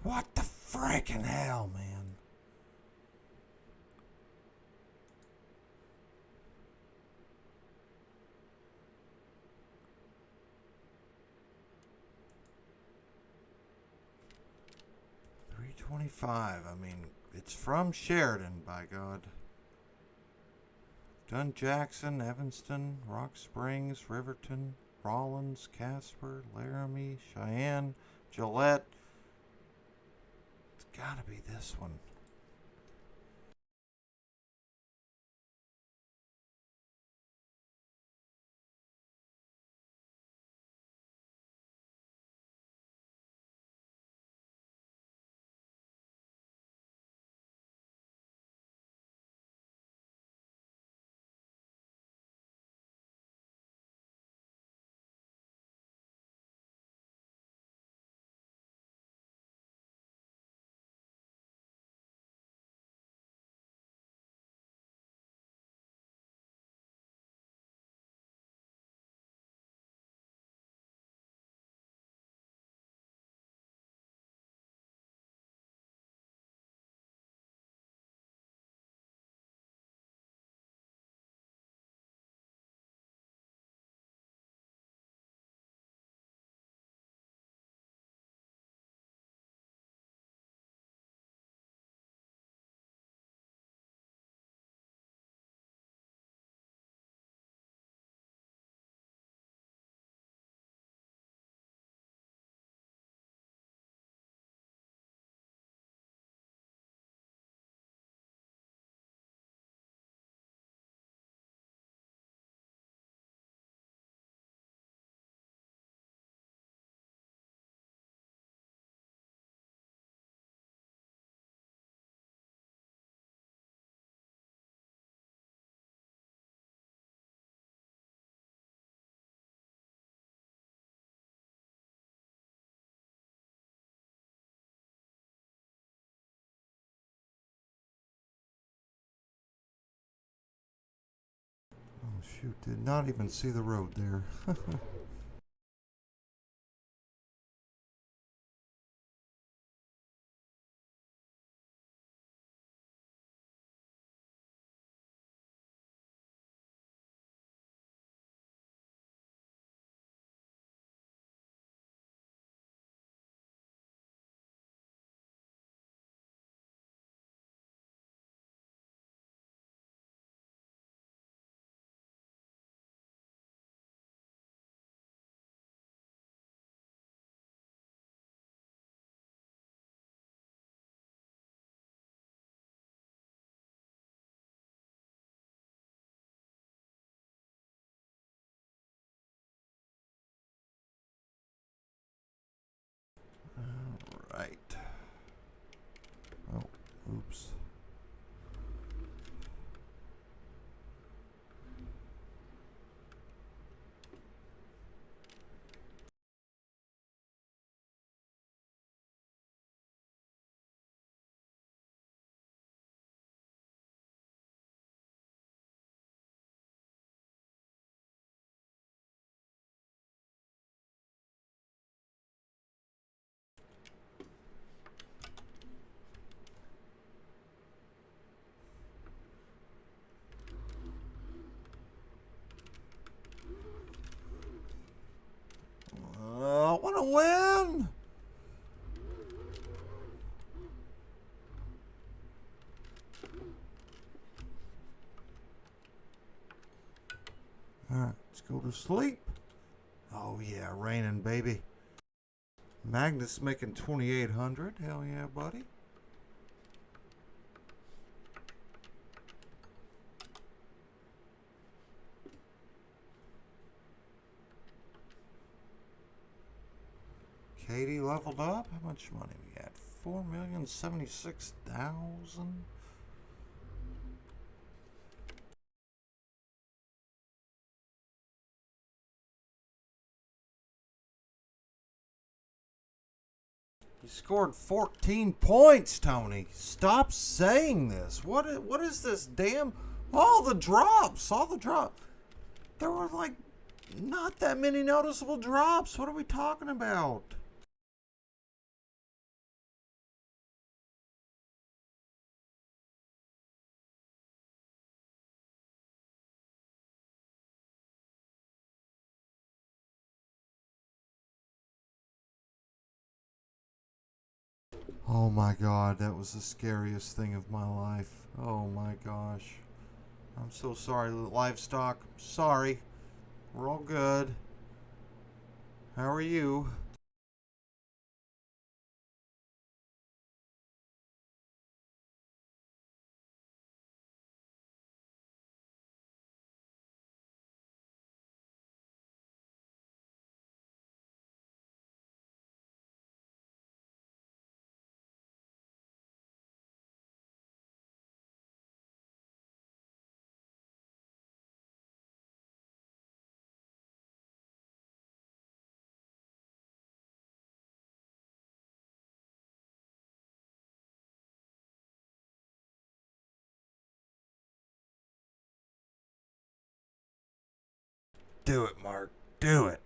What the frickin' hell, man? $325. I mean, it's from Sheridan, by God. Done Jackson, Evanston, Rock Springs, Riverton, Rollins, Casper, Laramie, Cheyenne, Gillette. It's gotta be this one. Oh shoot, did not even see the road there. Right. Oh, oops. I want to win. All right, let's go to sleep. Oh yeah, raining, baby. Magnus making 2,800. Hell yeah, buddy. Katie leveled up. How much money we got? 4,076,000. You scored 14 points, Tony. Stop saying this. What is this damn All the drops. There were like not that many noticeable drops. What are we talking about? Oh my God, that was the scariest thing of my life. Oh my gosh. I'm so sorry, livestock. Sorry. We're all good. How are you? Do it, Mark. Do it.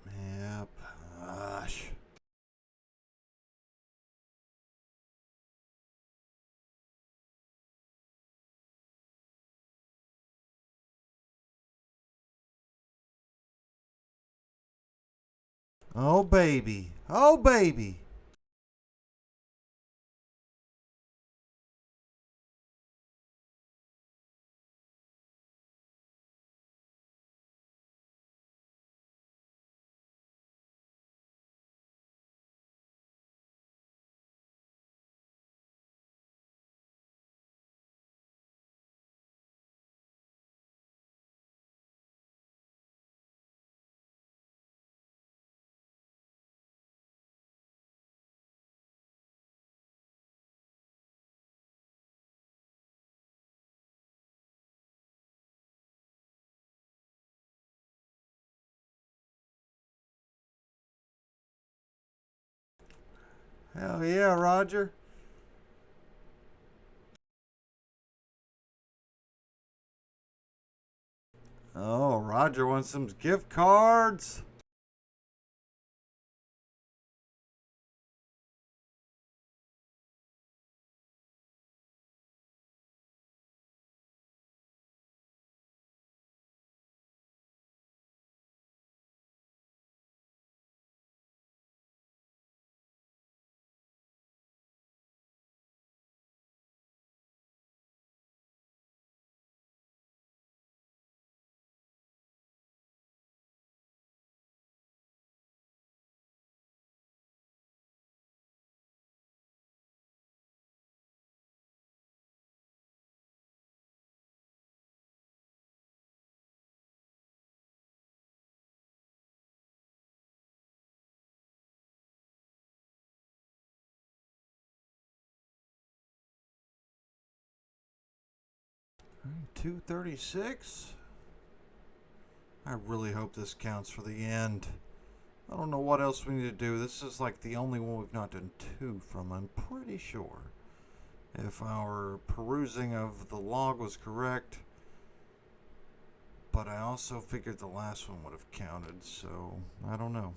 Yep. Gosh. Oh, baby. Oh, baby. Hell yeah, Roger. Oh, Roger wants some gift cards. $236. I really hope this counts for the end. I don't know what else we need to do. This is like the only one we've not done two from, I'm pretty sure. If our perusing of the log was correct. But I also figured the last one would have counted, so I don't know.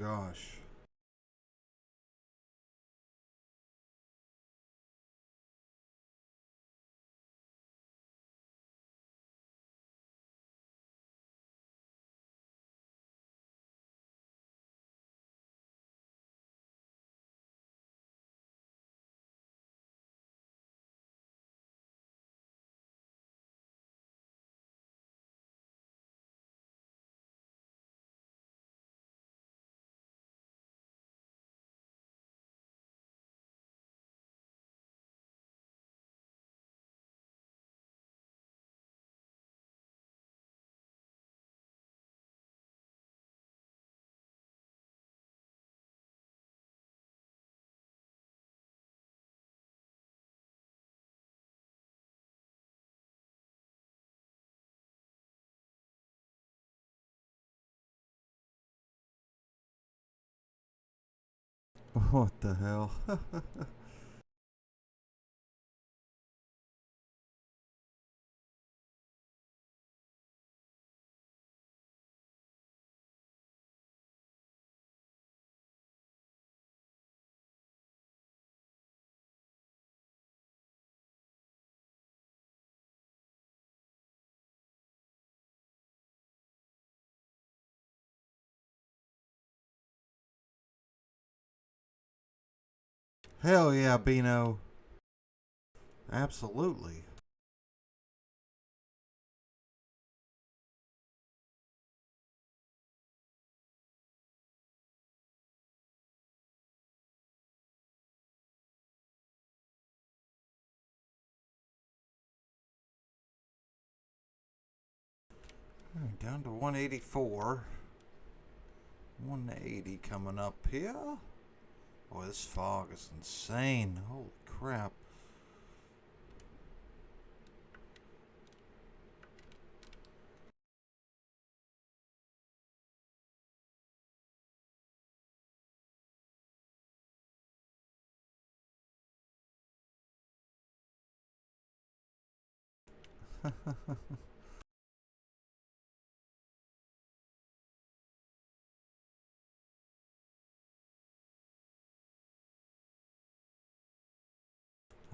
gosh. What the hell? Hell yeah, Bino. Absolutely. All right, down to 184. 180 coming up here. Boy, this fog is insane. Holy crap.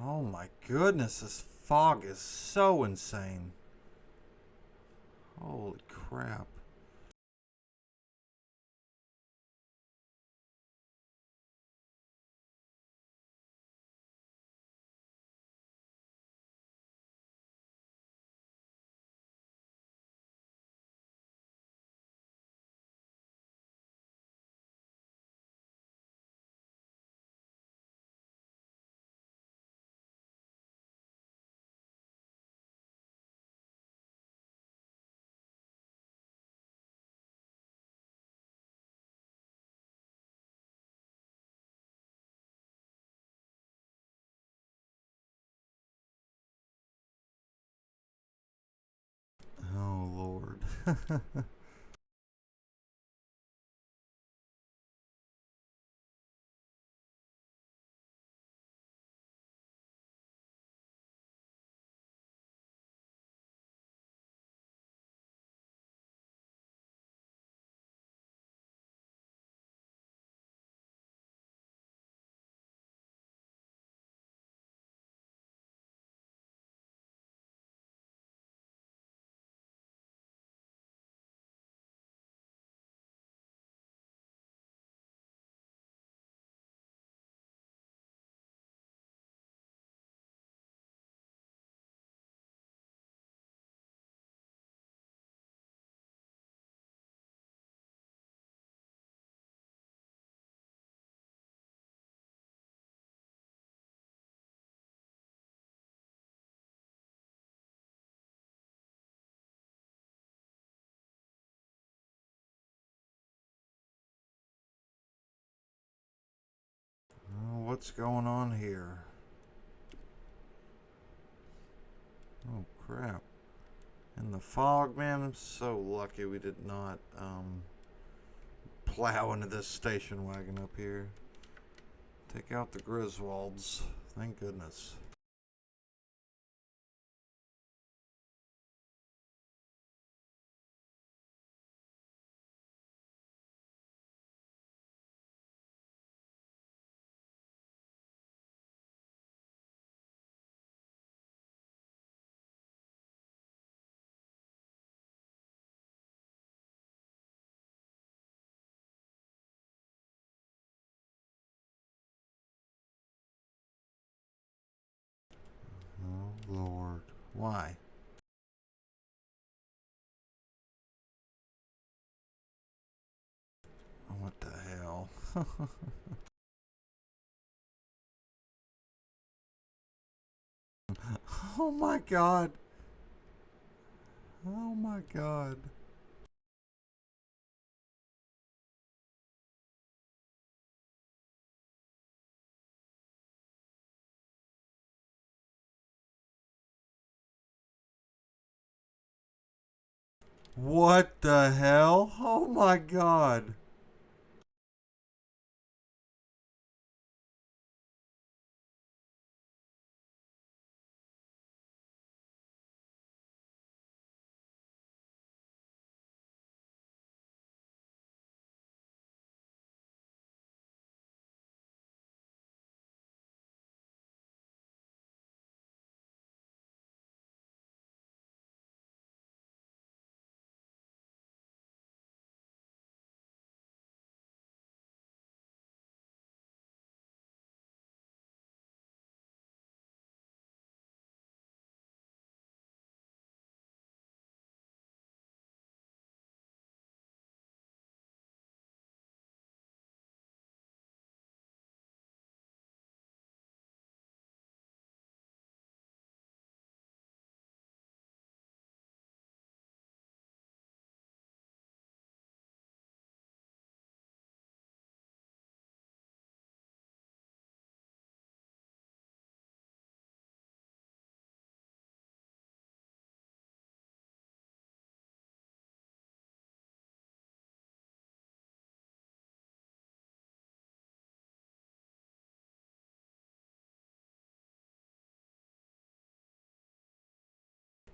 Oh my goodness, this fog is so insane. Holy crap. Oh Lord. Oh, what's going on here? Oh crap. In the fog, man, I'm so lucky we did not plow into this station wagon up here. Take out the Griswolds. Thank goodness. Lord. Why? What the hell? Oh my God. Oh my God. What the hell? Oh my God.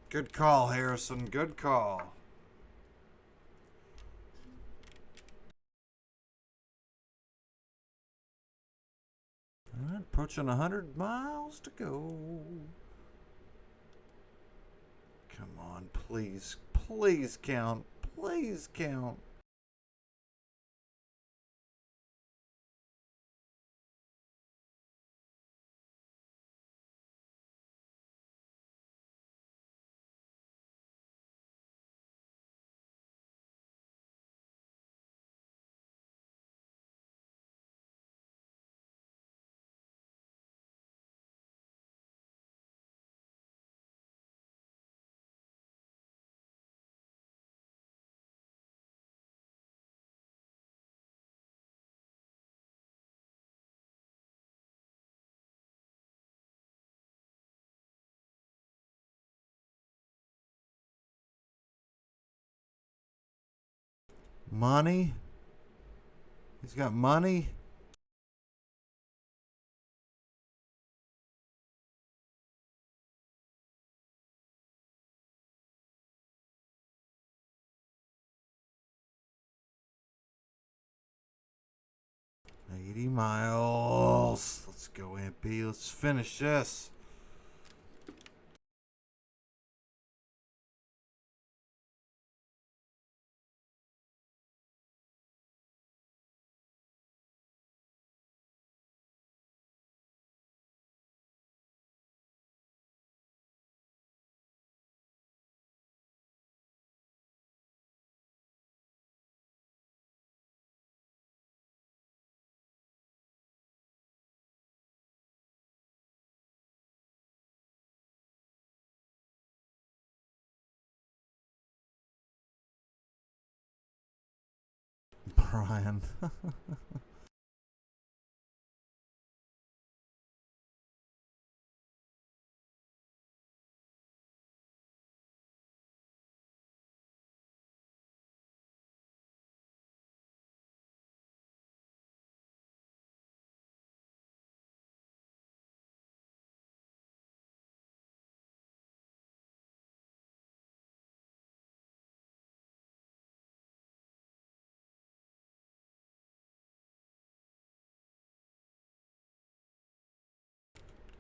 Good call, Harrison. Good call. All right, approaching 100 miles to go. Come on, please. Please count. Please count. Money? He's got money? $80 miles. Let's go, MP. Let's finish this. Brian.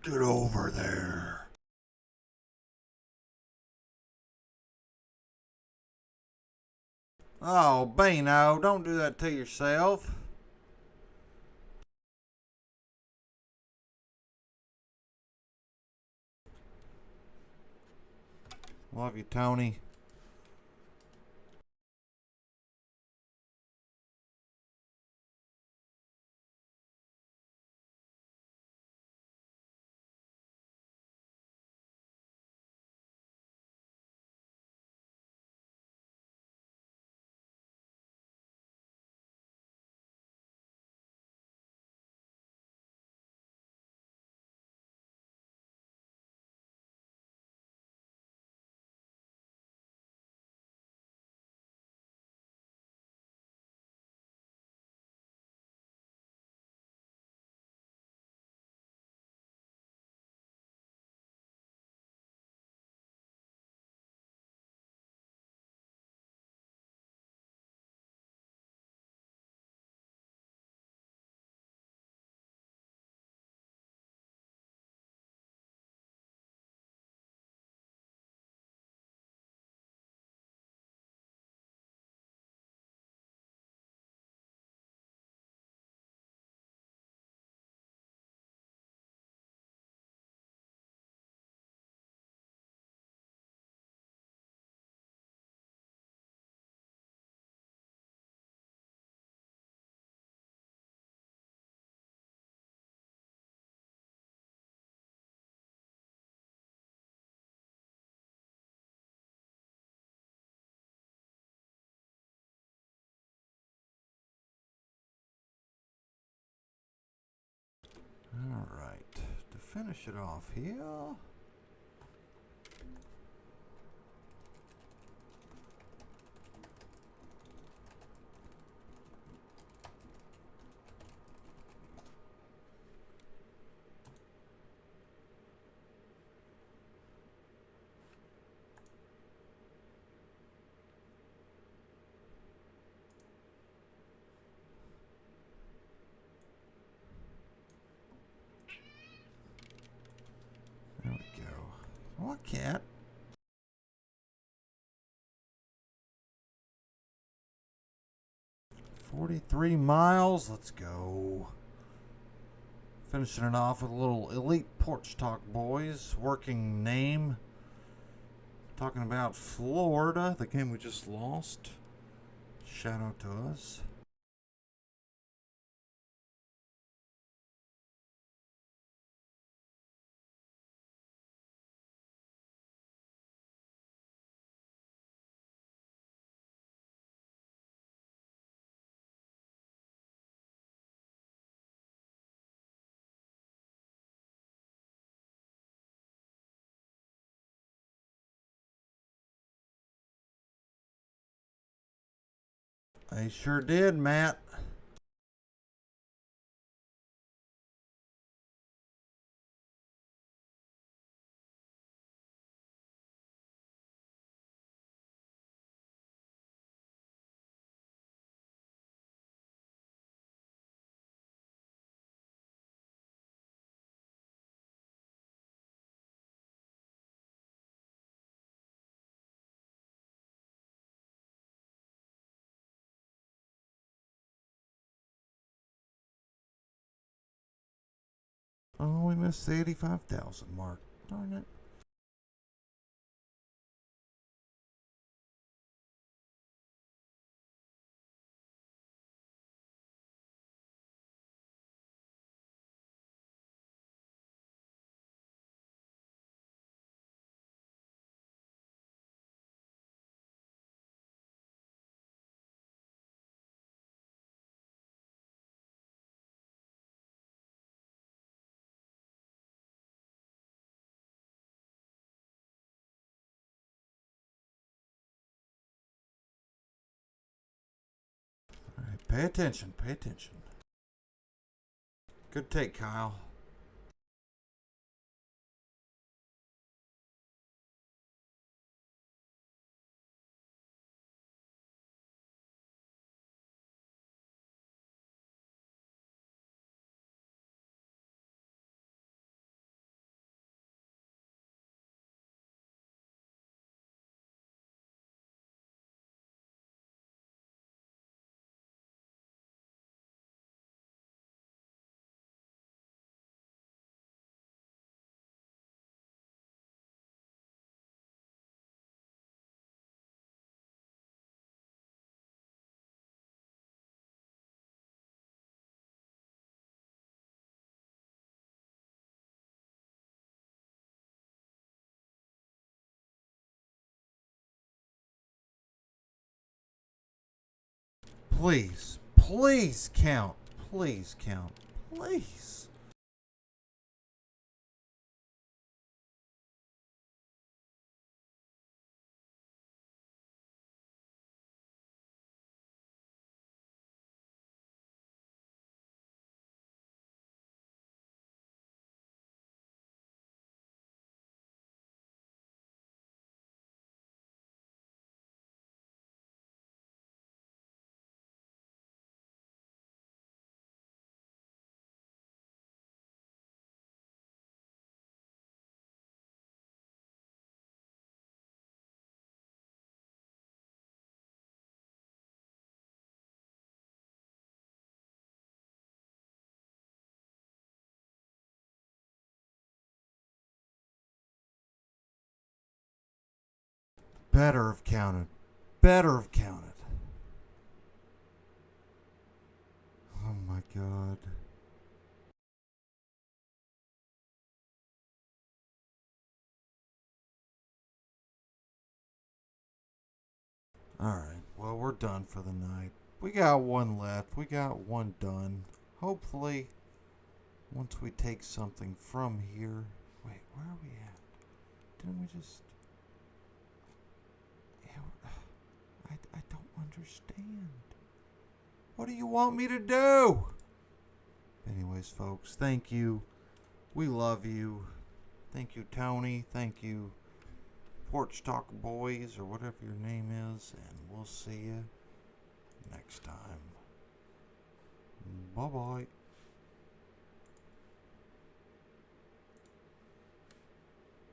Get over there. Oh, Bano, don't do that to yourself. Love you, Tony. All right, to finish it off here. There we go. What cat? $43 Let's go. Finishing it off with a little Elite Porch Talk, boys. Working name. Talking about Florida, the game we just lost. Shout out to us. They sure did, Matt. Oh, we missed the 85,000 mark. Darn it. All right, pay attention, pay attention. Good take, Kyle. Please, please count. Please count. Please. Better have counted. Better have counted. Oh my God. Alright, well, we're done for the night. We got one left. We got one done. Hopefully, once we take something from here. Wait, where are we at? Didn't we just... I don't understand. What do you want me to do? Anyways, folks, thank you. We love you. Thank you, Tony. Thank you, Porch Talk Boys, or whatever your name is. And we'll see you next time. Bye-bye.